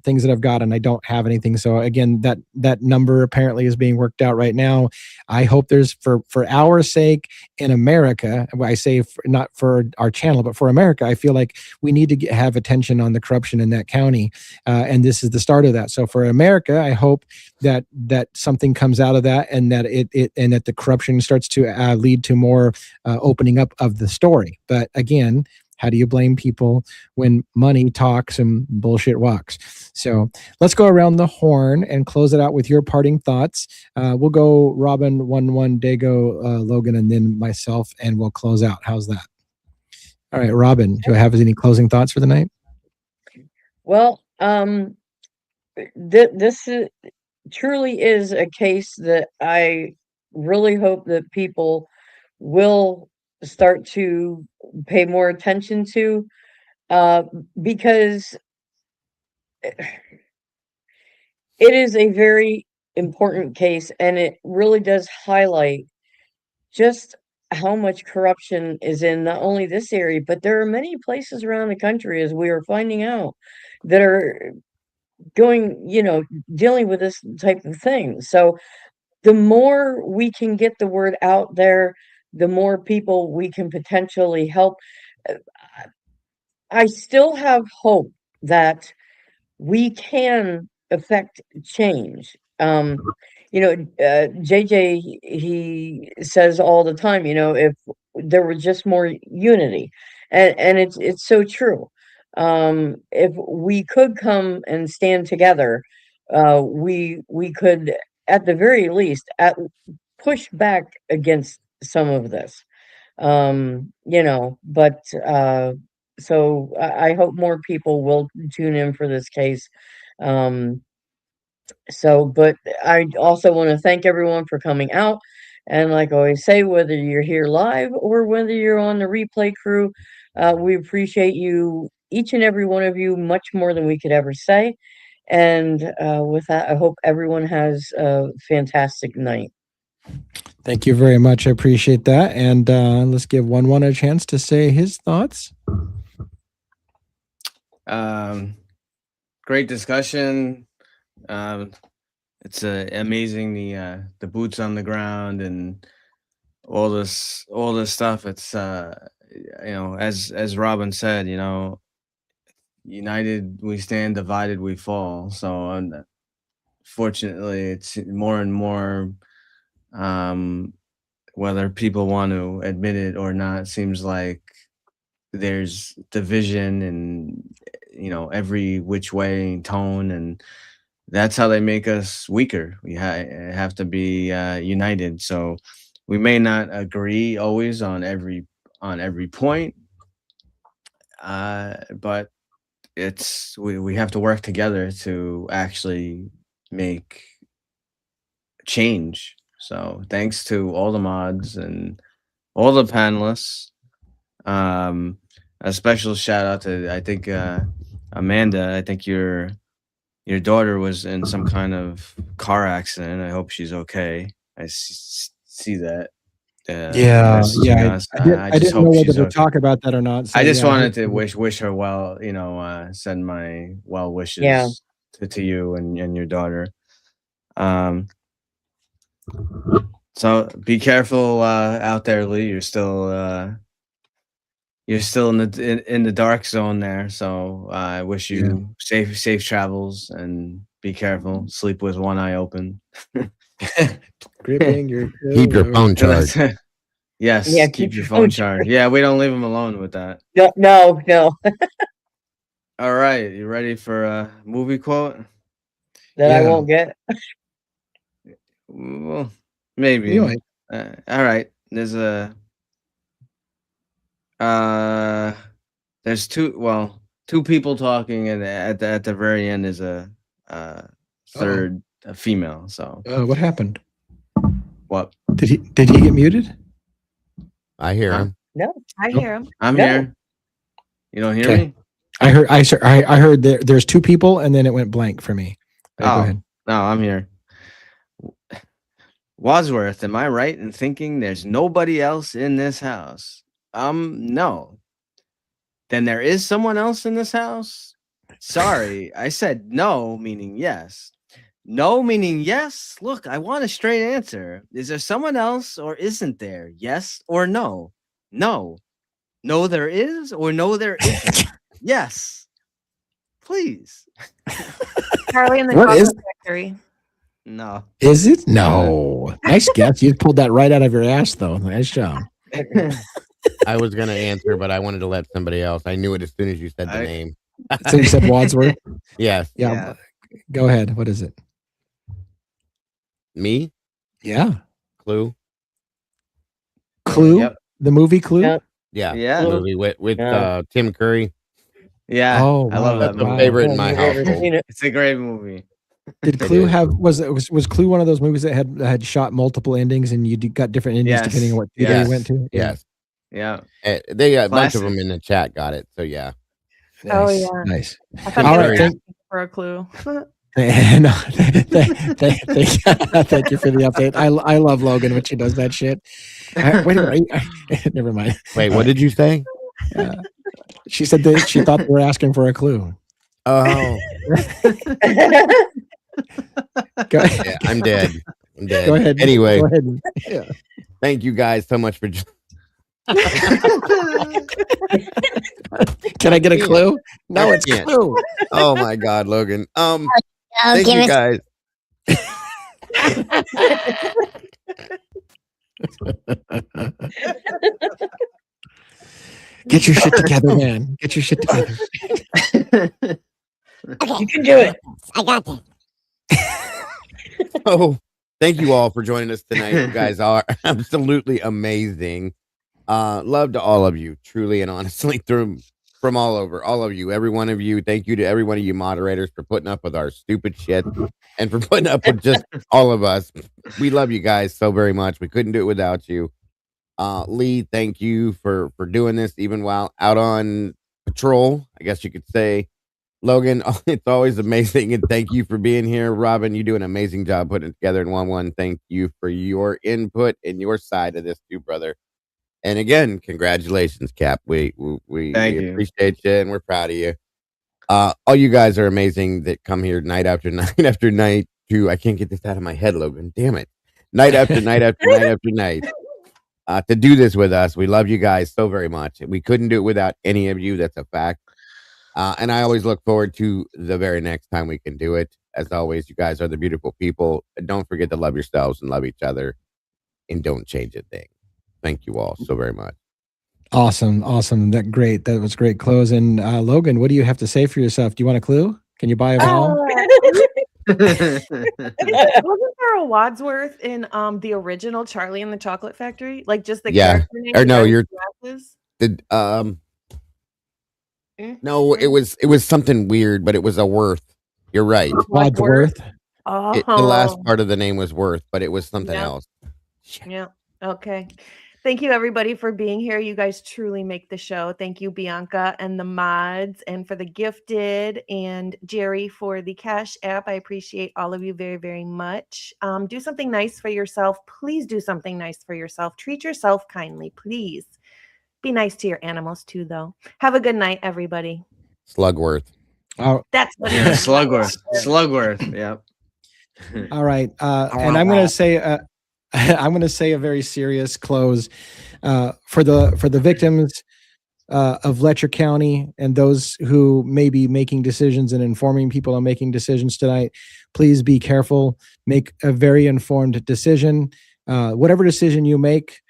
things that I've got, and I don't have anything. So again, that number apparently is being worked out right now. I hope there's for our sake in America. I say not for our channel, but for America. I feel like we need to have attention on the corruption in that county, and this is the start of that. So for America, I hope that something comes out of that, and that it and that the corruption starts to lead to more opening up of the story. But again, how do you blame people when money talks and bullshit walks? So let's go around the horn and close it out with your parting thoughts. We'll go Robin, 1-1, Dago, Logan, and then myself, and we'll close out. How's that? All right, Robin, do you have any closing thoughts for the night? Well, this truly is a case that I really hope that people will start to pay more attention to, because it is a very important case, and it really does highlight just how much corruption is in not only this area, but there are many places around the country, as we are finding out, that are going, dealing with this type of thing. So the more we can get the word out there, the more people we can potentially help. I still have hope that we can affect change. JJ, he says all the time, if there were just more unity, and it's so true. If we could come and stand together, we could at the very least push back against some of this. But so I hope more people will tune in for this case. Um, but I also want to thank everyone for coming out. And like I always say, whether you're here live or whether you're on the replay crew, we appreciate you, each and every one of you, much more than we could ever say. And with that, I hope everyone has a fantastic night. Thank you very much. I appreciate that. And let's give one a chance to say his thoughts. Great discussion. It's amazing the boots on the ground and all this stuff. It's as Robin said, united we stand, divided we fall. So fortunately, it's more and more, whether people want to admit it or not, seems like there's division and every which way tone, and that's how they make us weaker. We have to be united. So we may not agree always on every point, but we have to work together to actually make change. So thanks to all the mods and all the panelists. A special shout out to, I think, Amanda. I think your daughter was in some kind of car accident. I hope she's okay. I see that. Yeah. I just didn't hope know she's whether to okay. talk about that or not. So I just yeah, wanted to wish her well. Send my well wishes to you and your daughter. So be careful out there, Lee. You're still in the dark zone there. So I wish you safe travels and be careful. Sleep with one eye open. Gripping your Keep your phone charged. Yes, Yeah, keep your phone charged. Yeah, we don't leave them alone with that. No. All right, you ready for a movie quote? That I won't get. Well, maybe. You might. All right. There's there's two people talking, and at the very end is a third a female. So what happened? What? Did he get muted? I hear him. No, I hear him. I'm No. here. You don't hear me? I heard there's two people, and then it went blank for me. Go ahead. No, I'm here. Wadsworth, am I right in thinking there's nobody else in this house? No. Then there is someone else in this house? Sorry, I said no, meaning yes. No, meaning yes? Look, I want a straight answer. Is there someone else or isn't there? Yes or no? No. No, there is or no, there isn't? Yes. Please. Charlie and the What Chocolate is- Factory. No. Is it? No. Nice guess. You pulled that right out of your ass, though. Nice job. I was going to answer, but I wanted to let somebody else. I knew it as soon as you said the name. So you said Wadsworth? Yes. Yeah. Go ahead. What is it? Me? Yeah. Clue? Clue? Yep. The movie Clue? Yep. Yeah. Yeah. The movie with Tim Curry. Yeah. Oh, I love That's that a movie. favorite in my I've never household. seen it. It's a great movie. Did Clue have was Clue one of those movies that had shot multiple endings and you got different endings Yes. depending on what theater Yes. you went to? Yes. Yeah. They got a bunch of Classic. them in the chat got it. So yeah. Nice. Oh, yeah. Nice. I thought All you right, were thank- asking for a clue. No, thank you for the update. I love Logan when she does that shit. Never mind. Wait, what did you say? She said that she thought they were asking for a clue. Oh, Go, yeah, I'm dead. I'm dead. go ahead. Anyway, Go ahead. Yeah. thank you guys so much for. Can I get a clue? No, it's can't. Clue. Oh my God, Logan. Oh, Thank give you us guys. Get your shit together, man. Get your shit together. Okay, You can do it. I got this. Oh, thank you all for joining us tonight. You guys are absolutely amazing. Love to all of you, truly and honestly, from all over, all of you, every one of you. Thank you to every one of you moderators for putting up with our stupid shit and for putting up with just all of us. We love you guys so very much. We couldn't do it without you. Lee, thank you for doing this even while out on patrol, I guess you could say. Logan, it's always amazing, and thank you for being here. Robin, you do an amazing job putting it together in 1-1. Thank you for your input and your side of this too, brother. And again, congratulations, Cap. We appreciate you, and we're proud of you. All you guys are amazing that come here night after night after night. I can't get this out of my head, Logan. Damn it! Night after night after night after night. To do this with us, we love you guys so very much. We couldn't do it without any of you. That's a fact. And I always look forward to the very next time we can do it. As always, you guys are the beautiful people. Don't forget to love yourselves and love each other, and don't change a thing. Thank you all so very much. Awesome. That was great close. And Logan, what do you have to say for yourself? Do you want a clue? Can you buy a vowel? Wasn't there a Wadsworth in the original Charlie and the Chocolate Factory? Like just the character name? Or no, No, it was something weird, but it was a Worth. You're right. Wadsworth. The last part of the name was Worth, but it was something else. Yeah. Okay. Thank you, everybody, for being here. You guys truly make the show. Thank you, Bianca and the mods, and for the gifted, and Jerry for the Cash App. I appreciate all of you very, very much. Do something nice for yourself. Please do something nice for yourself. Treat yourself kindly, please. Be nice to your animals, too, though. Have a good night, everybody. Slugworth. Oh, that's what it is. Slugworth. Yep. All right. And I'm going to say... I'm going to say a very serious close for the victims of Letcher County and those who may be making decisions and informing people on making decisions tonight. Please be careful. Make a very informed decision. Whatever decision you make,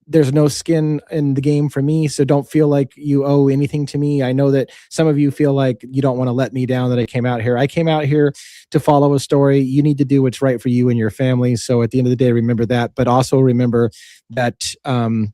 there's no skin in the game for me, so don't feel like you owe anything to me. I know that some of you feel like you don't want to let me down that I came out here. I came out here to follow a story. You need to do what's right for you and your family. So at the end of the day, remember that, but also remember that you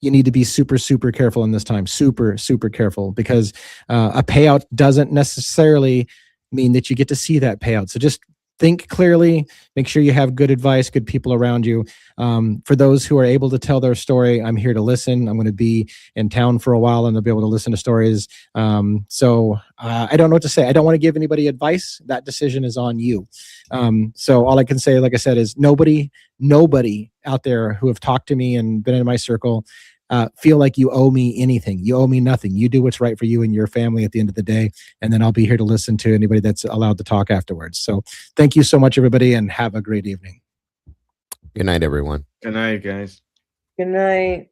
need to be super, super careful in this time. Super, super careful, because a payout doesn't necessarily mean that you get to see that payout. So just think clearly, make sure you have good advice, good people around you. For those who are able to tell their story, I'm here to listen. I'm going to be in town for a while and I'll be able to listen to stories. So I don't know what to say. I don't want to give anybody advice. That decision is on you. So all I can say, like I said, is nobody out there who have talked to me and been in my circle feel like you owe me anything. You owe me nothing. You do what's right for you and your family at the end of the day. And then I'll be here to listen to anybody that's allowed to talk afterwards. So thank you so much, everybody, and have a great evening. Good night, everyone. Good night, guys. Good night.